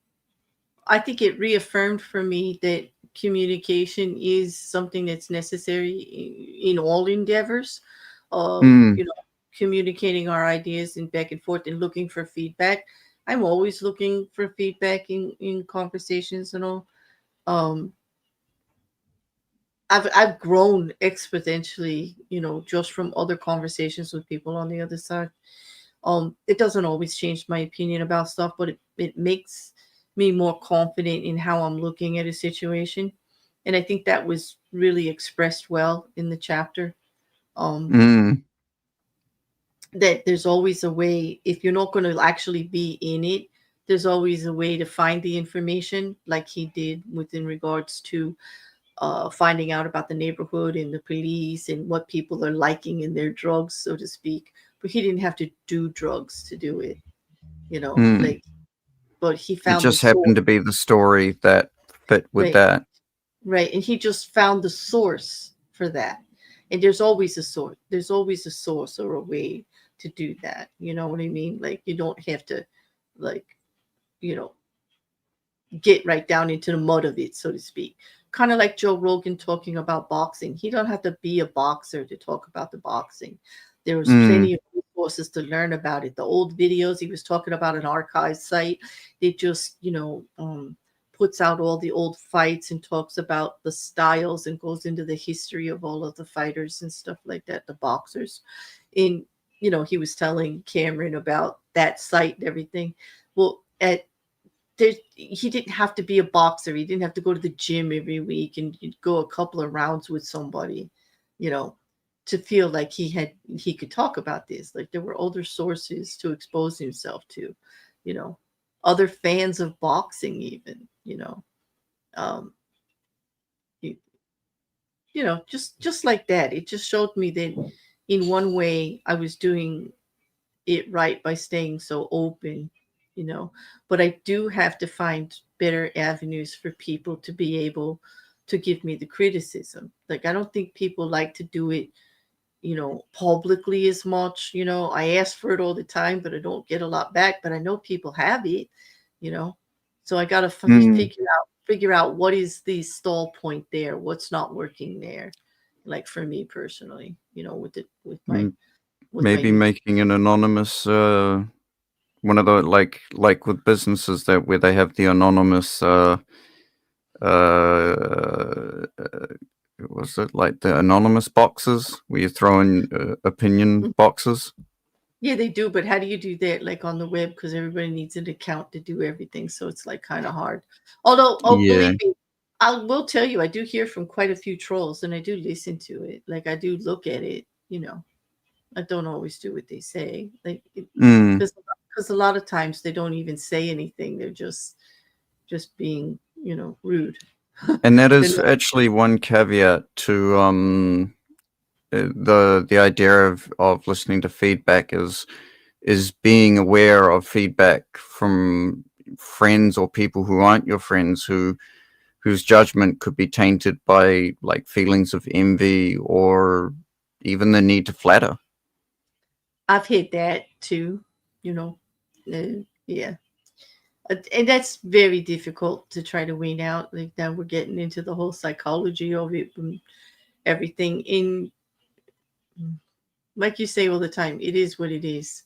it reaffirmed for me that communication is something that's necessary in all endeavors of, communicating our ideas and back and forth and looking for feedback. I'm always looking for feedback in conversations and all. Um, I've grown exponentially, just from other conversations with people on the other side. It doesn't always change my opinion about stuff, but it makes me more confident in how I'm looking at a situation. And I think that was really expressed well in the chapter. Um, that there's always a way, if you're not going to actually be in it, there's always a way to find the information, like he did within regards to finding out about the neighborhood and the police and what people are liking in their drugs, so to speak. But he didn't have to do drugs to do it, like, but he It found the just source. happened to be the story that fit with Right, that. right. And he just found the source for that. And there's always a source. There's always a source or a way to do that. You know what I mean? Like, you don't have to, like, you know, get right down into the mud of it, so to speak. Kind of like Joe Rogan talking about boxing. He don't have to be a boxer to talk about the boxing. There was plenty of resources to learn about it. The old videos, he was talking about an archive site. It just, puts out all the old fights and talks about the styles and goes into the history of all of the fighters and stuff like that, the boxers. And, he was telling Cameron about that site and everything. Well, he didn't have to be a boxer. He didn't have to go to the gym every week and you'd go a couple of rounds with somebody, you know, to feel like he could talk about this. Like, there were other sources to expose himself to, you know, other fans of boxing even, um, you, just like that. It just showed me that in one way I was doing it right by staying so open, but I do have to find better avenues for people to be able to give me the criticism. Like, I don't think people like to do it, publicly as much. I ask for it all the time, but I don't get a lot back, but I know people have it, you know. So I got to figure out what is the stall point there, what's not working there, like for me personally, with my Maybe YouTube. making an anonymous one of the like with businesses that where they have the anonymous was it like the anonymous boxes where you throw in opinion boxes? Yeah, they do, but how do you do that, like, on the web? Because everybody needs an account to do everything, so it's, like, kinda hard. Although, oh, Yeah. believe me, I will tell you, I do hear from quite a few trolls, and I do listen to it. Like, I do look at it, I don't always do what they say, like, because a lot of times they don't even say anything, they're just being, rude. And that They're is not. actually one caveat to the idea of listening to feedback is being aware of feedback from friends or people who aren't your friends who whose judgment could be tainted by like feelings of envy or even the need to flatter. I've hit that too, you know. Yeah. And that's very difficult to try to wean out. Like now we're getting into the whole psychology of it and everything. In like you say all the time, it is what it is.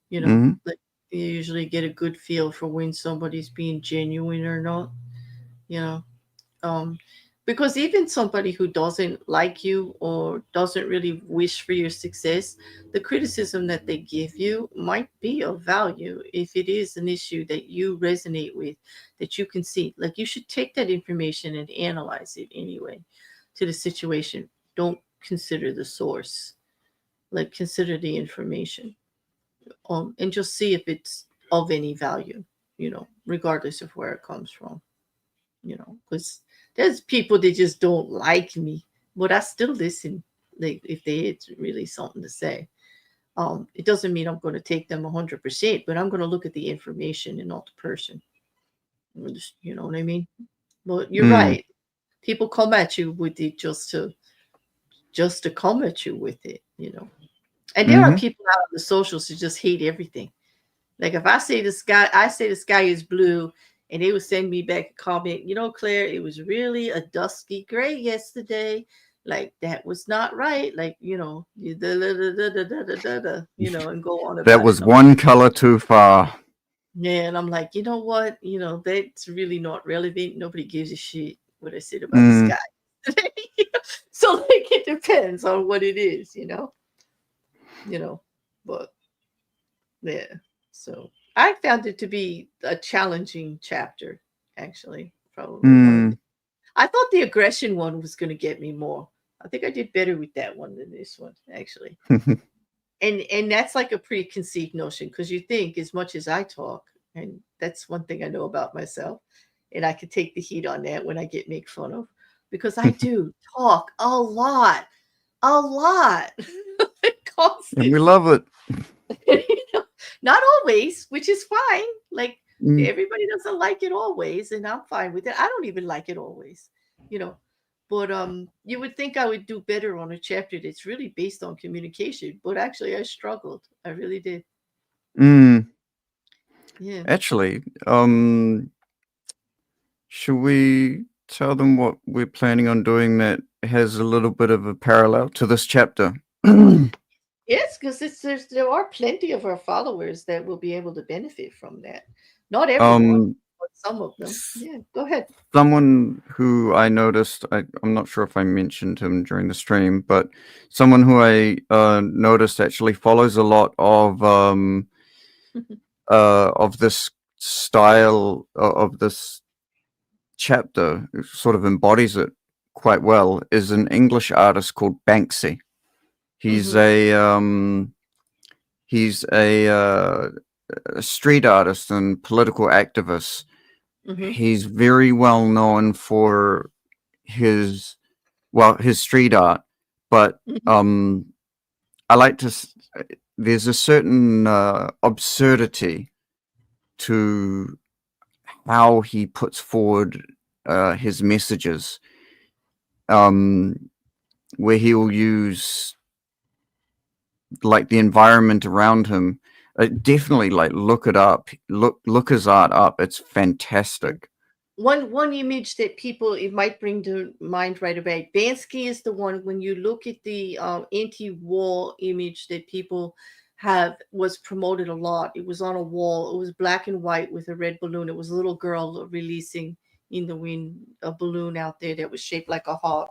You know, Mm-hmm. like you usually get a good feel for when somebody's being genuine or not. You know, um, because even somebody who doesn't like you or doesn't really wish for your success, the criticism that they give you might be of value if it is an issue that you resonate with, that you can see. Like you should take that information and analyze it anyway to the situation. Don't consider the source, like consider the information, and just see if it's of any value, regardless of where it comes from, because there's people that just don't like me, but I still listen. Like if they had really something to say, it doesn't mean I'm going to take them 100%, but I'm going to look at the information and not the person. You know what I mean? But you're Mm. right. People come at you with it just to come at you with it. And there are Mm-hmm. people out on the socials who just hate everything. Like if I say the sky is blue, and they would send me back a comment, Claire, it was really a dusky gray yesterday. Like that was not right. Like, and go on That about it. was And I'm like, one color too far. yeah, and I'm like, you know what? That's really not relevant. Nobody gives a shit what I said about the Mm. sky. So like it depends on what it is, you know. But yeah. So I found it to be a challenging chapter, actually. Probably one of Mm. the. I thought the aggression one was going to get me more. I think I did better with that one than this one, actually. And that's like a preconceived notion because you think as much as I talk, and that's one thing I know about myself, and I can take the heat on that when I get made fun of, because I do talk a lot, And we constantly. love it. Not always, which is fine. Like Mm. everybody doesn't like it always, and I'm fine with it. I don't even like it always, you know. But you would think I would do better on a chapter that's really based on communication, but actually I struggled. I really did. Mm. Yeah. Actually, should we tell them what we're planning on doing that has a little bit of a parallel to this chapter? Yes, because there are plenty of our followers that will be able to benefit from that. Not everyone, um, but some of them. Yeah, go ahead. Someone who I noticed, I'm not sure if I mentioned him during the stream, but someone who I noticed actually follows a lot of this style of this chapter, sort of embodies it quite well, is an English artist called Banksy. He's Hmm. a street artist and political activist. Hmm. He's very well known for his his street art, but Hmm. I like to. There's a certain absurdity to how he puts forward his messages, where he will use like the environment around him. Definitely, like look it up. Look his art up. It's fantastic. One image that people it might bring to mind right away. Bansky is the one when you look at the anti-war image that people have was promoted a lot. It was on a wall. It was black and white with a red balloon. It was a little girl releasing in the wind a balloon out there that was shaped like a heart.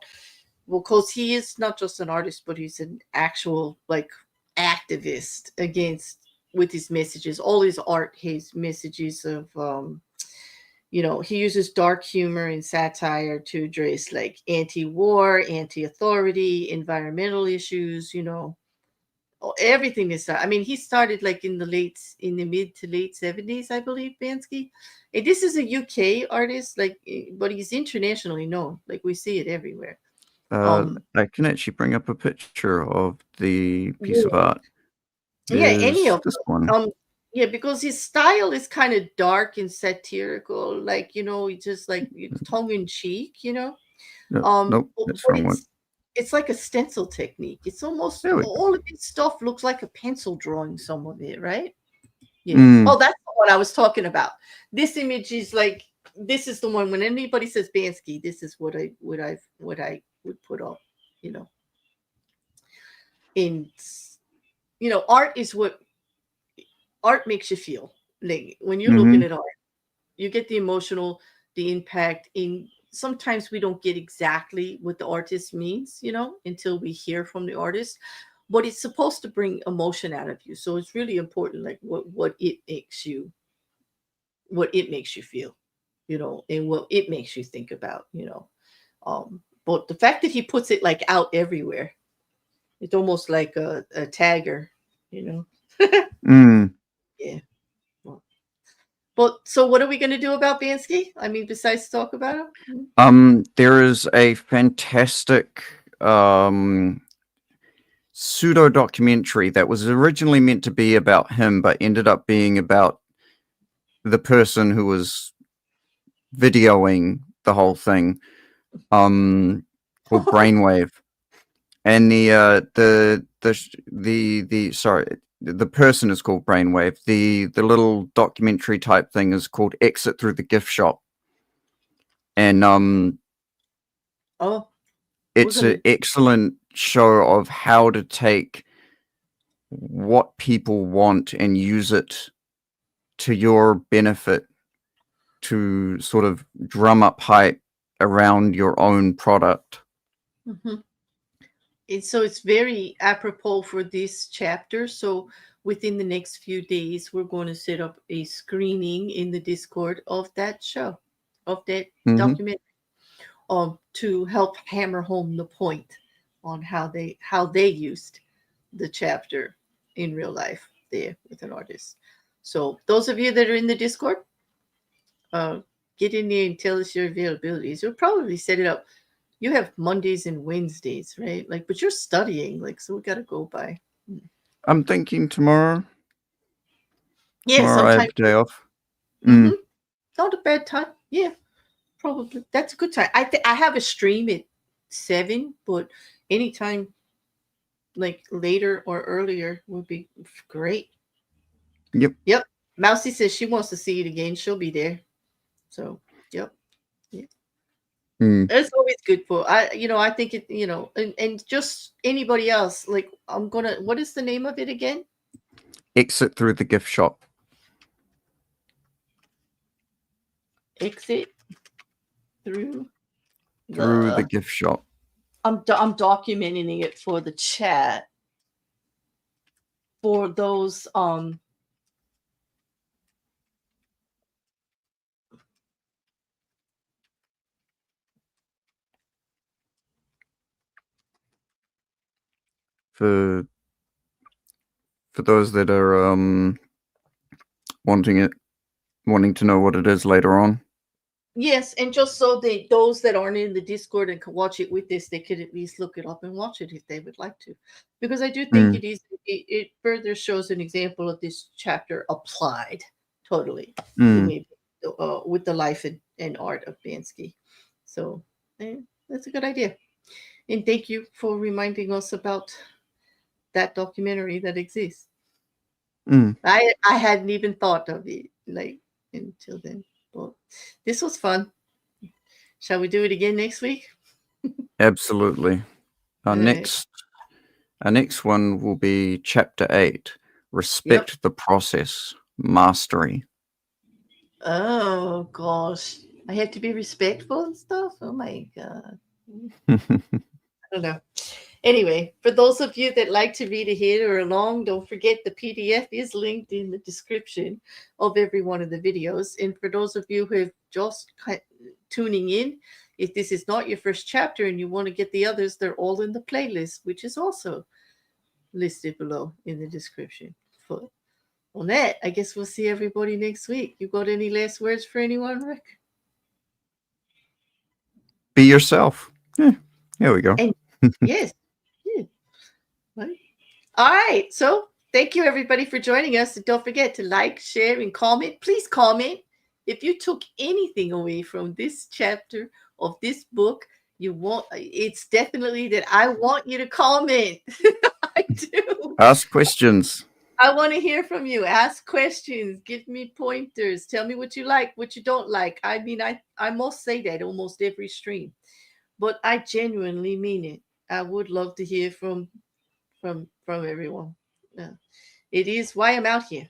Well, because he is not just an artist, but he's an actual like activist against with his messages. All his art, his messages of he uses dark humor and satire to address like anti-war, anti-authority, environmental issues, everything is. I mean, he started like in the mid to late 70s, I believe, Bansky. And this is a UK artist, like, but he's internationally known. Like we see it everywhere. Um, I can actually bring up a picture of the piece of yeah, art. yeah, any There's of this them. one. Yeah, because his style is kind of dark and satirical, like it's just like it's tongue in cheek. No, nope, that's But the wrong one. it's like a stencil technique. It's almost There we go. all of his stuff looks like a pencil drawing. Some of it, right? Yeah. Mm, Oh, that's what I was talking about. This image is like this is the one when anybody says Bansky, this is what I would put up. You know, in art is what art makes you feel. Like when you're looking mm-hmm, at art, you get the emotional, the impact. In sometimes we don't get exactly what the artist means, until we hear from the artist. But it's supposed to bring emotion out of you. So it's really important, like what it makes you feel, and what it makes you think about. But the fact that he puts it like out everywhere, it's almost like a tagger, you know. mm. Yeah. Well, but so what are we going to do about Bansky? I mean, besides talk about him? There is a fantastic pseudo documentary that was originally meant to be about him, but ended up being about the person who was videoing the whole thing. Called Brainwave, and the person is called Brainwave. The little documentary type thing is called Exit Through the Gift Shop, and Oh, we're it's gonna. an excellent show of how to take what people want and use it to your benefit to sort of drum up hype around your own product. Mhm. So it's very apropos for this chapter. So within the next few days, we're going to set up a screening in the Discord of that show, of that Hmm. documentary, to help hammer home the point on how they used the chapter in real life there with an artist. So those of you that are in the Discord, uh, get in there and tell us your availabilities. We'll probably set it up. You have Mondays and Wednesdays, right? Like, but you're studying, like, so we got to go by. I'm thinking tomorrow. Yeah, Tomorrow I have sometime. a day off. Mm-hmm. Mm. Not a bad time. Yeah, probably. That's a good time. I have a stream at 7, but anytime like later or earlier would be great. Yep. Yep. Mousy says she wants to see it again. She'll be there. So, yep. Yeah. Mm. It's always good for I think it, and just anybody else. Like what is the name of it again? Exit Through the Gift Shop. Exit through Through the the. gift shop. I'm documenting it for the chat for those For those that are wanting to know what it is later on. yes, and just so those that aren't in the Discord and can watch it with this, they could at least look it up and watch it if they would like to, because I do think Mm. it further shows an example of this chapter applied totally Mm. maybe with the life and art of Bansky. So that's a good idea, and thank you for reminding us about that documentary that exists. Mm. I hadn't even thought of it like until then. But this was fun. Shall we do it again next week? Absolutely. Our All right. next one will be chapter 8. Yep. Respect the process. Mastery. Oh gosh. I have to be respectful and stuff. Oh my god. I don't know. Anyway, for those of you that like to read ahead or along, don't forget the PDF is linked in the description of every one of the videos. And for those of you who have just tuning in, if this is not your first chapter and you want to get the others, they're all in the playlist, which is also listed below in the description. For on that, I guess we'll see everybody next week. You got any last words for anyone, Rick? Be yourself. Yeah, there we go. And yes, yeah, right. All right. So Thank you, everybody, for joining us. And don't forget to like, share, and comment. Please comment. If you took anything away from this chapter of this book, it's definitely that I want you to comment. I do. Ask questions. I want to hear from you. Ask questions. Give me pointers. Tell me what you like, what you don't like. I mean, I must say that almost every stream, but I genuinely mean it. I would love to hear from everyone. Yeah. It is why I'm out here,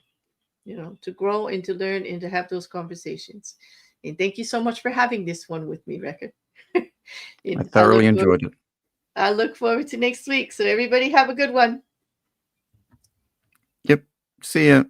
to grow and to learn and to have those conversations. And thank you so much for having this one with me, Rekkr. I thoroughly enjoyed it. I look forward to next week. So everybody have a good one. Yep. See ya.